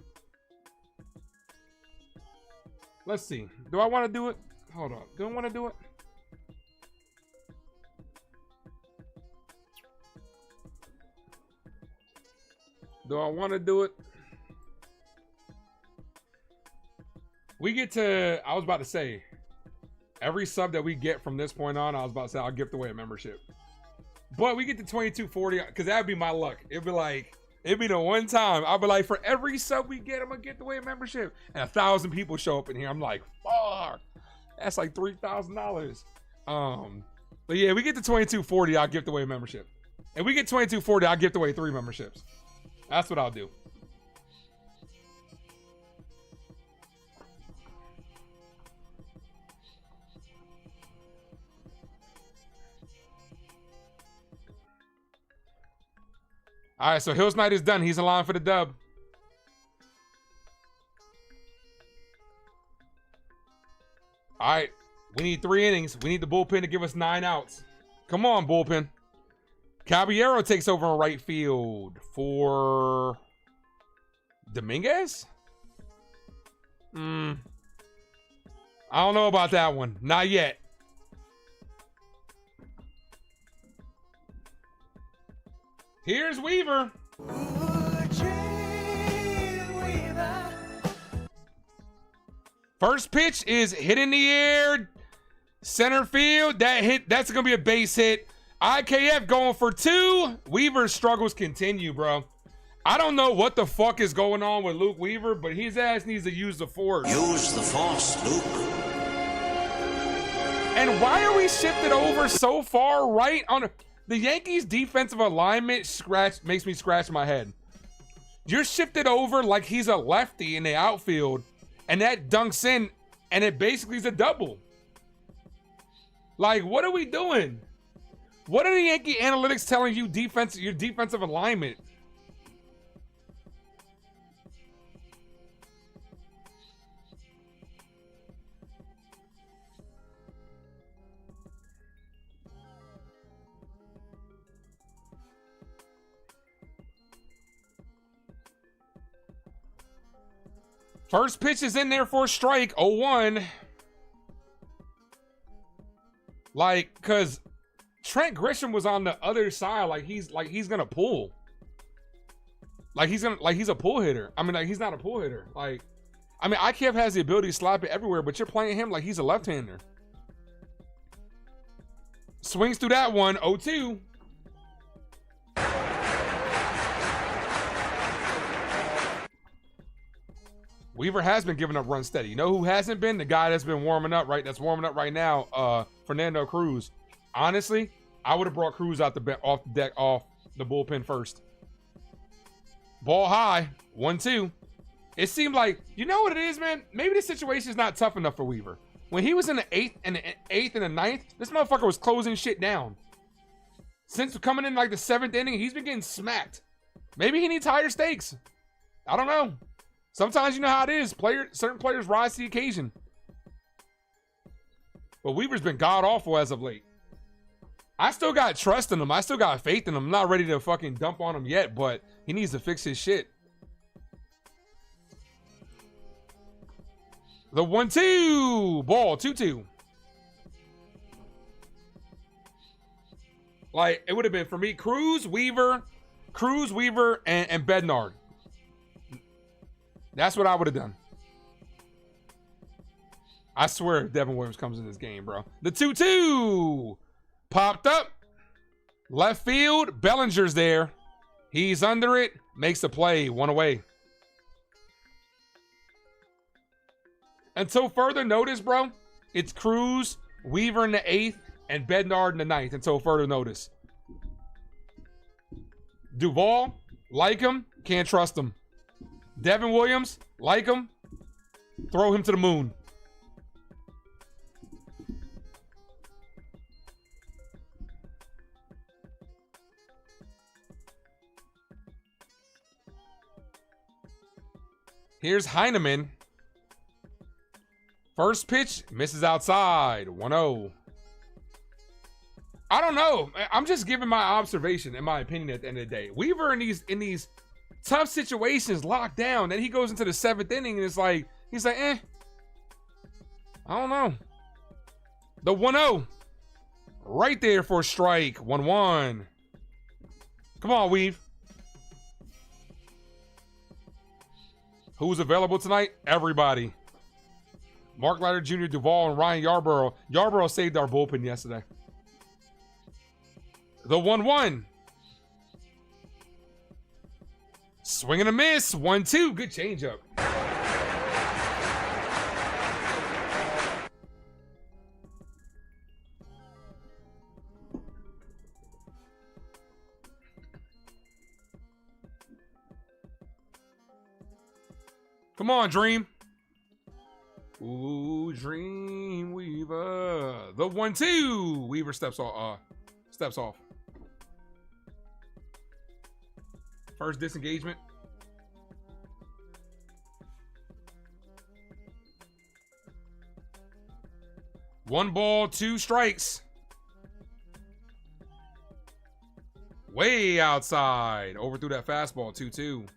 Let's see. Do I want to do it? Hold on. Do I want to do it? Do I want to do it? We get to, I was about to say, every sub that we get from this point on, I was about to say, I'll gift away a membership. But we get to 2240, because that would be my luck. It'd be like, it'd be the one time. I'll be like, for every sub we get, I'm going to gift away a membership. And 1,000 people show up in here. I'm like, fuck. That's like $3,000. But yeah, we get to 2240, I'll gift away a membership. And we get 2240, I'll gift away 3 memberships. That's what I'll do. All right, so Hill's night is done. He's in line for the dub. All right, we need 3 innings. We need the bullpen to give us 9 outs. Come on, bullpen. Caballero takes over in right field for Dominguez? I don't know about that one. Not yet. Here's Weaver. First pitch is hit in the air. Center field. That hit, that's going to be a base hit. IKF going for 2. Weaver's struggles continue, bro. I don't know what the fuck is going on with Luke Weaver, but his ass needs to use the force. Use the force, Luke. And why are we shifted over so far right on the Yankees defensive alignment makes me scratch my head. You're shifted over like he's a lefty in the outfield, and that dunks in, and it basically is a double. Like, what are we doing? What are the Yankee analytics telling you your defensive alignment? First pitch is in there for a strike, 0-1. Like, cause Trent Grisham was on the other side, like he's gonna pull. He's a pull hitter. I mean, like he's not a pull hitter. Like, I mean, IKF has the ability to slap it everywhere, but you're playing him like he's a left-hander. Swings through that one, 0-2. Weaver has been giving up runs steady. You know who hasn't been? The guy that's been warming up right now, Fernando Cruz. Honestly, I would have brought Cruz off the bullpen first. Ball high, 1-2. It seemed like, you know what it is, man? Maybe the situation is not tough enough for Weaver. When he was in the eighth and the ninth, this motherfucker was closing shit down. Since coming in like the 7th inning, he's been getting smacked. Maybe he needs higher stakes. I don't know. Sometimes you know how it is. Certain players rise to the occasion. But Weaver's been god-awful as of late. I still got trust in him. I still got faith in him. I'm not ready to fucking dump on him yet, but he needs to fix his shit. The 1-2. Ball, 2-2. Like, it would have been, for me, Cruz, Weaver, and Bednard. That's what I would have done. I swear if Devin Williams comes in this game, bro. The 2-2. Popped up. Left field. Bellinger's there. He's under it. Makes the play. 1 away. Until further notice, bro, it's Cruz, Weaver in the 8th, and Bednard in the 9th. Until further notice. Duvall, like him, can't trust him. Devin Williams, like him, throw him to the moon. Here's Heineman. First pitch, misses outside, 1-0. I don't know. I'm just giving my observation, in my opinion, at the end of the day. Weaver in these tough situations, locked down. Then he goes into the 7th inning and it's like, he's like, I don't know. The 1-0. Right there for a strike. 1-1. Come on, Weave. Who's available tonight? Everybody. Mark Leiter Jr., Duvall, and Ryan Yarborough. Yarborough saved our bullpen yesterday. The 1-1. Swing and a miss. 1-2. Good changeup. Come on, Dream. Ooh, Dream Weaver. The 1-2. Weaver steps off. First disengagement. One ball, 2 strikes. Way outside. Overthrew that fastball, 2-2.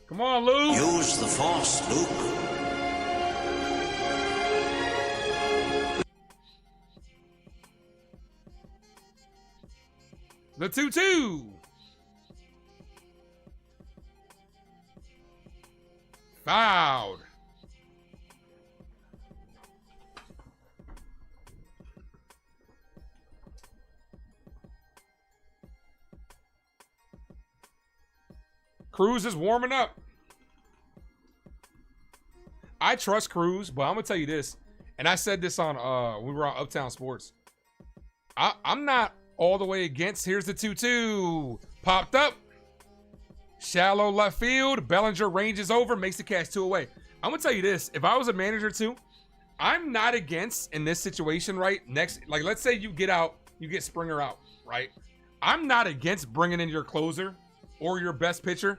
Come on, Luke. Use the force, Luke. The 2-2. Fouled. Cruz is warming up. I trust Cruz, but I'm gonna tell you this, and I said this on we were on Uptown Sports. I'm not all the way against. Here's the 2-2. Popped up. Shallow left field. Bellinger ranges over, makes the catch 2 away. I'm gonna tell you this. If I was a manager too, I'm not against in this situation, right? Like let's say you get Springer out, right? I'm not against bringing in your closer or your best pitcher.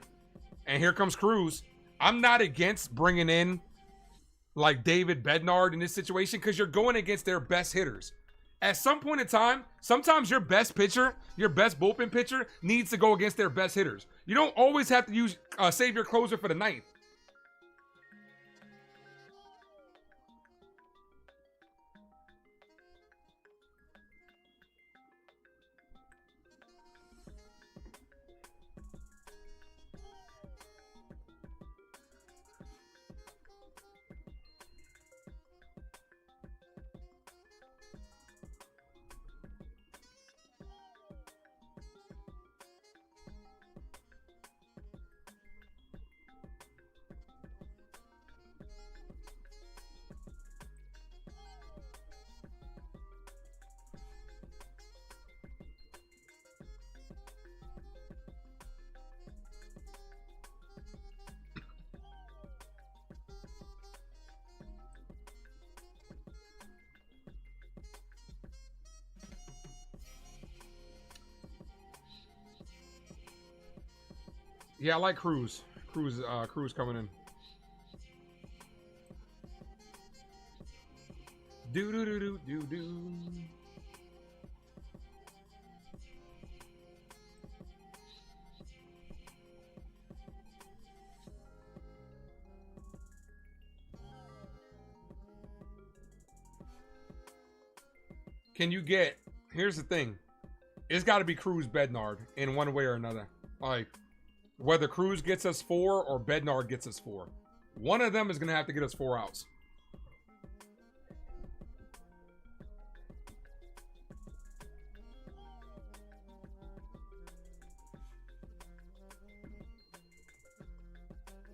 And here comes Cruz. I'm not against bringing in like David Bednar in this situation because you're going against their best hitters. At some point in time, sometimes your best pitcher, your best bullpen pitcher needs to go against their best hitters. You don't always have to use save your closer for the ninth. Yeah, I like Cruz. Cruz coming in. Do do do do do do. Can you get? Here's the thing. It's got to be Cruz Bednar in one way or another. Like. Whether Cruz gets us 4 or Bednar gets us 4. One of them is going to have to get us 4 outs.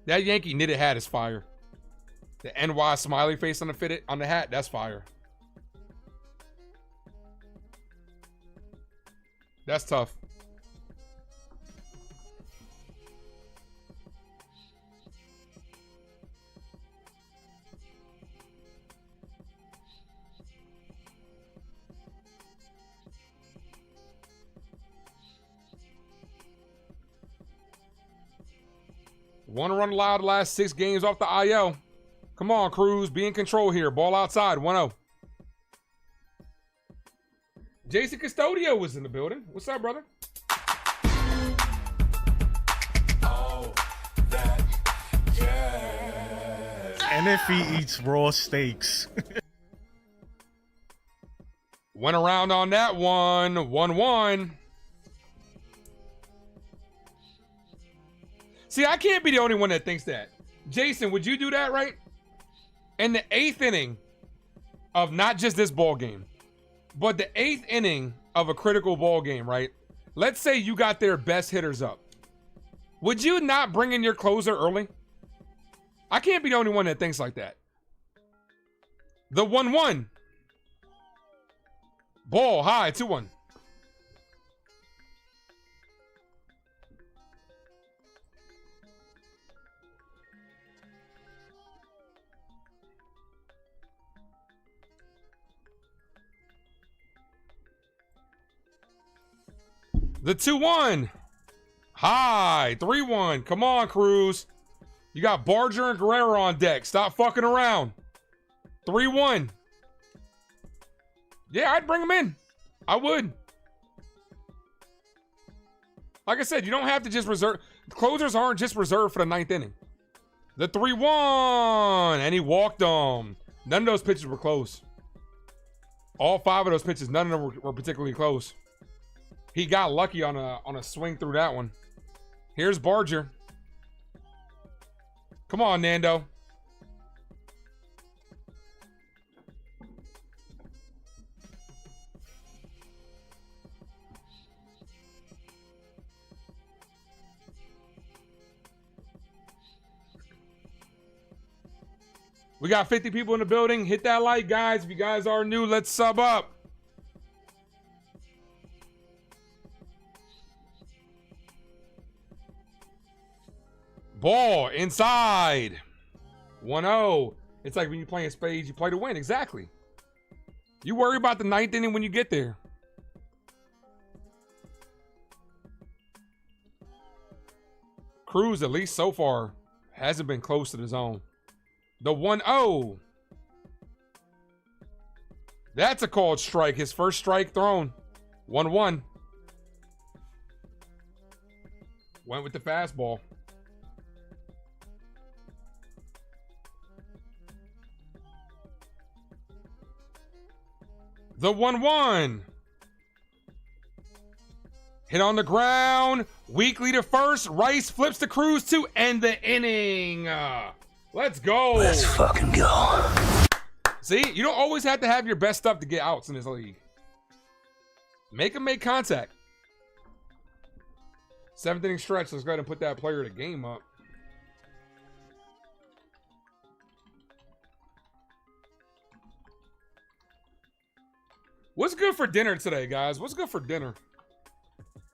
That Yankee knitted hat is fire. The NY smiley face on the hat, that's fire. That's tough. One run allowed the last 6 games off the IL. Come on, Cruz. Be in control here. Ball outside. 1-0. Jason Custodio was in the building. What's up, brother? Oh, that jazz. And if he eats raw steaks. Went around on that one. 1-1. See, I can't be the only one that thinks that. Jason, would you do that, right? In the 8th inning of not just this ball game, but the 8th inning of a critical ball game, right? Let's say you got their best hitters up. Would you not bring in your closer early? I can't be the only one that thinks like that. The 1-1. Ball high, 2-1. The 2-1. High. 3-1. Come on, Cruz. You got Barger and Guerrero on deck. Stop fucking around. 3-1. Yeah, I'd bring him in. I would. Like I said, you don't have to just reserve. Closers aren't just reserved for the 9th inning. The 3-1. And he walked them. None of those pitches were close. All 5 of those pitches, none of them were particularly close. He got lucky on a swing through that one. Here's Barger. Come on, Nando. We got 50 people in the building. Hit that like, guys. If you guys are new, let's sub up. Ball inside. 1-0. It's like when you're playing spades, you play to win. Exactly. You worry about the ninth inning when you get there. Cruz, at least so far, hasn't been close to the zone. The 1-0. That's a called strike. His first strike thrown. 1-1. Went with the fastball. The 1-1. Hit on the ground. Weekly to first. Rice flips to Cruz to end the inning. Let's go. Let's fucking go. See, you don't always have to have your best stuff to get outs in this league. Make them make contact. 7th inning stretch. Let's go ahead and put that player of the game up. What's good for dinner today, guys? What's good for dinner?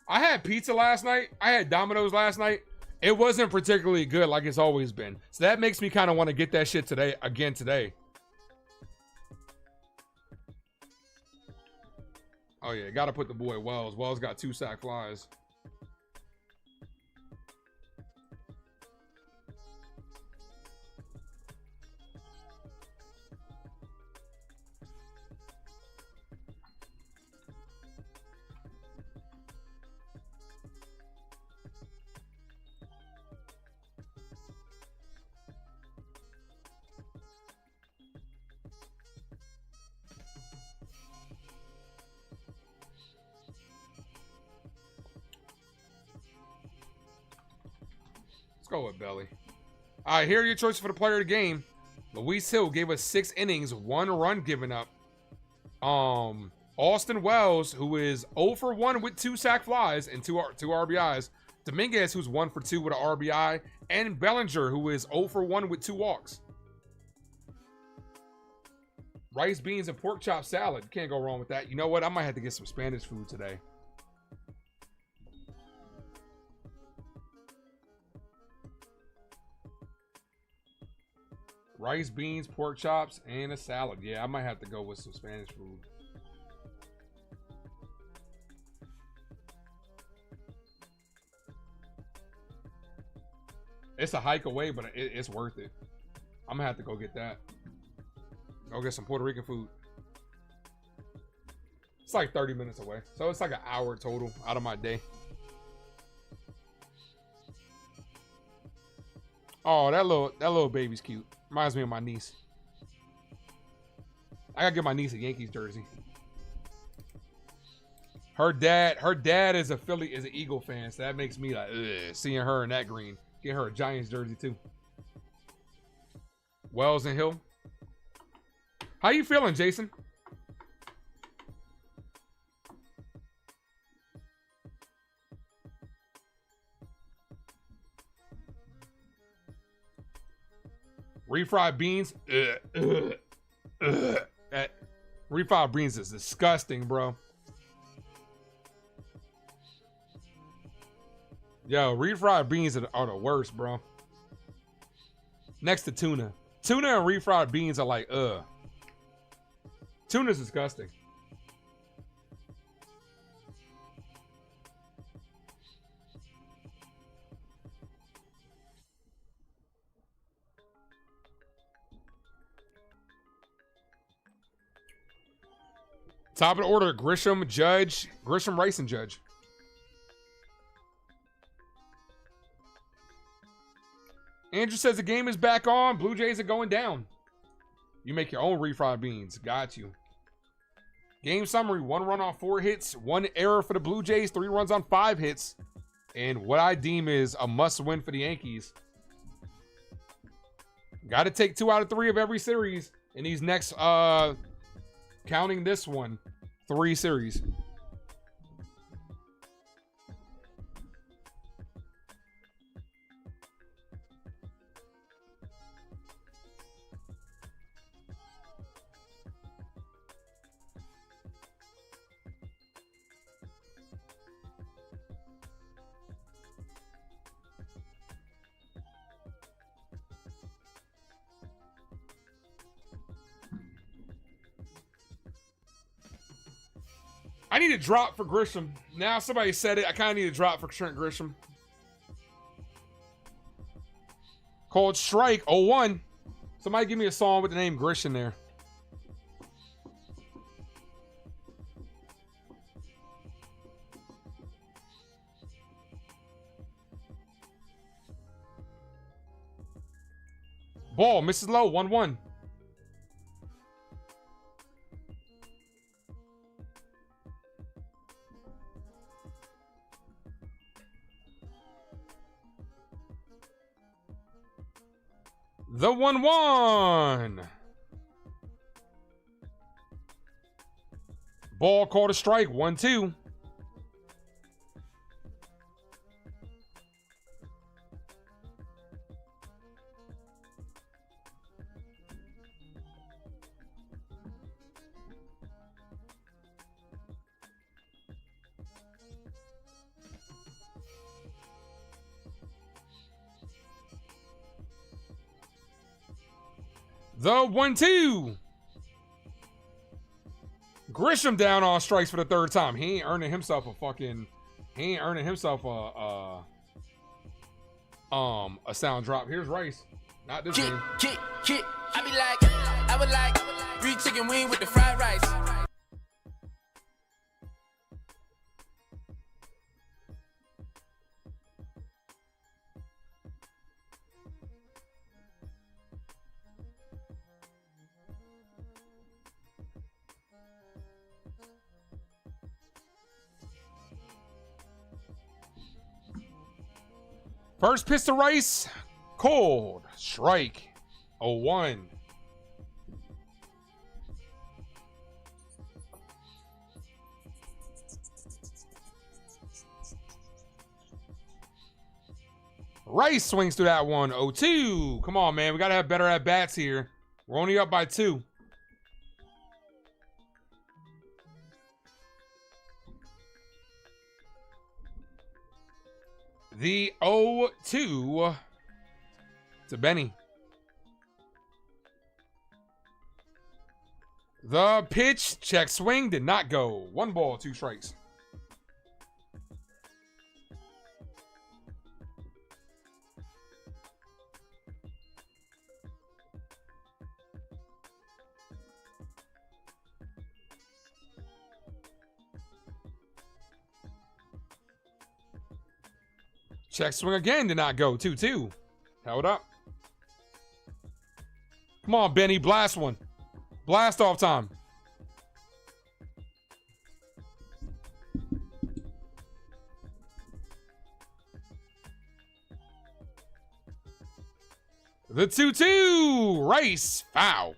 I had pizza last night. I had Domino's last night. It wasn't particularly good like it's always been. So that makes me kind of want to get that shit today. Oh, yeah. Got to put the boy Wells. Wells got 2 sack flies. Let's go with Belly. All right, here are your choices for the player of the game. Luis Hill gave us 6 innings, 1 run given up. Austin Wells, who is 0 for 1 with 2 sack flies and 2 RBIs. Dominguez, who's 1 for 2 with an RBI. And Bellinger, who is 0 for 1 with 2 walks. Rice, beans, and pork chop salad. You can't go wrong with that. You know what? I might have to get some Spanish food today. Rice, beans, pork chops, and a salad. Yeah, I might have to go with some Spanish food. It's a hike away, but it's worth it. I'm gonna have to go get that. Go get some Puerto Rican food. It's like 30 minutes away. So it's like an hour total out of my day. Oh, that little baby's cute. Reminds me of my niece. I gotta get my niece a Yankees jersey. Her dad is an Eagle fan, so that makes me like, ugh, seeing her in that green. Get her a Giants jersey too. Wells and Hill. How you feeling, Jason? Refried beans. That refried beans is disgusting, bro. Yo, refried beans are the worst, bro. Next to tuna. Tuna and refried beans are like, ugh. Tuna's disgusting. Top of the order, Grisham, Rice, and Judge. Andrew says the game is back on. Blue Jays are going down. You make your own refried beans. Got you. Game summary, 1 run on 4 hits, 1 error for the Blue Jays, 3 runs on 5 hits, and what I deem is a must-win for the Yankees. Got to take 2 out of 3 of every series in these next, counting this one, 3 series. I need a drop for Grisham. Now somebody said it. I kind of need a drop for Trent Grisham. Called strike 0-1. Somebody give me a song with the name Grisham there. Ball misses low, 1-1. The 1-1. Ball called a strike, 1-2. The 1-2. Grisham down on strikes for the third time. He ain't earning himself a fucking. He ain't earning himself a sound drop. Here's Rice. Not this game. I be like, I would like 3 chicken wing with the fried rice. First pitch to Rice, cold, strike, 0-1. Rice swings through that one, 0-2. Come on, man, we gotta have better at-bats here. We're only up by 2. The 0-2 to Benny. The pitch, check swing, did not go. 1 ball, 2 strikes. Check swing again, did not go. 2-2. Held up. Come on, Benny, blast one. Blast off time. The 2-2. Rice, foul.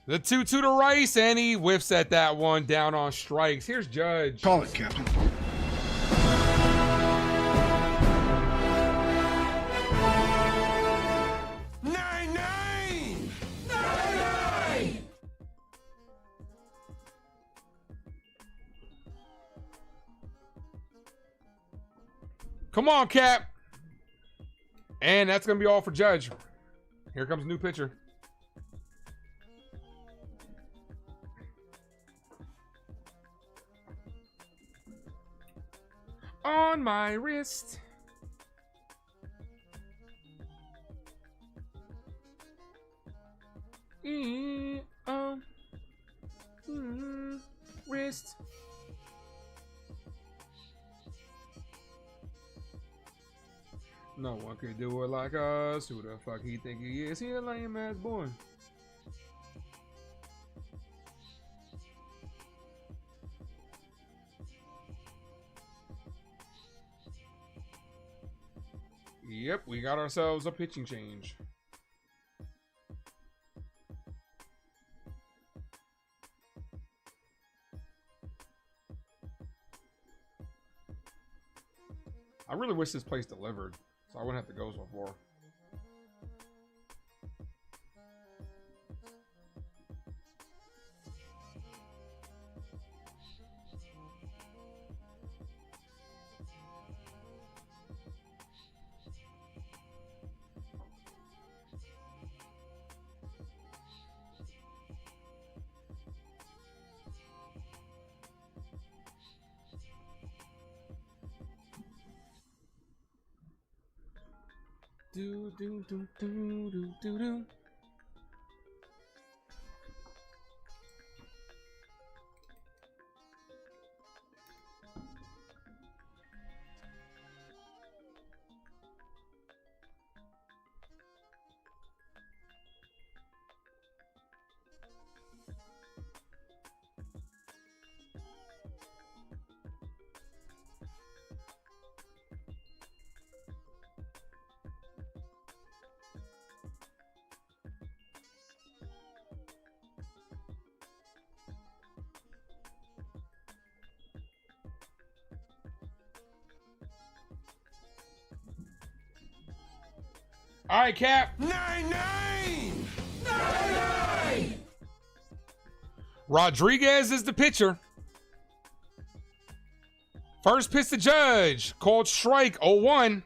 The 2-2 to Rice, and he whiffs at that one, down on strikes. Here's Judge. Call it, Captain. Come on, Cap. And that's going to be all for Judge. Here comes a new pitcher. On my wrist. Wrist. No one could do it like us. Who the fuck he think he is? He a lame ass boy. Yep, we got ourselves a pitching change. I really wish this place delivered, so I wouldn't have to go so far. Do, do, do, do, do, do, do. All right, Cap. 9-9. Rodriguez is the pitcher. First pitch to Judge. Called strike 0-1.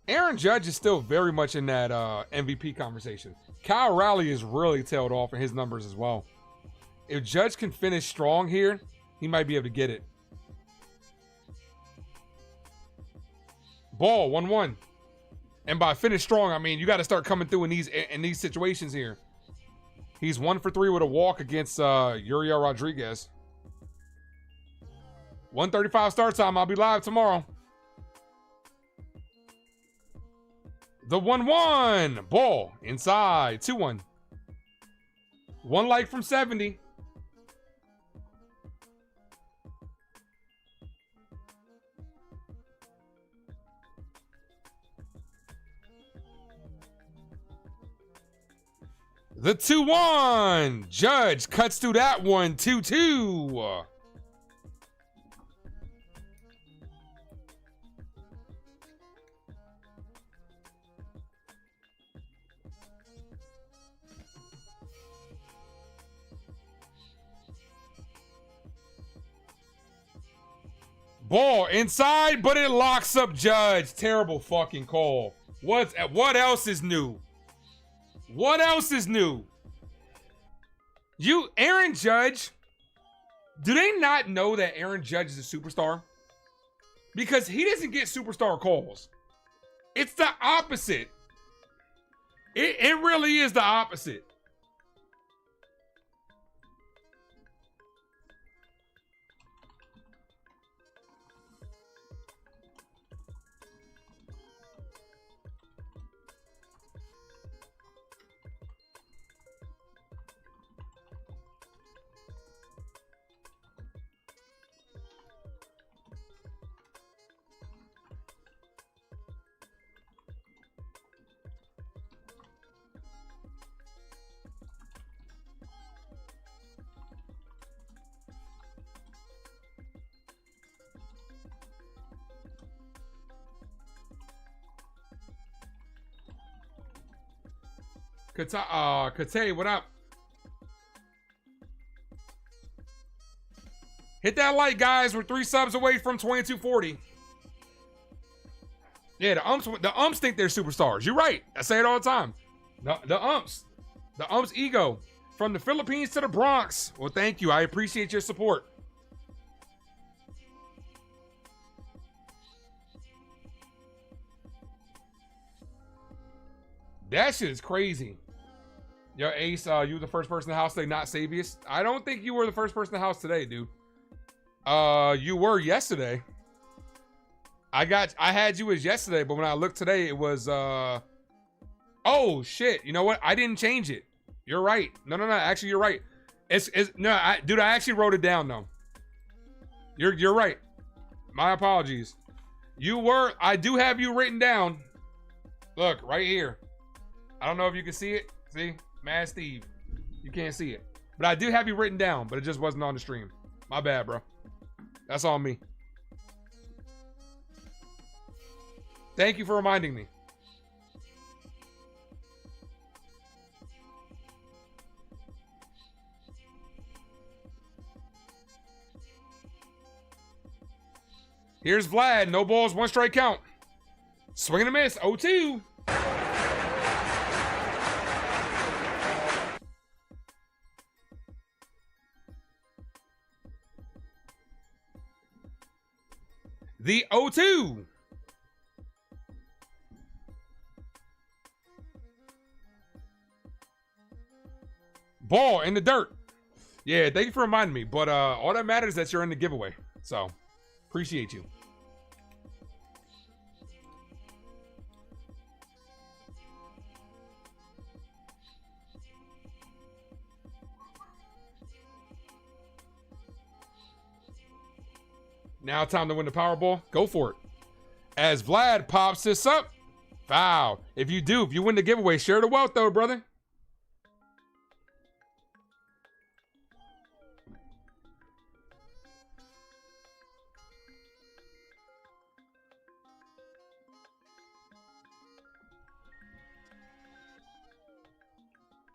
Aaron Judge is still very much in that MVP conversation. Kyle Raleigh is really tailed off in his numbers as well. If Judge can finish strong here, he might be able to get it. Ball 1-1. And by finish strong, I mean you got to start coming through in these situations here. He's 1 for 3 with a walk against Chyeaaa Rodriguez. 1:35 start time. I'll be live tomorrow. The 1-1. Ball inside. 2-1. 1 like from 70. The 2-1. Judge cuts through that one. 2-2. Ball inside, but it locks up Judge. Terrible fucking call. What else is new? What else is new? Aaron Judge, do they not know that Aaron Judge is a superstar? Because he doesn't get superstar calls. It's the opposite. It really is the opposite. Chyeaaa, what up? Hit that like, guys. We're 3 subs away from 2240. Yeah, the umps think they're superstars. You're right. I say it all the time. The umps ego. From the Philippines to the Bronx. Well, thank you. I appreciate your support. That shit is crazy. Yo, Ace, you were the first person in the house today, not Sabius. I don't think you were the first person in the house today, dude. You were yesterday. I had you as yesterday, but when I looked today, it was oh shit. You know what? I didn't change it. You're right. No. Actually, you're right. Dude, I actually wrote it down though. You're right. My apologies. I do have you written down. Look, right here. I don't know if you can see it. See? Mad Steve. You can't see it. But I do have you written down, but it just wasn't on the stream. My bad, bro. That's on me. Thank you for reminding me. Here's Vlad. No balls, 1 strike count. Swing and a miss. 0-2. The 0-2. Ball in the dirt. Yeah, thank you for reminding me. But all that matters is that you're in the giveaway. So, appreciate you. Now time to win the Powerball. Go for it. As Vlad pops this up. Foul. If you win the giveaway, share the wealth though, brother.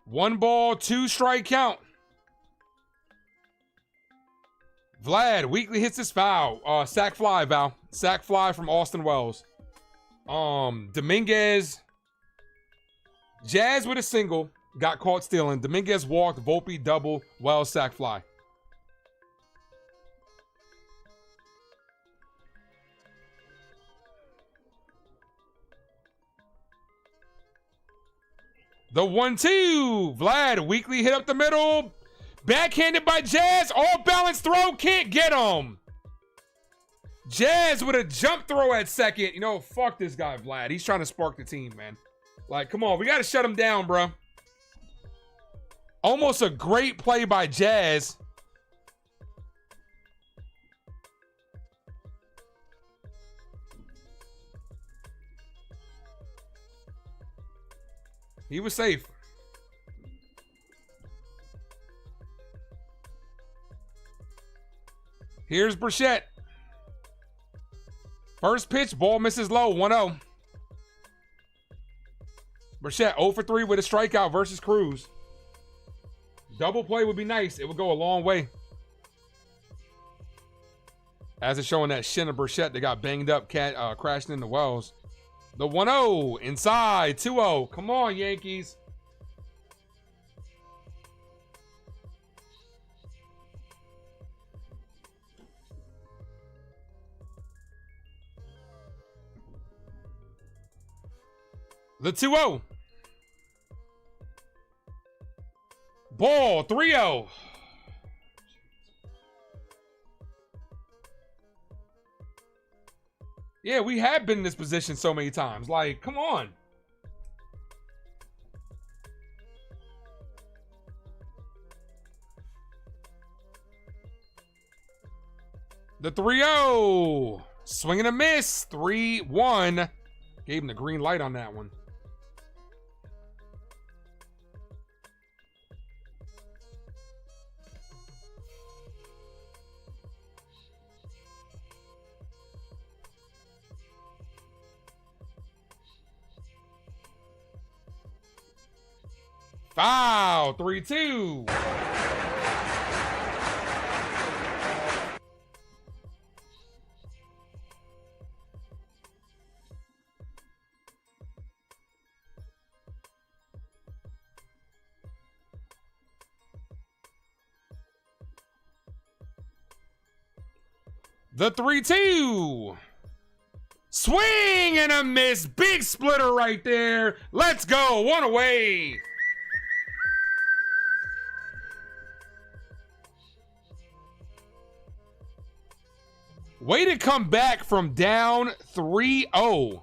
One ball, 2 strike count. Vlad weekly hits his foul. Sack fly, Val. Sack fly from Austin Wells. Dominguez. Jazz with a single. Got caught stealing. Dominguez walked. Volpe double. Wells sack fly. The 1-2. Vlad weekly hit up the middle. Backhanded by Jazz. All balance throw. Can't get him. Jazz with a jump throw at second. You know, fuck this guy, Vlad. He's trying to spark the team, man. Like, come on. We got to shut him down, bro. Almost a great play by Jazz. He was safe. Here's Burchett. First pitch, ball misses low, 1-0. Burchett 0 for 3 with a strikeout versus Cruz. Double play would be nice. It would go a long way. As it's showing that shin of Burchett that got banged up, crashing into Wells. The 1-0 inside, 2-0. Come on, Yankees. The 2-0. Ball, 3-0. Yeah, we have been in this position so many times. Like, come on. The 3-0. Swing and a miss. 3-1. Gave him the green light on that one. Foul, 3-2. The 3-2. Swing and a miss. Big splitter right there. Let's go. One away. Way to come back from down 3-0.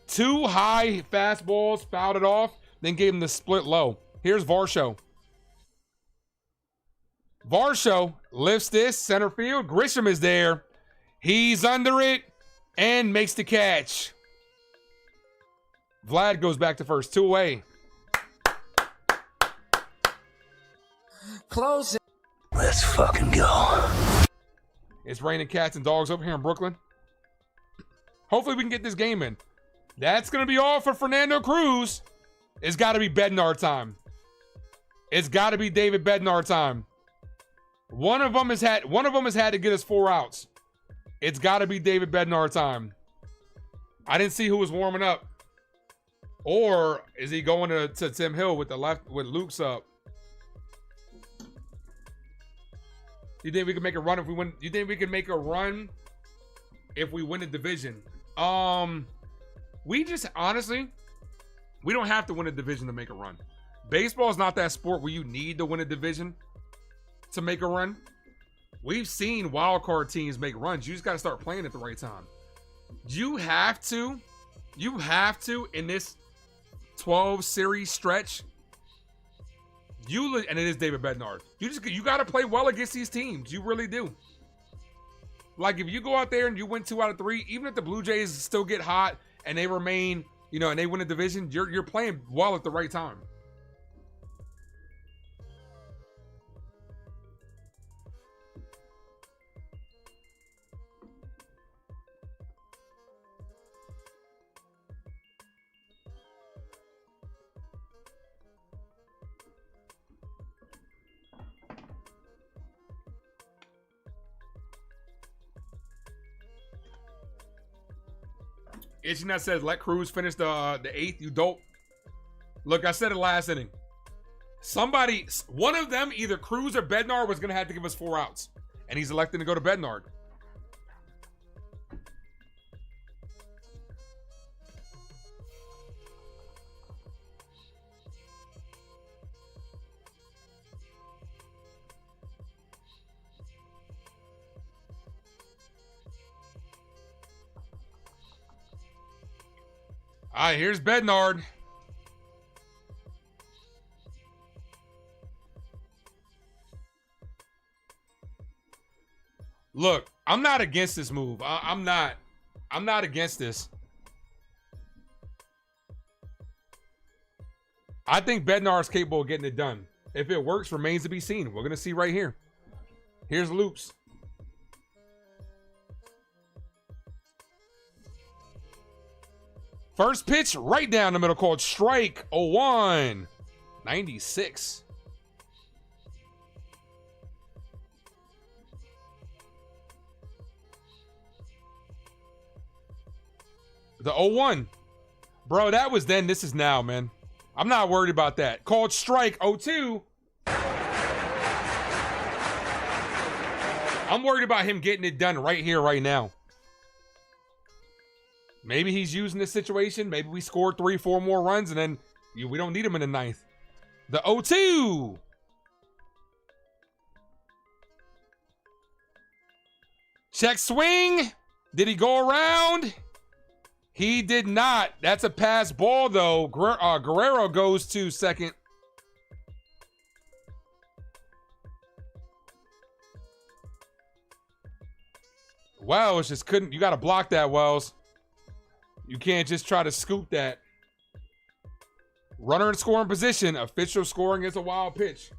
Two high fastballs, fouled it off, then gave him the split low. Here's Varsho. Varsho lifts this, center field. Grisham is there. He's under it and makes the catch. Vlad goes back to first, 2 away. Close it. Let's fucking go. It's raining cats and dogs over here in Brooklyn. Hopefully we can get this game in. That's going to be all for Fernando Cruz. It's got to be Bednar time. It's got to be David Bednar time. One of them has had to get us 4 outs. It's got to be David Bednar time. I didn't see who was warming up. Or is he going to Tim Hill with the left with Luke's up? You think we can make a run if we win? You think we can make a run if we win the division? We just honestly, we don't have to win a division to make a run. Baseball is not that sport where you need to win a division to make a run. We've seen wild card teams make runs. You just got to start playing at the right time. You have to in this 12 series stretch. And it is David Bednar. You got to play well against these teams. You really do. Like if you go out there and you win 2 out of 3, even if the Blue Jays still get hot and they remain, and they win a division, you're playing well at the right time. Itching that says, let Cruz finish the 8th, you dope. Look, I said it last inning. One of them, either Cruz or Bednar, was going to have to give us 4 outs. And he's electing to go to Bednar. All right, here's Bednar. Look, I'm not against this move. I'm not against this. I think Bednar is capable of getting it done. If it works, remains to be seen. We're going to see right here. Here's Loops. First pitch right down the middle called strike 0-1. 96. The 0-1. Bro, that was then. This is now, man. I'm not worried about that. Called strike 0-2. I'm worried about him getting it done right here, right now. Maybe he's using this situation. Maybe we score 3-4 more runs and then we don't need him in the 9th. The 0-2. Check swing. Did he go around? He did not. That's a pass ball, though. Guerrero goes to second. Wells just couldn't. You got to block that, Wells. You can't just try to scoop that. Runner in scoring position. Official scoring is a wild pitch.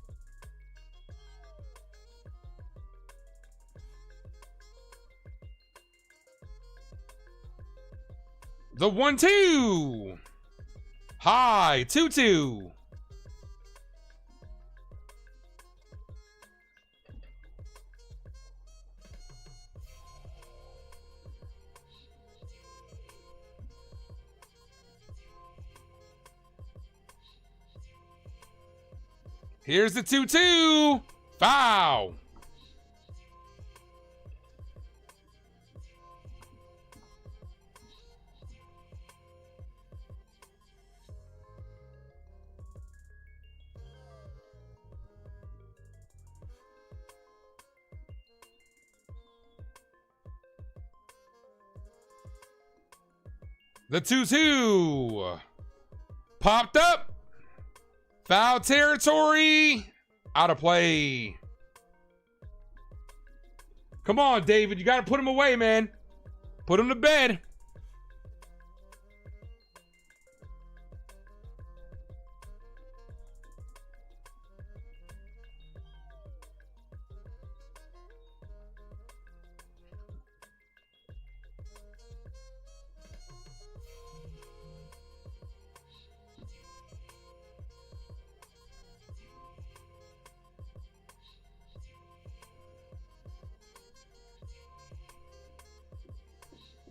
The 1-2. High. 2-2. Here's the 2-2. Foul. The 2-2. Popped up. Foul territory. Out of play. Come on, David. You got to put him away, man. Put him to bed.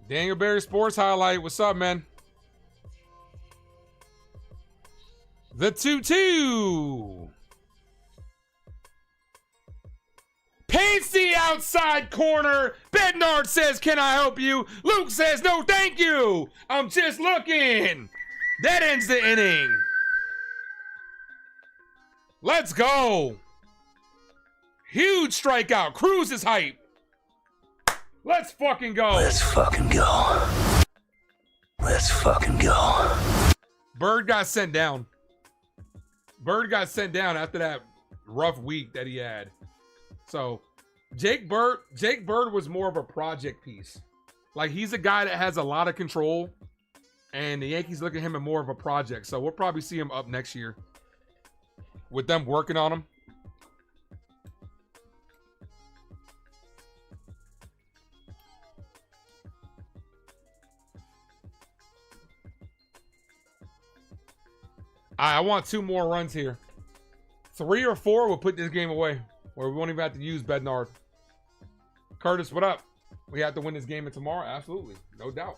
Daniel Berry Sports Highlight. What's up, man? The 2-2. Paints the outside corner. Bednard says, can I help you? Luke says, no, thank you. I'm just looking. That ends the inning. Let's go. Huge strikeout. Cruz is hype. Let's fucking go. Let's fucking go. Let's fucking go. Bird got sent down. Bird got sent down after that rough week that he had. So Jake Bird was more of a project piece. Like, he's a guy that has a lot of control, and the Yankees look at him as more of a project. So we'll probably see him up next year with them working on him. I want 2 more runs here. 3 or 4 will put this game away, or we won't even have to use Bednard. Curtis, what up? We have to win this game tomorrow? Absolutely. No doubt.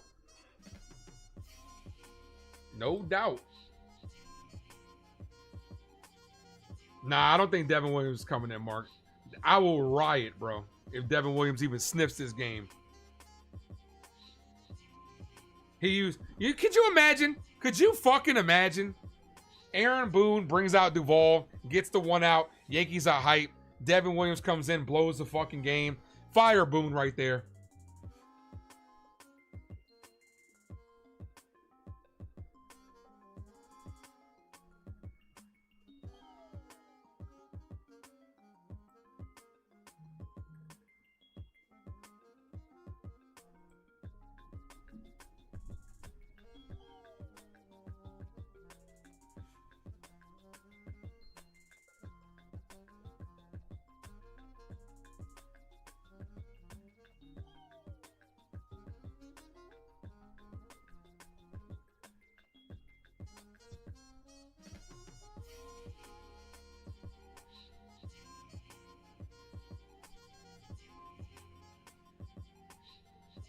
No doubt. Nah, I don't think Devin Williams is coming in, Mark. I will riot, bro, if Devin Williams even sniffs this game. Could you imagine? Could you fucking imagine? Aaron Boone brings out Duvall, gets the 1 out. Yankees are hype. Devin Williams comes in, blows the fucking game. Fire Boone right there.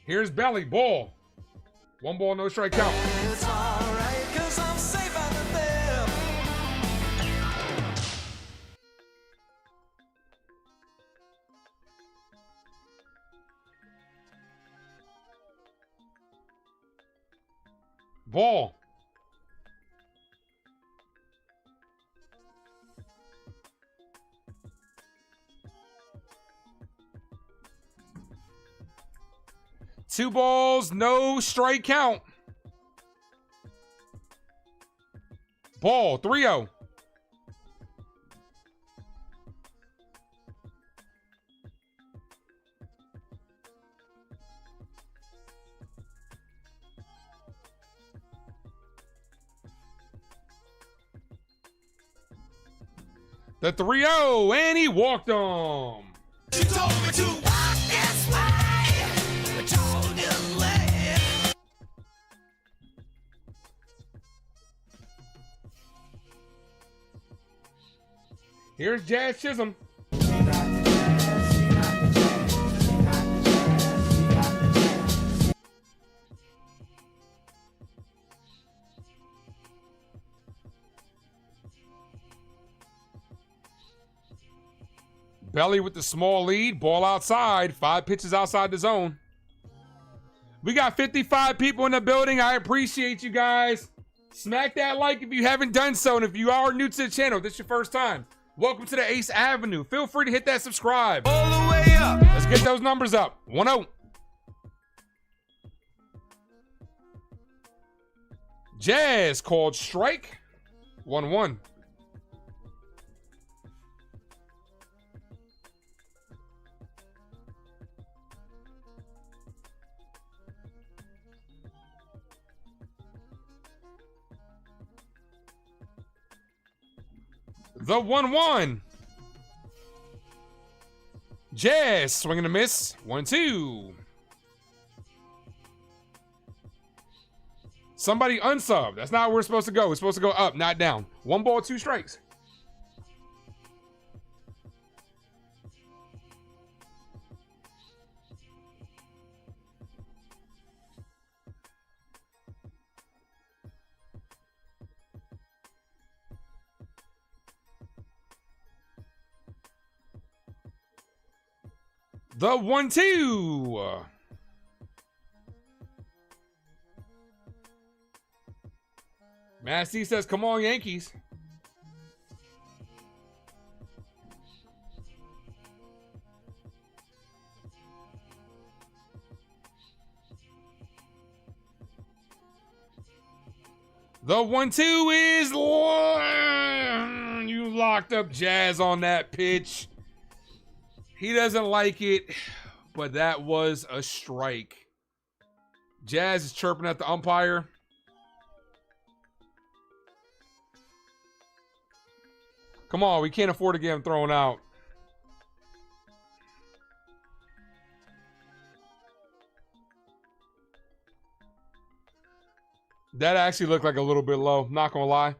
Here's Belly, ball. 1 ball, no strike count. It's alright, 'cause I'm safe out of there. Ball. Two balls, no strike count. Ball, 3-0. The 3-0, and he walked him. She told me to walk this way. I told you late. Here's Jazz Chisholm. Belly with the small lead. Ball outside. 5 pitches outside the zone. We got 55 people in the building. I appreciate you guys. Smack that like if you haven't done so. And if you are new to the channel, this is your first time, welcome to the Ace Avenue. Feel free to hit that subscribe. All the way up. Let's get those numbers up. 1-0. Jazz called strike. 1-1. The 1-1. Jazz swinging a miss. 1-2. Somebody unsub. That's not where we're supposed to go. We're supposed to go up, not down. 1 ball, 2 strikes. The 1-2. Massey says, come on, Yankees. The 1-2 is you locked up Jazz on that pitch. He doesn't like it, but that was a strike. Jazz is chirping at the umpire. Come on, we can't afford to get him thrown out. That actually looked like a little bit low, not gonna lie.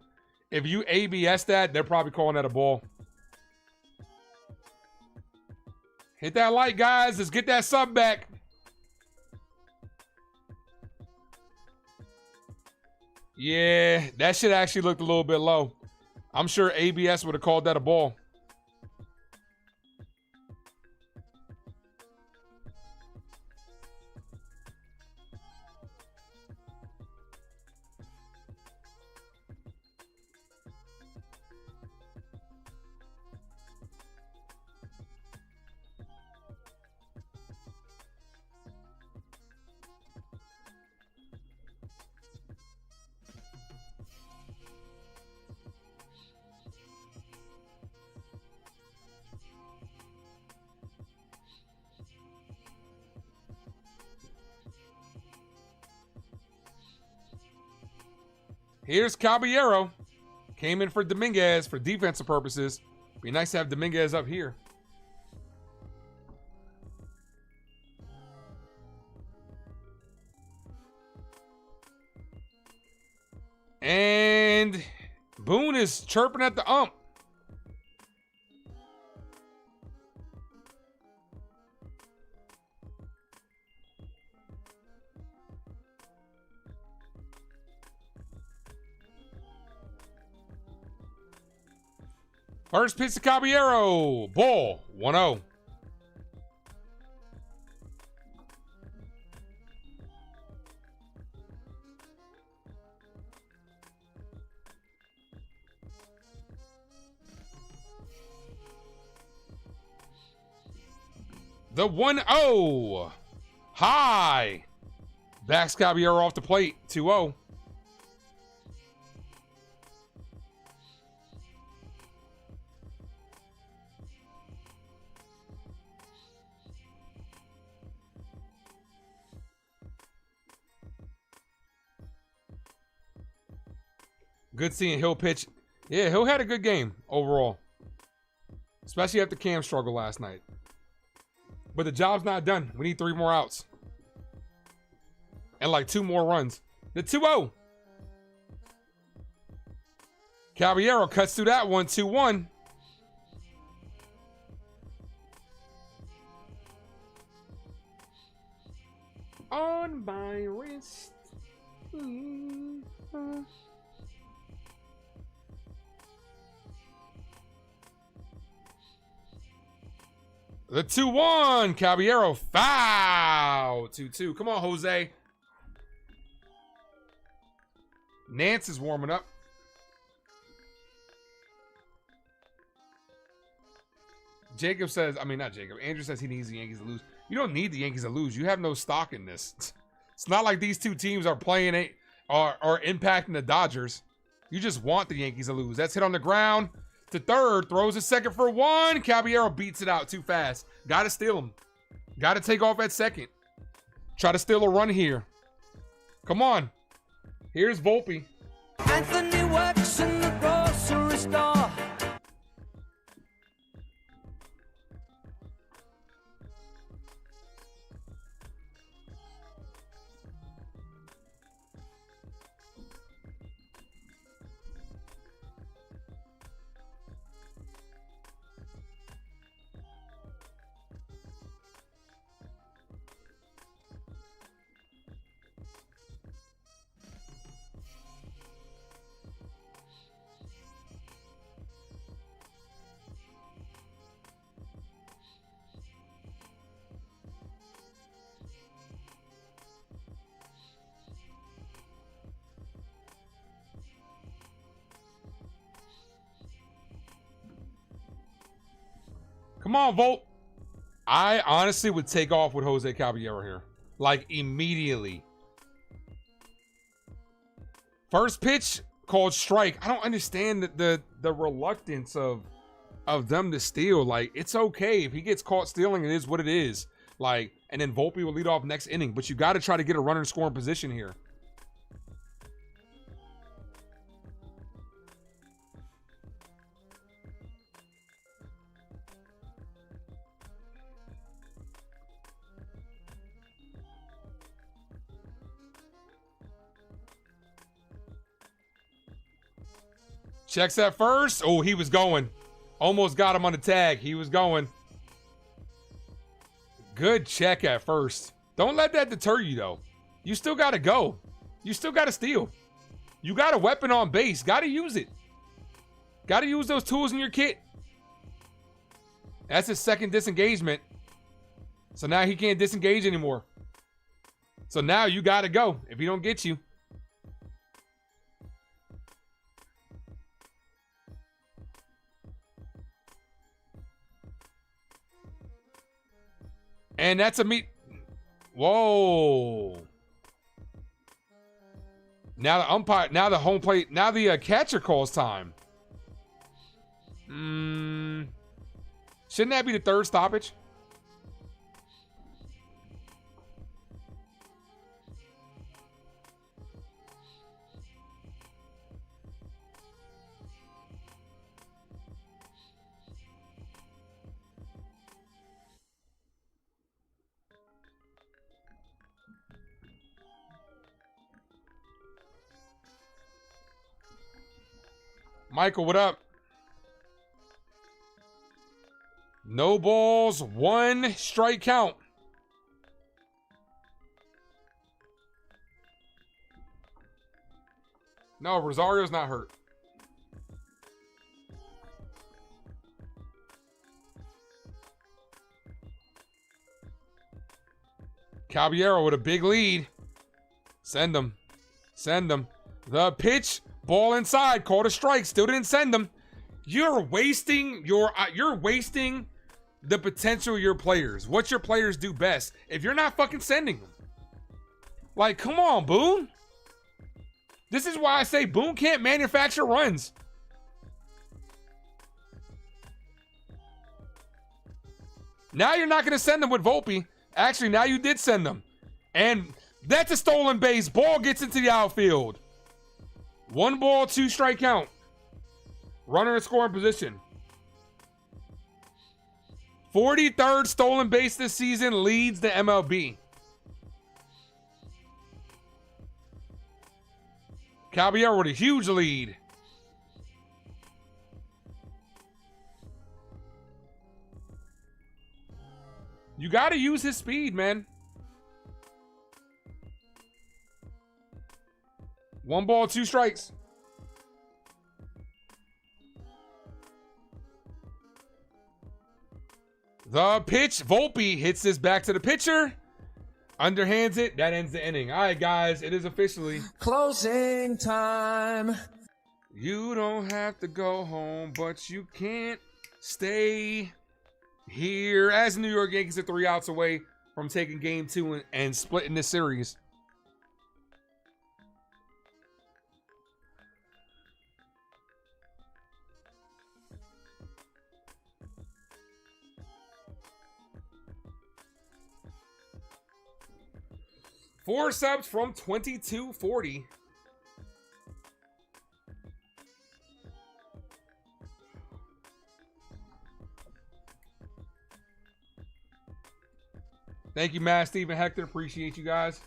If you ABS that, they're probably calling that a ball. Hit that light, guys. Let's get that sub back. Yeah, that shit actually looked a little bit low. I'm sure ABS would have called that a ball. Here's Caballero. Came in for Dominguez for defensive purposes. Be nice to have Dominguez up here. And Boone is chirping at the ump. First pitch to Caballero. Ball. 1-0. The 1-0. High. Backs Caballero off the plate. 2-0. Good seeing Hill pitch. Yeah, Hill had a good game overall. Especially after Cam struggled last night. But the job's not done. We need 3 more outs. And like 2 more runs. The 2-0. Caballero cuts through that one. 2-1. On my wrist. The 2-1. Caballero foul. 2-2. Come on, Jose. Nance is warming up. Jacob says, not Jacob. Andrew says he needs the Yankees to lose. You don't need the Yankees to lose. You have no stock in this. It's not like these two teams are playing it or impacting the Dodgers. You just want the Yankees to lose. That's hit on the ground. To third, throws a second for 1. Caballero beats it out too fast. Got to steal him. Got to take off at second. Try to steal a run here. Come on. Here's Volpe. Anthony works in the grocery store. Come on, Volt. I honestly would take off with Jose Caballero here. Like, immediately. First pitch called strike. I don't understand the reluctance of them to steal. Like, it's okay. If he gets caught stealing, it is what it is. Like, and then Volpe will lead off next inning. But you got to try to get a runner in scoring position here. Checks at first. Oh, he was going. Almost got him on the tag. He was going. Good check at first. Don't let that deter you, though. You still got to go. You still got to steal. You got a weapon on base. Got to use it. Got to use those tools in your kit. That's his second disengagement. So now he can't disengage anymore. So now you got to go if he don't get you. And that's a meet. Whoa. Now the umpire, now the home plate, now the catcher calls time. Shouldn't that be the third stoppage? Michael, what up? No balls, 1 strike count. No, Rosario's not hurt. Caballero with a big lead. Send him. Send him. The pitch. Ball inside, called a strike, still didn't send them. You're wasting the potential of your players. What your players do best if you're not fucking sending them. Like, come on, Boone. This is why I say Boone can't manufacture runs. Now you're not going to send them with Volpe. Actually, now you did send them. And that's a stolen base. Ball gets into the outfield. 1 ball, 2 strike count. Runner in scoring position. 43rd stolen base this season, leads the MLB. Caballero with a huge lead. You got to use his speed, man. 1 ball, 2 strikes. The pitch. Volpe hits this back to the pitcher. Underhands it. That ends the inning. All right, guys. It is officially closing time. You don't have to go home, but you can't stay here. As the New York Yankees are 3 outs away from taking game 2 and splitting this series. Four subs from 2240. Thank you, Matt, Stephen, Hector. Appreciate you guys.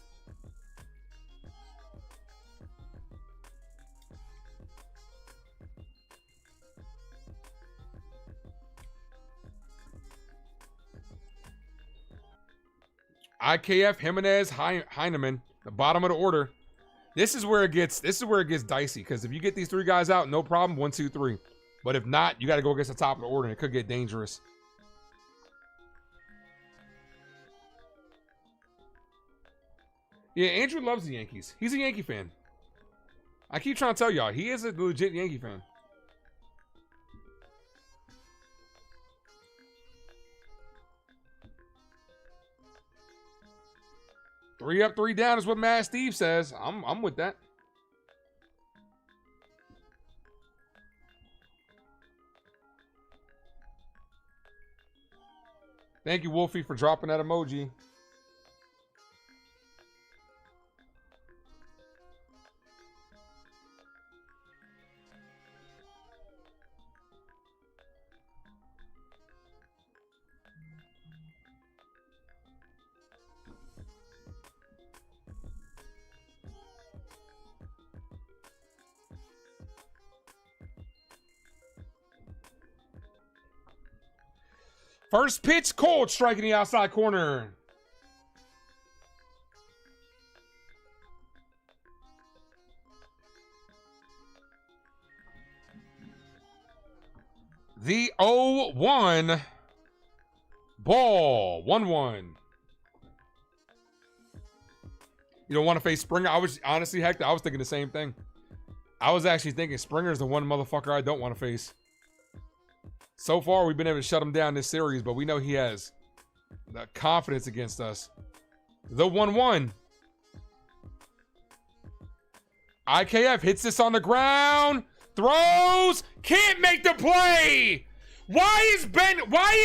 IKF, Jimenez, Heineman, the bottom of the order. This is where it gets dicey, because if you get these 3 guys out, no problem. 1, 2, 3. But if not, you got to go against the top of the order, and it could get dangerous. Yeah, Andrew loves the Yankees. He's a Yankee fan. I keep trying to tell y'all, he is a legit Yankee fan. 3 up, 3 down is what Mad Steve says. I'm with that. Thank you, Wolfie, for dropping that emoji. First pitch, cold, striking the outside corner. The 0-1 ball, 1-1. You don't want to face Springer? I was honestly, Hector, I was thinking the same thing. I was actually thinking Springer's the one motherfucker I don't want to face. So far, we've been able to shut him down this series, but we know he has the confidence against us. The 1-1. IKF hits this on the ground. Throws. Can't make the play. Why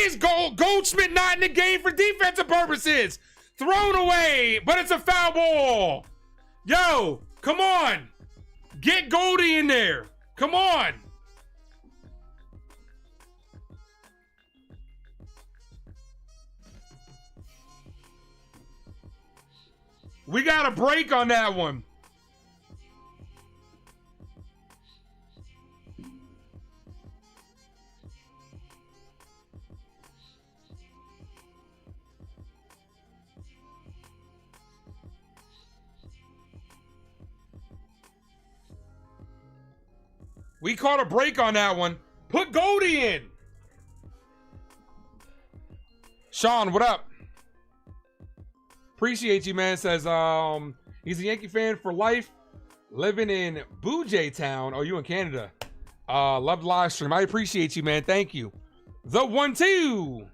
is Goldschmidt not in the game for defensive purposes? Thrown away, but it's a foul ball. Yo, come on. Get Goldie in there. Come on. We got a break on that one. We caught a break on that one. Put Goldie in. Sean, what up? Appreciate you, man. Says he's a Yankee fan for life, living in Blue Town. Oh, you in Canada? Love the live stream. I appreciate you, man. Thank you. The 1-2.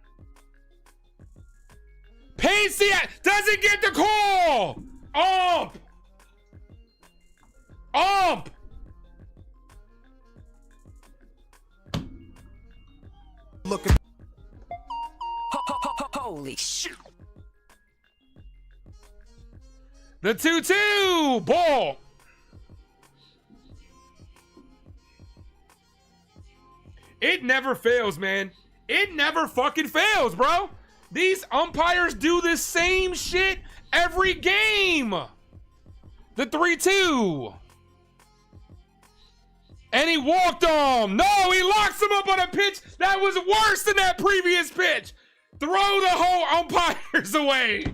Pacey doesn't get the call. Ump. Look at. Holy shit. The 2-2 ball. It never fails, man. It never fucking fails, bro. These umpires do the same shit every game. The 3-2. And he walked him. No, he locks him up on a pitch that was worse than that previous pitch. Throw the whole umpires away.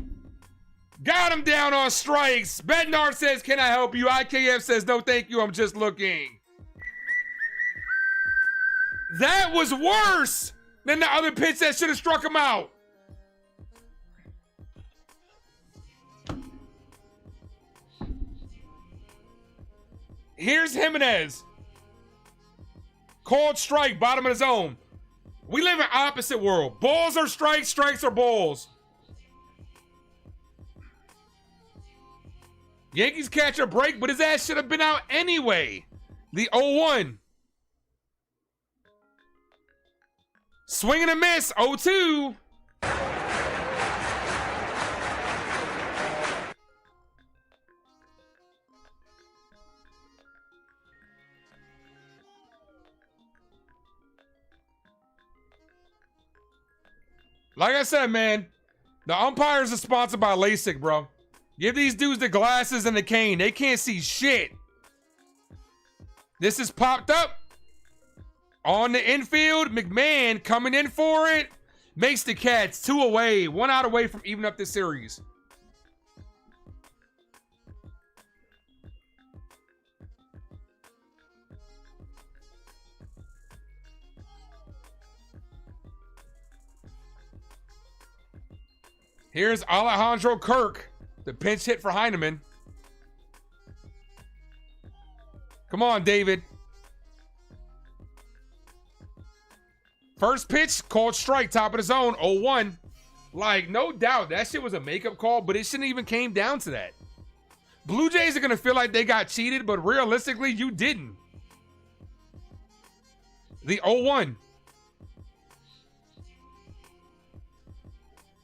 Got him down on strikes. Bednar says, can I help you? IKF says, no, thank you. I'm just looking. That was worse than the other pitch that should have struck him out. Here's Jimenez. Called strike, bottom of the zone. We live in opposite world. Balls are strikes, strikes are balls. Yankees catch a break, but his ass should have been out anyway. The 0-1. Swing and a miss, 0-2. Like I said, man, the umpires are sponsored by LASIK, bro. Give these dudes the glasses and the cane. They can't see shit. This is popped up. On the infield, McMahon coming in for it. Makes the Cats 2 away. 1 out away from even up this series. Here's Alejandro Kirk. The pinch hit for Heineman. Come on, David. First pitch, called strike, top of the zone, 0-1. Like, no doubt, that shit was a makeup call, but it shouldn't even came down to that. Blue Jays are going to feel like they got cheated, but realistically, you didn't. The 0-1.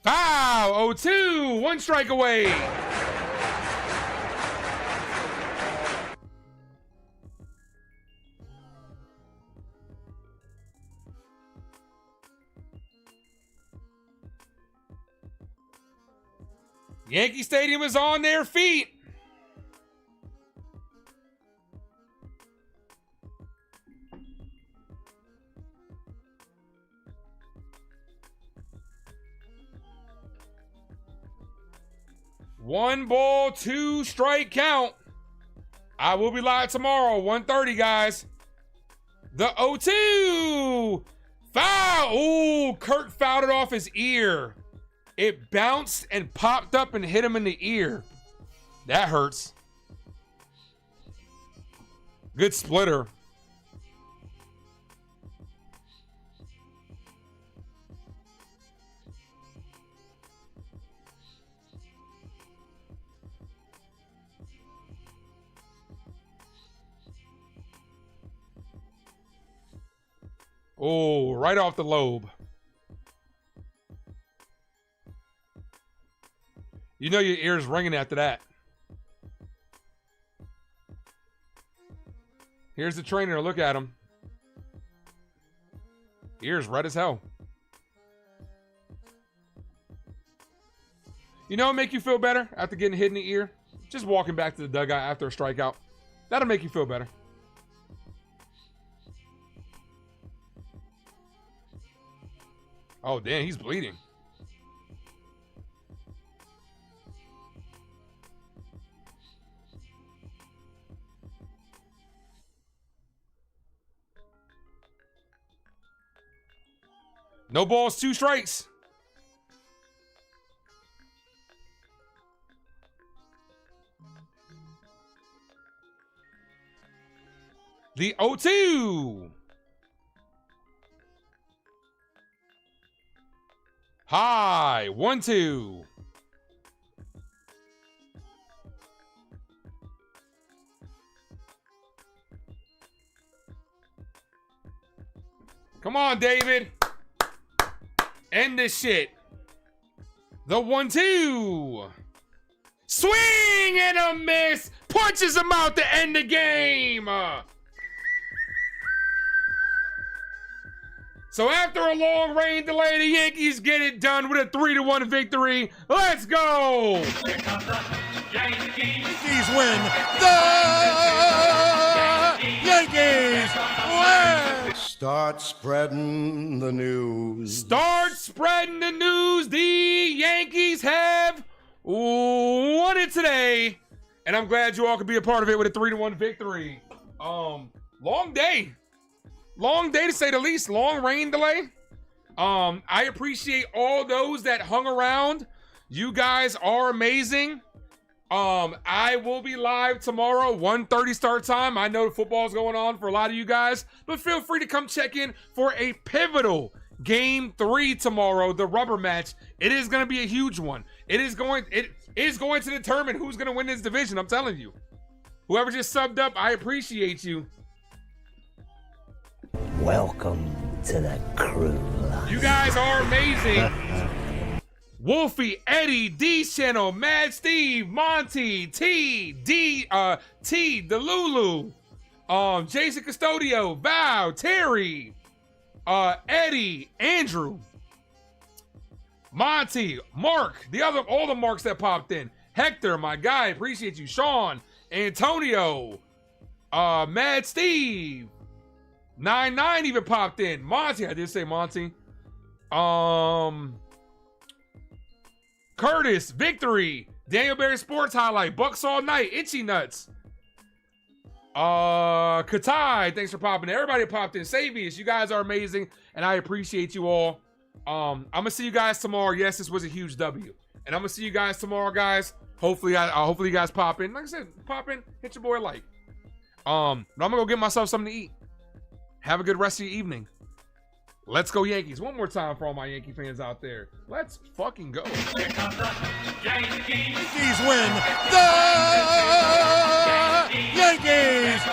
Foul, 0-2, 1 strike away. Yankee Stadium is on their feet. One ball, 2 strike count. I will be live tomorrow, 1:30, guys. The 0-2. Foul. Ooh, Kirk fouled it off his ear. It bounced and popped up and hit him in the ear. That hurts. Good splitter. Oh, right off the lobe. You know your ear's ringing after that. Here's the trainer. Look at him. Ear's red as hell. You know what make you feel better after getting hit in the ear? Just walking back to the dugout after a strikeout. That'll make you feel better. Oh, damn, he's bleeding. No balls, 2 strikes. The 0-2. High, 1-2. Come on, David. End this shit. The 1-2. Swing and a miss. Punches him out to end the game. So after a long rain delay, the Yankees get it done with a 3-1 victory. Let's go. Here comes the Yankees win. The Yankees win. Start spreading the news. Start spreading the news. The Yankees have won it today. And I'm glad you all could be a part of it with a 3-1 victory. Long day. Long day to say the least. Long rain delay. I appreciate all those that hung around. You guys are amazing. I will be live tomorrow, 1:30 start time. I know football's going on for a lot of you guys, but feel free to come check in for a pivotal Game 3 tomorrow, the rubber match. It is going to be a huge one. It is going to determine who's going to win this division. I'm telling you. Whoever just subbed up, I appreciate you. Welcome to the crew. You guys are amazing. Wolfie, Eddie, D Channel, Mad Steve, Monty, T, Delulu, Jason Custodio, Val, Terry, Eddie, Andrew, Monty, Mark, all the Marks that popped in. Hector, my guy, appreciate you. Sean, Antonio, Mad Steve, 99 even popped in. Monty, I did say Monty. Curtis, Victory, Daniel Barry Sports Highlight, Bucks All Night, Itchy Nuts. Katai, thanks for popping in. Everybody popped in. Savius, you guys are amazing, and I appreciate you all. I'm gonna see you guys tomorrow. Yes, this was a huge W, and I'm gonna see you guys tomorrow, guys. Hopefully you guys pop in. Like I said, pop in, hit your boy a like. But I'm gonna go get myself something to eat. Have a good rest of your evening. Let's go Yankees. One more time for all my Yankee fans out there. Let's fucking go. Yankees win. The Yankees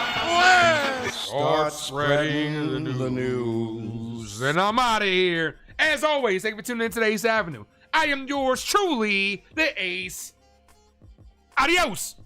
win. Start spreading the news. And I'm out of here. As always, thank you for tuning in to the Ace Avenue. I am yours truly, the Ace. Adios.